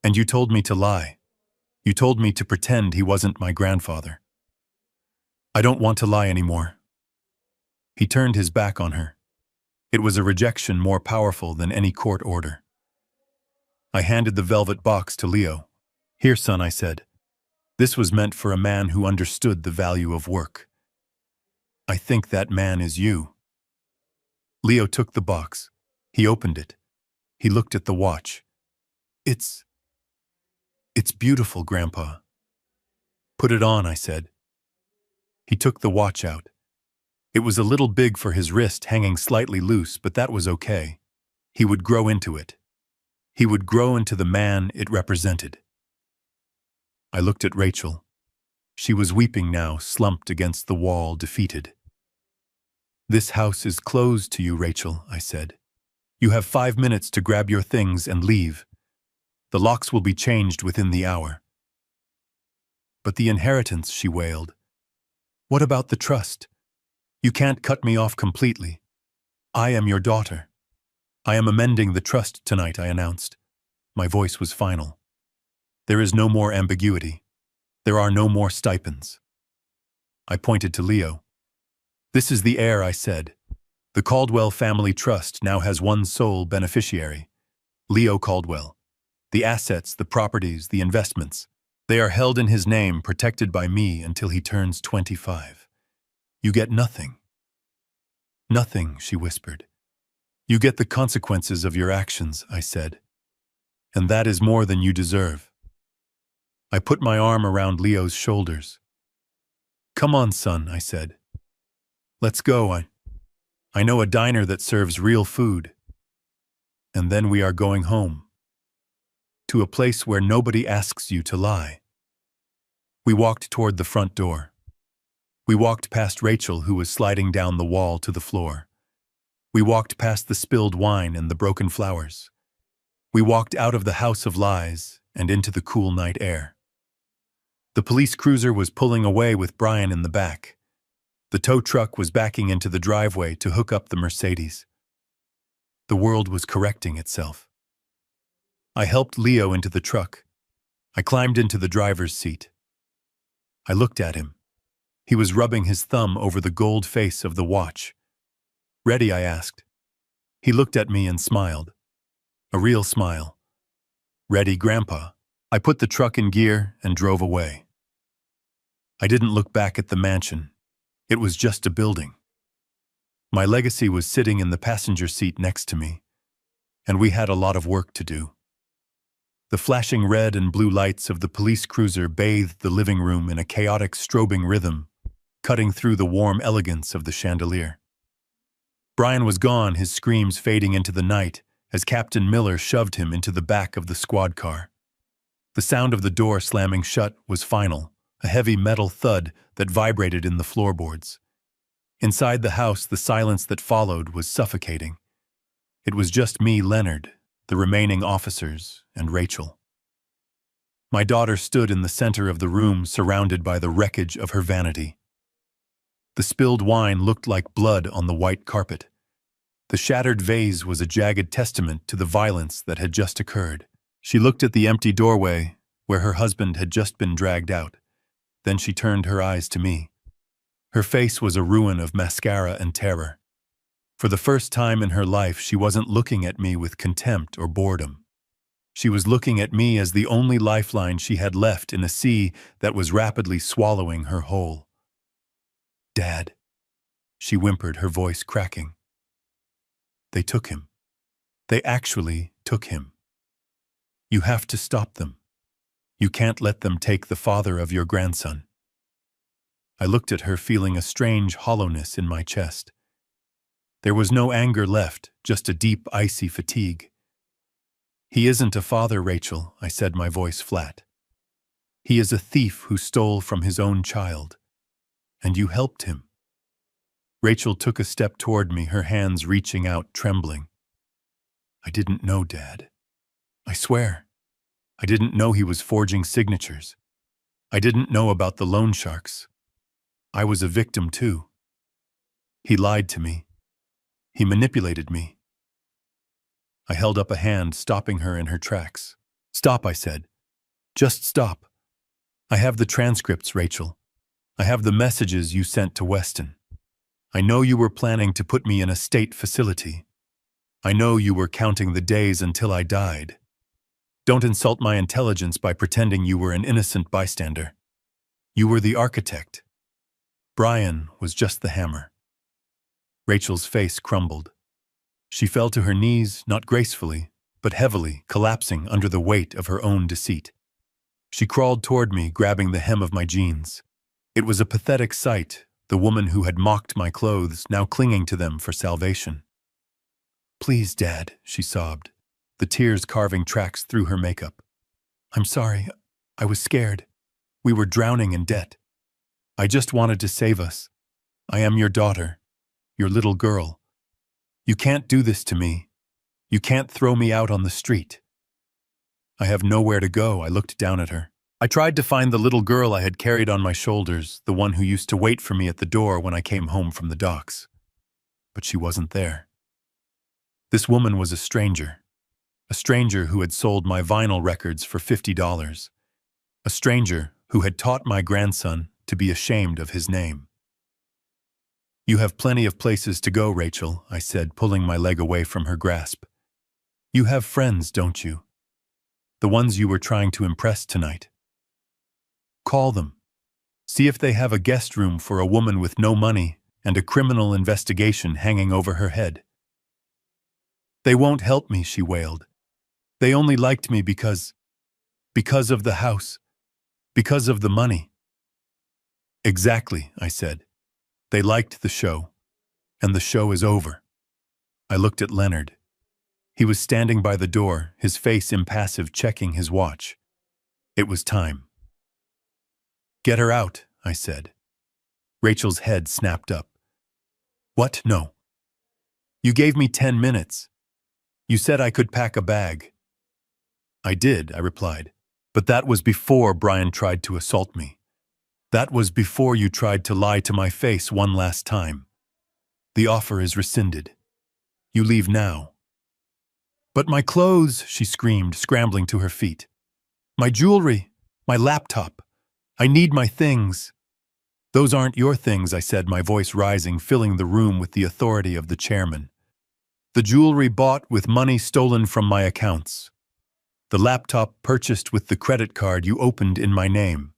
Speaker 1: And you told me to lie. You told me to pretend he wasn't my grandfather. I don't want to lie anymore. He turned his back on her. It was a rejection more powerful than any court order. I handed the velvet box to Leo. Here, son, I said. This was meant for a man who understood the value of work. I think that man is you. Leo took the box. He opened it. He looked at the watch. It's beautiful, Grandpa. Put it on, I said. He took the watch out. It was a little big for his wrist, hanging slightly loose, but that was okay. He would grow into it. He would grow into the man it represented. I looked at Rachel. She was weeping now, slumped against the wall, defeated. This house is closed to you, Rachel, I said. You have 5 minutes to grab your things and leave. The locks will be changed within the hour. But the inheritance, she wailed. What about the trust? You can't cut me off completely. I am your daughter. I am amending the trust tonight, I announced. My voice was final. There is no more ambiguity. There are no more stipends. I pointed to Leo. This is the heir, I said. The Caldwell Family Trust now has one sole beneficiary, Leo Caldwell. The assets, the properties, the investments, they are held in his name, protected by me until he turns 25. You get nothing. Nothing, she whispered. You get the consequences of your actions, I said. And that is more than you deserve. I put my arm around Leo's shoulders. Come on, son, I said. Let's go. I know a diner that serves real food. And then we are going home. To a place where nobody asks you to lie. We walked toward the front door. We walked past Rachel, who was sliding down the wall to the floor. We walked past the spilled wine and the broken flowers. We walked out of the house of lies and into the cool night air. The police cruiser was pulling away with Brian in the back. The tow truck was backing into the driveway to hook up the Mercedes. The world was correcting itself. I helped Leo into the truck. I climbed into the driver's seat. I looked at him. He was rubbing his thumb over the gold face of the watch. Ready, I asked. He looked at me and smiled. A real smile. Ready, Grandpa. I put the truck in gear and drove away. I didn't look back at the mansion. It was just a building. My legacy was sitting in the passenger seat next to me, and we had a lot of work to do. The flashing red and blue lights of the police cruiser bathed the living room in a chaotic strobing rhythm, cutting through the warm elegance of the chandelier. Brian was gone, his screams fading into the night as Captain Miller shoved him into the back of the squad car. The sound of the door slamming shut was final, a heavy metal thud that vibrated in the floorboards. Inside the house, the silence that followed was suffocating. It was just me, Leonard, the remaining officers, and Rachel. My daughter stood in the center of the room, surrounded by the wreckage of her vanity. The spilled wine looked like blood on the white carpet. The shattered vase was a jagged testament to the violence that had just occurred. She looked at the empty doorway, where her husband had just been dragged out. Then she turned her eyes to me. Her face was a ruin of mascara and terror. For the first time in her life, she wasn't looking at me with contempt or boredom. She was looking at me as the only lifeline she had left in a sea that was rapidly swallowing her whole. Dad, she whimpered, her voice cracking. They took him. They actually took him. You have to stop them. You can't let them take the father of your grandson. I looked at her, feeling a strange hollowness in my chest. There was no anger left, just a deep, icy fatigue. "He isn't a father, Rachel," I said, my voice flat. "He is a thief who stole from his own child. And you helped him." Rachel took a step toward me, her hands reaching out, trembling. "I didn't know, Dad. I swear. I didn't know he was forging signatures. I didn't know about the loan sharks. I was a victim too. He lied to me. He manipulated me." I held up a hand, stopping her in her tracks. "Stop," I said. "Just stop. I have the transcripts, Rachel. I have the messages you sent to Weston. I know you were planning to put me in a state facility. I know you were counting the days until I died. Don't insult my intelligence by pretending you were an innocent bystander. You were the architect. Brian was just the hammer." Rachel's face crumbled. She fell to her knees, not gracefully, but heavily, collapsing under the weight of her own deceit. She crawled toward me, grabbing the hem of my jeans. It was a pathetic sight, the woman who had mocked my clothes now clinging to them for salvation. "Please, Dad," she sobbed, the tears carving tracks through her makeup. "I'm sorry. I was scared. We were drowning in debt. I just wanted to save us. I am your daughter, your little girl. You can't do this to me. You can't throw me out on the street." I have nowhere to go, I looked down at her. I tried to find the little girl I had carried on my shoulders, the one who used to wait for me at the door when I came home from the docks. But she wasn't there. This woman was a stranger who had sold my vinyl records for $50, a stranger who had taught my grandson to be ashamed of his name. "You have plenty of places to go, Rachel," I said, pulling my leg away from her grasp. "You have friends, don't you? The ones you were trying to impress tonight. Call them. See if they have a guest room for a woman with no money and a criminal investigation hanging over her head." "They won't help me," she wailed. "They only liked me because of the house, because of the money." "Exactly," I said. "They liked the show, and the show is over." I looked at Leonard. He was standing by the door, his face impassive, checking his watch. It was time. "Get her out," I said. Rachel's head snapped up. "What? No. You gave me 10 minutes. You said I could pack a bag." "I did," I replied. "But that was before Brian tried to assault me. That was before you tried to lie to my face one last time. The offer is rescinded. You leave now." "But my clothes," she screamed, scrambling to her feet. "My jewelry, my laptop. I need my things." "Those aren't your things," I said, my voice rising, filling the room with the authority of the chairman. "The jewelry bought with money stolen from my accounts. The laptop purchased with the credit card you opened in my name.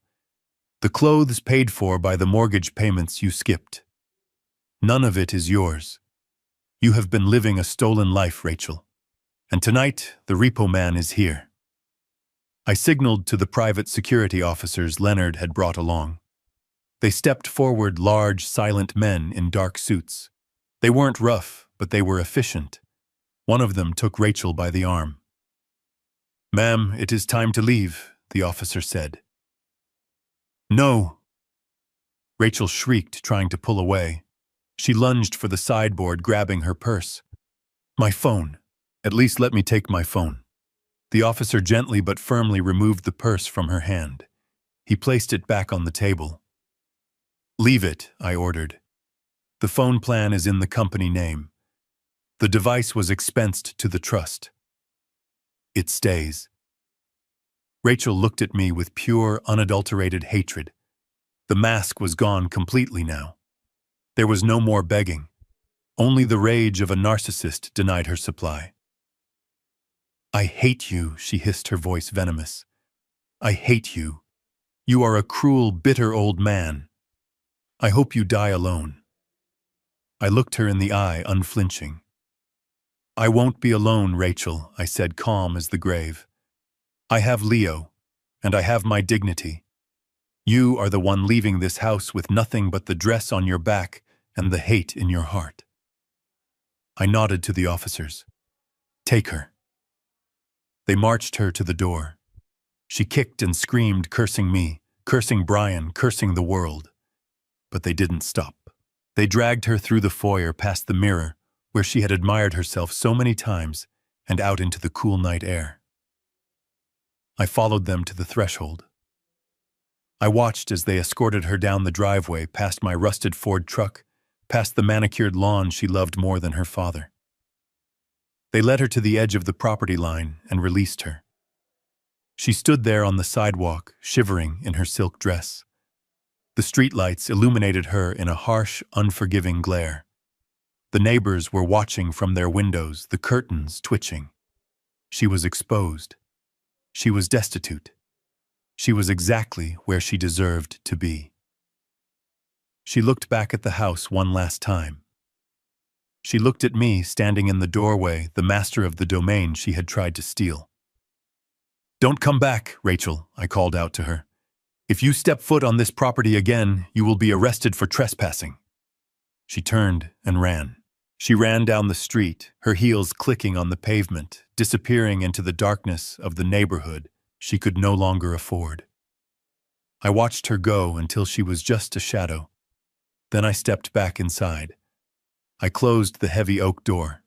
Speaker 1: The clothes paid for by the mortgage payments you skipped. None of it is yours. You have been living a stolen life, Rachel. And tonight, the repo man is here." I signaled to the private security officers Leonard had brought along. They stepped forward, large, silent men in dark suits. They weren't rough, but they were efficient. One of them took Rachel by the arm. "Ma'am, it is time to leave," the officer said. "No!" Rachel shrieked, trying to pull away. She lunged for the sideboard, grabbing her purse. "My phone. At least let me take my phone." The officer gently but firmly removed the purse from her hand. He placed it back on the table. "Leave it," I ordered. "The phone plan is in the company name. The device was expensed to the trust. It stays." Rachel looked at me with pure, unadulterated hatred. The mask was gone completely now. There was no more begging. Only the rage of a narcissist denied her supply. "I hate you," she hissed, her voice venomous. "I hate you. You are a cruel, bitter old man. I hope you die alone." I looked her in the eye, unflinching. "I won't be alone, Rachel," I said, calm as the grave. "I have Leo, and I have my dignity. You are the one leaving this house with nothing but the dress on your back and the hate in your heart." I nodded to the officers. "Take her." They marched her to the door. She kicked and screamed, cursing me, cursing Brian, cursing the world. But they didn't stop. They dragged her through the foyer past the mirror, where she had admired herself so many times, and out into the cool night air. I followed them to the threshold. I watched as they escorted her down the driveway, past my rusted Ford truck, past the manicured lawn she loved more than her father. They led her to the edge of the property line and released her. She stood there on the sidewalk, shivering in her silk dress. The streetlights illuminated her in a harsh, unforgiving glare. The neighbors were watching from their windows, the curtains twitching. She was exposed. She was destitute. She was exactly where she deserved to be. She looked back at the house one last time. She looked at me, standing in the doorway, the master of the domain she had tried to steal. "Don't come back, Rachel," I called out to her. "If you step foot on this property again, you will be arrested for trespassing." She turned and ran. She ran down the street, her heels clicking on the pavement, disappearing into the darkness of the neighborhood she could no longer afford. I watched her go until she was just a shadow. Then I stepped back inside. I closed the heavy oak door.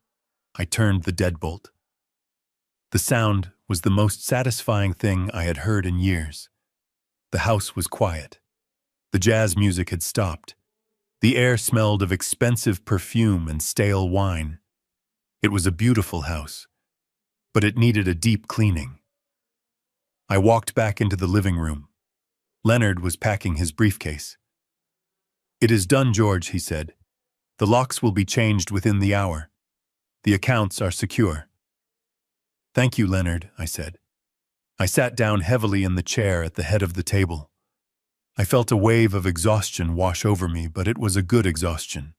Speaker 1: I turned the deadbolt. The sound was the most satisfying thing I had heard in years. The house was quiet. The jazz music had stopped. The air smelled of expensive perfume and stale wine. It was a beautiful house, but it needed a deep cleaning. I walked back into the living room. Leonard was packing his briefcase. "It is done, George," he said. "The locks will be changed within the hour. The accounts are secure." "Thank you, Leonard," I said. I sat down heavily in the chair at the head of the table. I felt a wave of exhaustion wash over me, but it was a good exhaustion.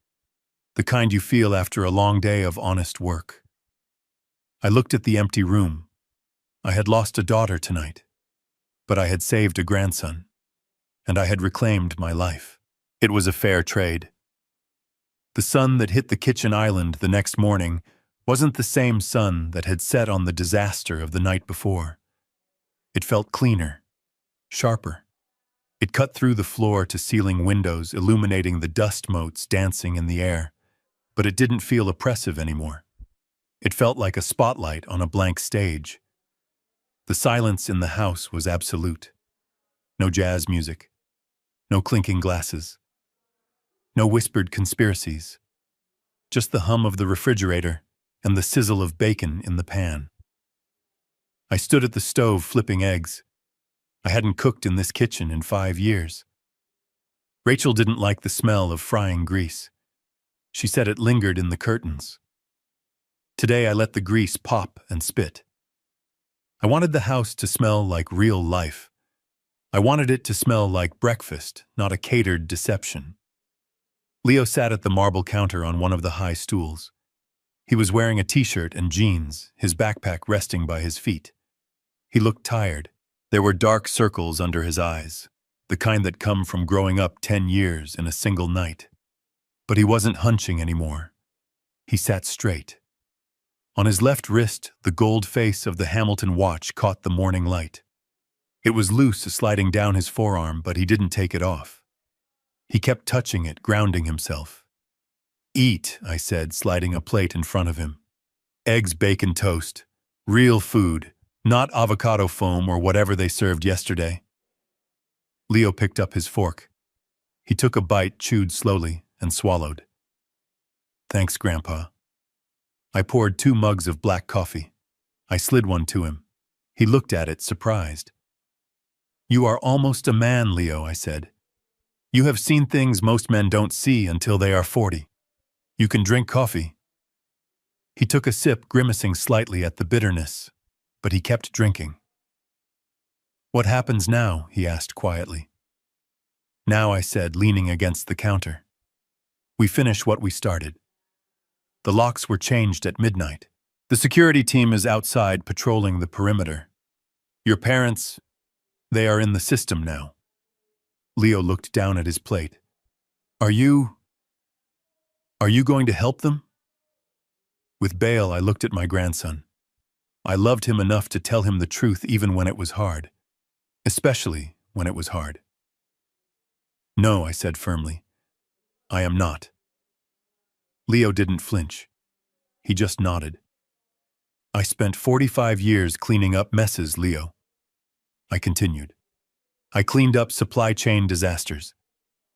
Speaker 1: The kind you feel after a long day of honest work. I looked at the empty room. I had lost a daughter tonight, but I had saved a grandson, and I had reclaimed my life. It was a fair trade. The sun that hit the kitchen island the next morning wasn't the same sun that had set on the disaster of the night before. It felt cleaner, sharper. It cut through the floor-to-ceiling windows, illuminating the dust motes dancing in the air, but it didn't feel oppressive anymore. It felt like a spotlight on a blank stage. The silence in the house was absolute. No jazz music, no clinking glasses, no whispered conspiracies, just the hum of the refrigerator and the sizzle of bacon in the pan. I stood at the stove flipping eggs. I hadn't cooked in this kitchen in 5 years. Rachel didn't like the smell of frying grease. She said it lingered in the curtains. Today I let the grease pop and spit. I wanted the house to smell like real life. I wanted it to smell like breakfast, not a catered deception. Leo sat at the marble counter on one of the high stools. He was wearing a t-shirt and jeans, his backpack resting by his feet. He looked tired. There were dark circles under his eyes, the kind that come from growing up 10 years in a single night. But he wasn't hunching anymore. He sat straight. On his left wrist, the gold face of the Hamilton watch caught the morning light. It was loose, sliding down his forearm, but he didn't take it off. He kept touching it, grounding himself. "Eat," I said, sliding a plate in front of him. "Eggs, bacon, toast. Real food. Not avocado foam or whatever they served yesterday." Leo picked up his fork. He took a bite, chewed slowly, and swallowed. "Thanks, Grandpa." I poured 2 mugs of black coffee. I slid one to him. He looked at it, surprised. "You are almost a man, Leo," I said. "You have seen things most men don't see until they are 40. You can drink coffee." He took a sip, grimacing slightly at the bitterness, but he kept drinking. "What happens now?" he asked quietly. "Now," I said, leaning against the counter. "We finish what we started. The locks were changed at midnight. The security team is outside patrolling the perimeter. Your parents, they are in the system now. Leo looked down at his plate. Are you going to help them? With Bale, I looked at my grandson. I loved him enough to tell him the truth even when it was hard. Especially when it was hard. No, I said firmly. I am not. Leo didn't flinch. He just nodded. I spent 45 years cleaning up messes, Leo. I continued. I cleaned up supply chain disasters.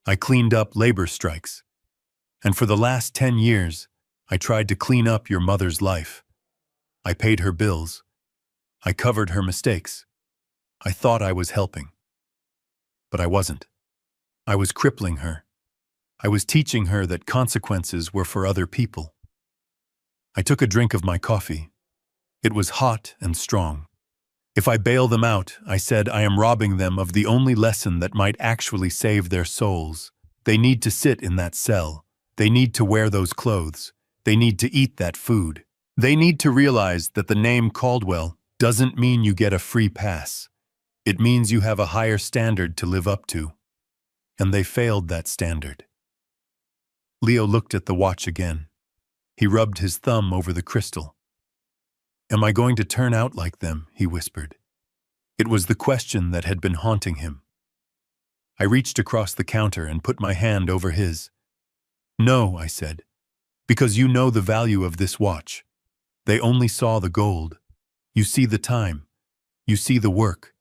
Speaker 1: I cleaned up labor strikes. And for the last 10 years, I tried to clean up your mother's life. I paid her bills. I covered her mistakes. I thought I was helping. But I wasn't. I was crippling her. I was teaching her that consequences were for other people. I took a drink of my coffee. It was hot and strong. If I bail them out, I said, I am robbing them of the only lesson that might actually save their souls. They need to sit in that cell. They need to wear those clothes. They need to eat that food. They need to realize that the name Caldwell doesn't mean you get a free pass. It means you have a higher standard to live up to. And they failed that standard. Leo looked at the watch again. He rubbed his thumb over the crystal. Am I going to turn out like them? He whispered. It was the question that had been haunting him. I reached across the counter and put my hand over his. No, I said, because you know the value of this watch. They only saw the gold. You see the time. You see the work.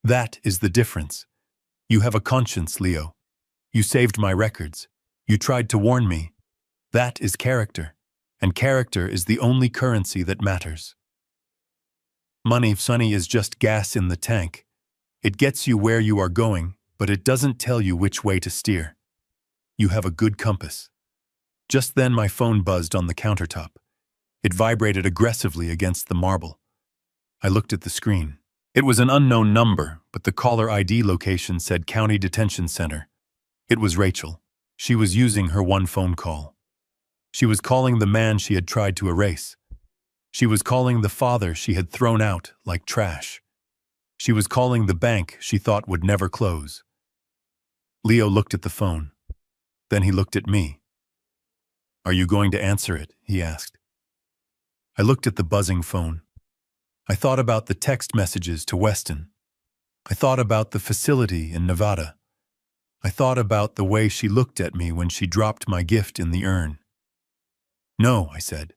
Speaker 1: That is the difference. You have a conscience, Leo. You saved my records. You tried to warn me. That is character. And character is the only currency that matters. Money, Sonny, is just gas in the tank. It gets you where you are going, but it doesn't tell you which way to steer. You have a good compass. Just then my phone buzzed on the countertop. It vibrated aggressively against the marble. I looked at the screen. It was an unknown number, but the caller ID location said County Detention Center. It was Rachel. She was using her one phone call. She was calling the man she had tried to erase. She was calling the father she had thrown out like trash. She was calling the bank she thought would never close. Leo looked at the phone. Then he looked at me. Are you going to answer it? He asked. I looked at the buzzing phone. I thought about the text messages to Weston. I thought about the facility in Nevada. I thought about the way she looked at me when she dropped my gift in the urn. No, I said.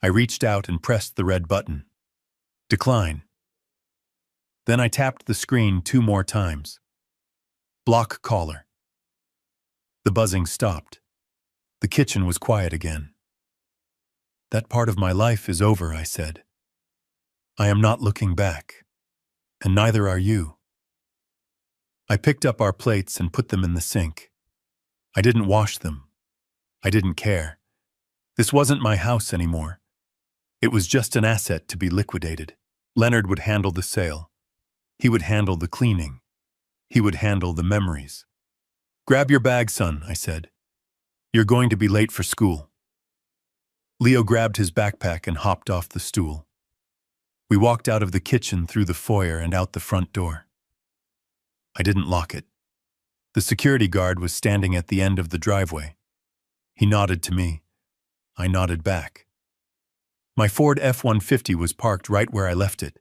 Speaker 1: I reached out and pressed the red button. Decline. Then I tapped the screen 2 more times. Block caller. The buzzing stopped. The kitchen was quiet again. That part of my life is over, I said. I am not looking back, and neither are you. I picked up our plates and put them in the sink. I didn't wash them. I didn't care. This wasn't my house anymore. It was just an asset to be liquidated. Leonard would handle the sale. He would handle the cleaning. He would handle the memories. Grab your bag, son, I said. You're going to be late for school. Leo grabbed his backpack and hopped off the stool. We walked out of the kitchen through the foyer and out the front door. I didn't lock it. The security guard was standing at the end of the driveway. He nodded to me. I nodded back. My Ford F-150 was parked right where I left it.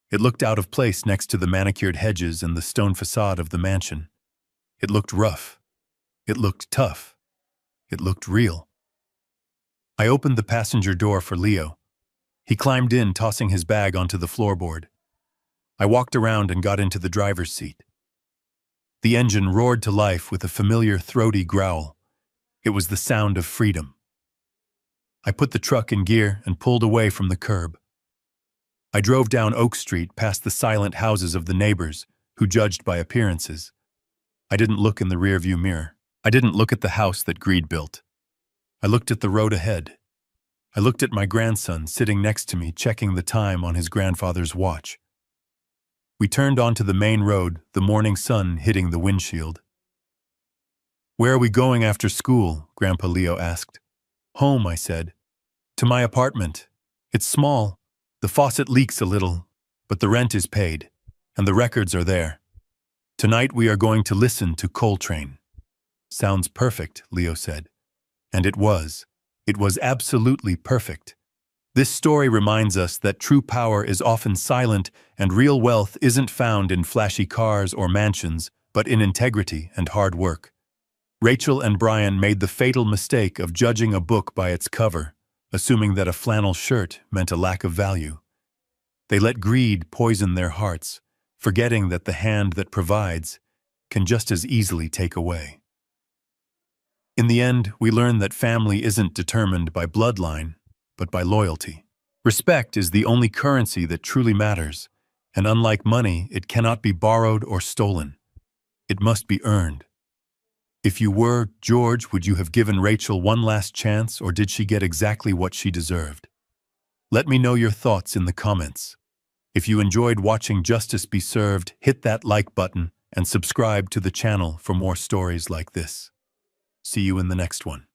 Speaker 1: It looked out of place next to the manicured hedges and the stone facade of the mansion. It looked rough. It looked tough. It looked real. I opened the passenger door for Leo. He climbed in, tossing his bag onto the floorboard. I walked around and got into the driver's seat. The engine roared to life with a familiar throaty growl. It was the sound of freedom. I put the truck in gear and pulled away from the curb. I drove down Oak Street past the silent houses of the neighbors who judged by appearances. I didn't look in the rearview mirror. I didn't look at the house that Greed built. I looked at the road ahead. I looked at my grandson sitting next to me, checking the time on his grandfather's watch. We turned onto the main road, the morning sun hitting the windshield. Where are we going after school? Grandpa Leo asked. Home, I said. To my apartment. It's small. The faucet leaks a little, but the rent is paid, and the records are there. Tonight we are going to listen to Coltrane. Sounds perfect, Leo said. And it was. It was absolutely perfect. This story reminds us that true power is often silent and real wealth isn't found in flashy cars or mansions, but in integrity and hard work. Rachel and Brian made the fatal mistake of judging a book by its cover, assuming that a flannel shirt meant a lack of value. They let greed poison their hearts, forgetting that the hand that provides can just as easily take away. In the end, we learn that family isn't determined by bloodline, but by loyalty. Respect is the only currency that truly matters, and unlike money, it cannot be borrowed or stolen. It must be earned. If you were George, would you have given Rachel one last chance, or did she get exactly what she deserved? Let me know your thoughts in the comments. If you enjoyed watching Justice Be Served, hit that like button and subscribe to the channel for more stories like this. See you in the next one.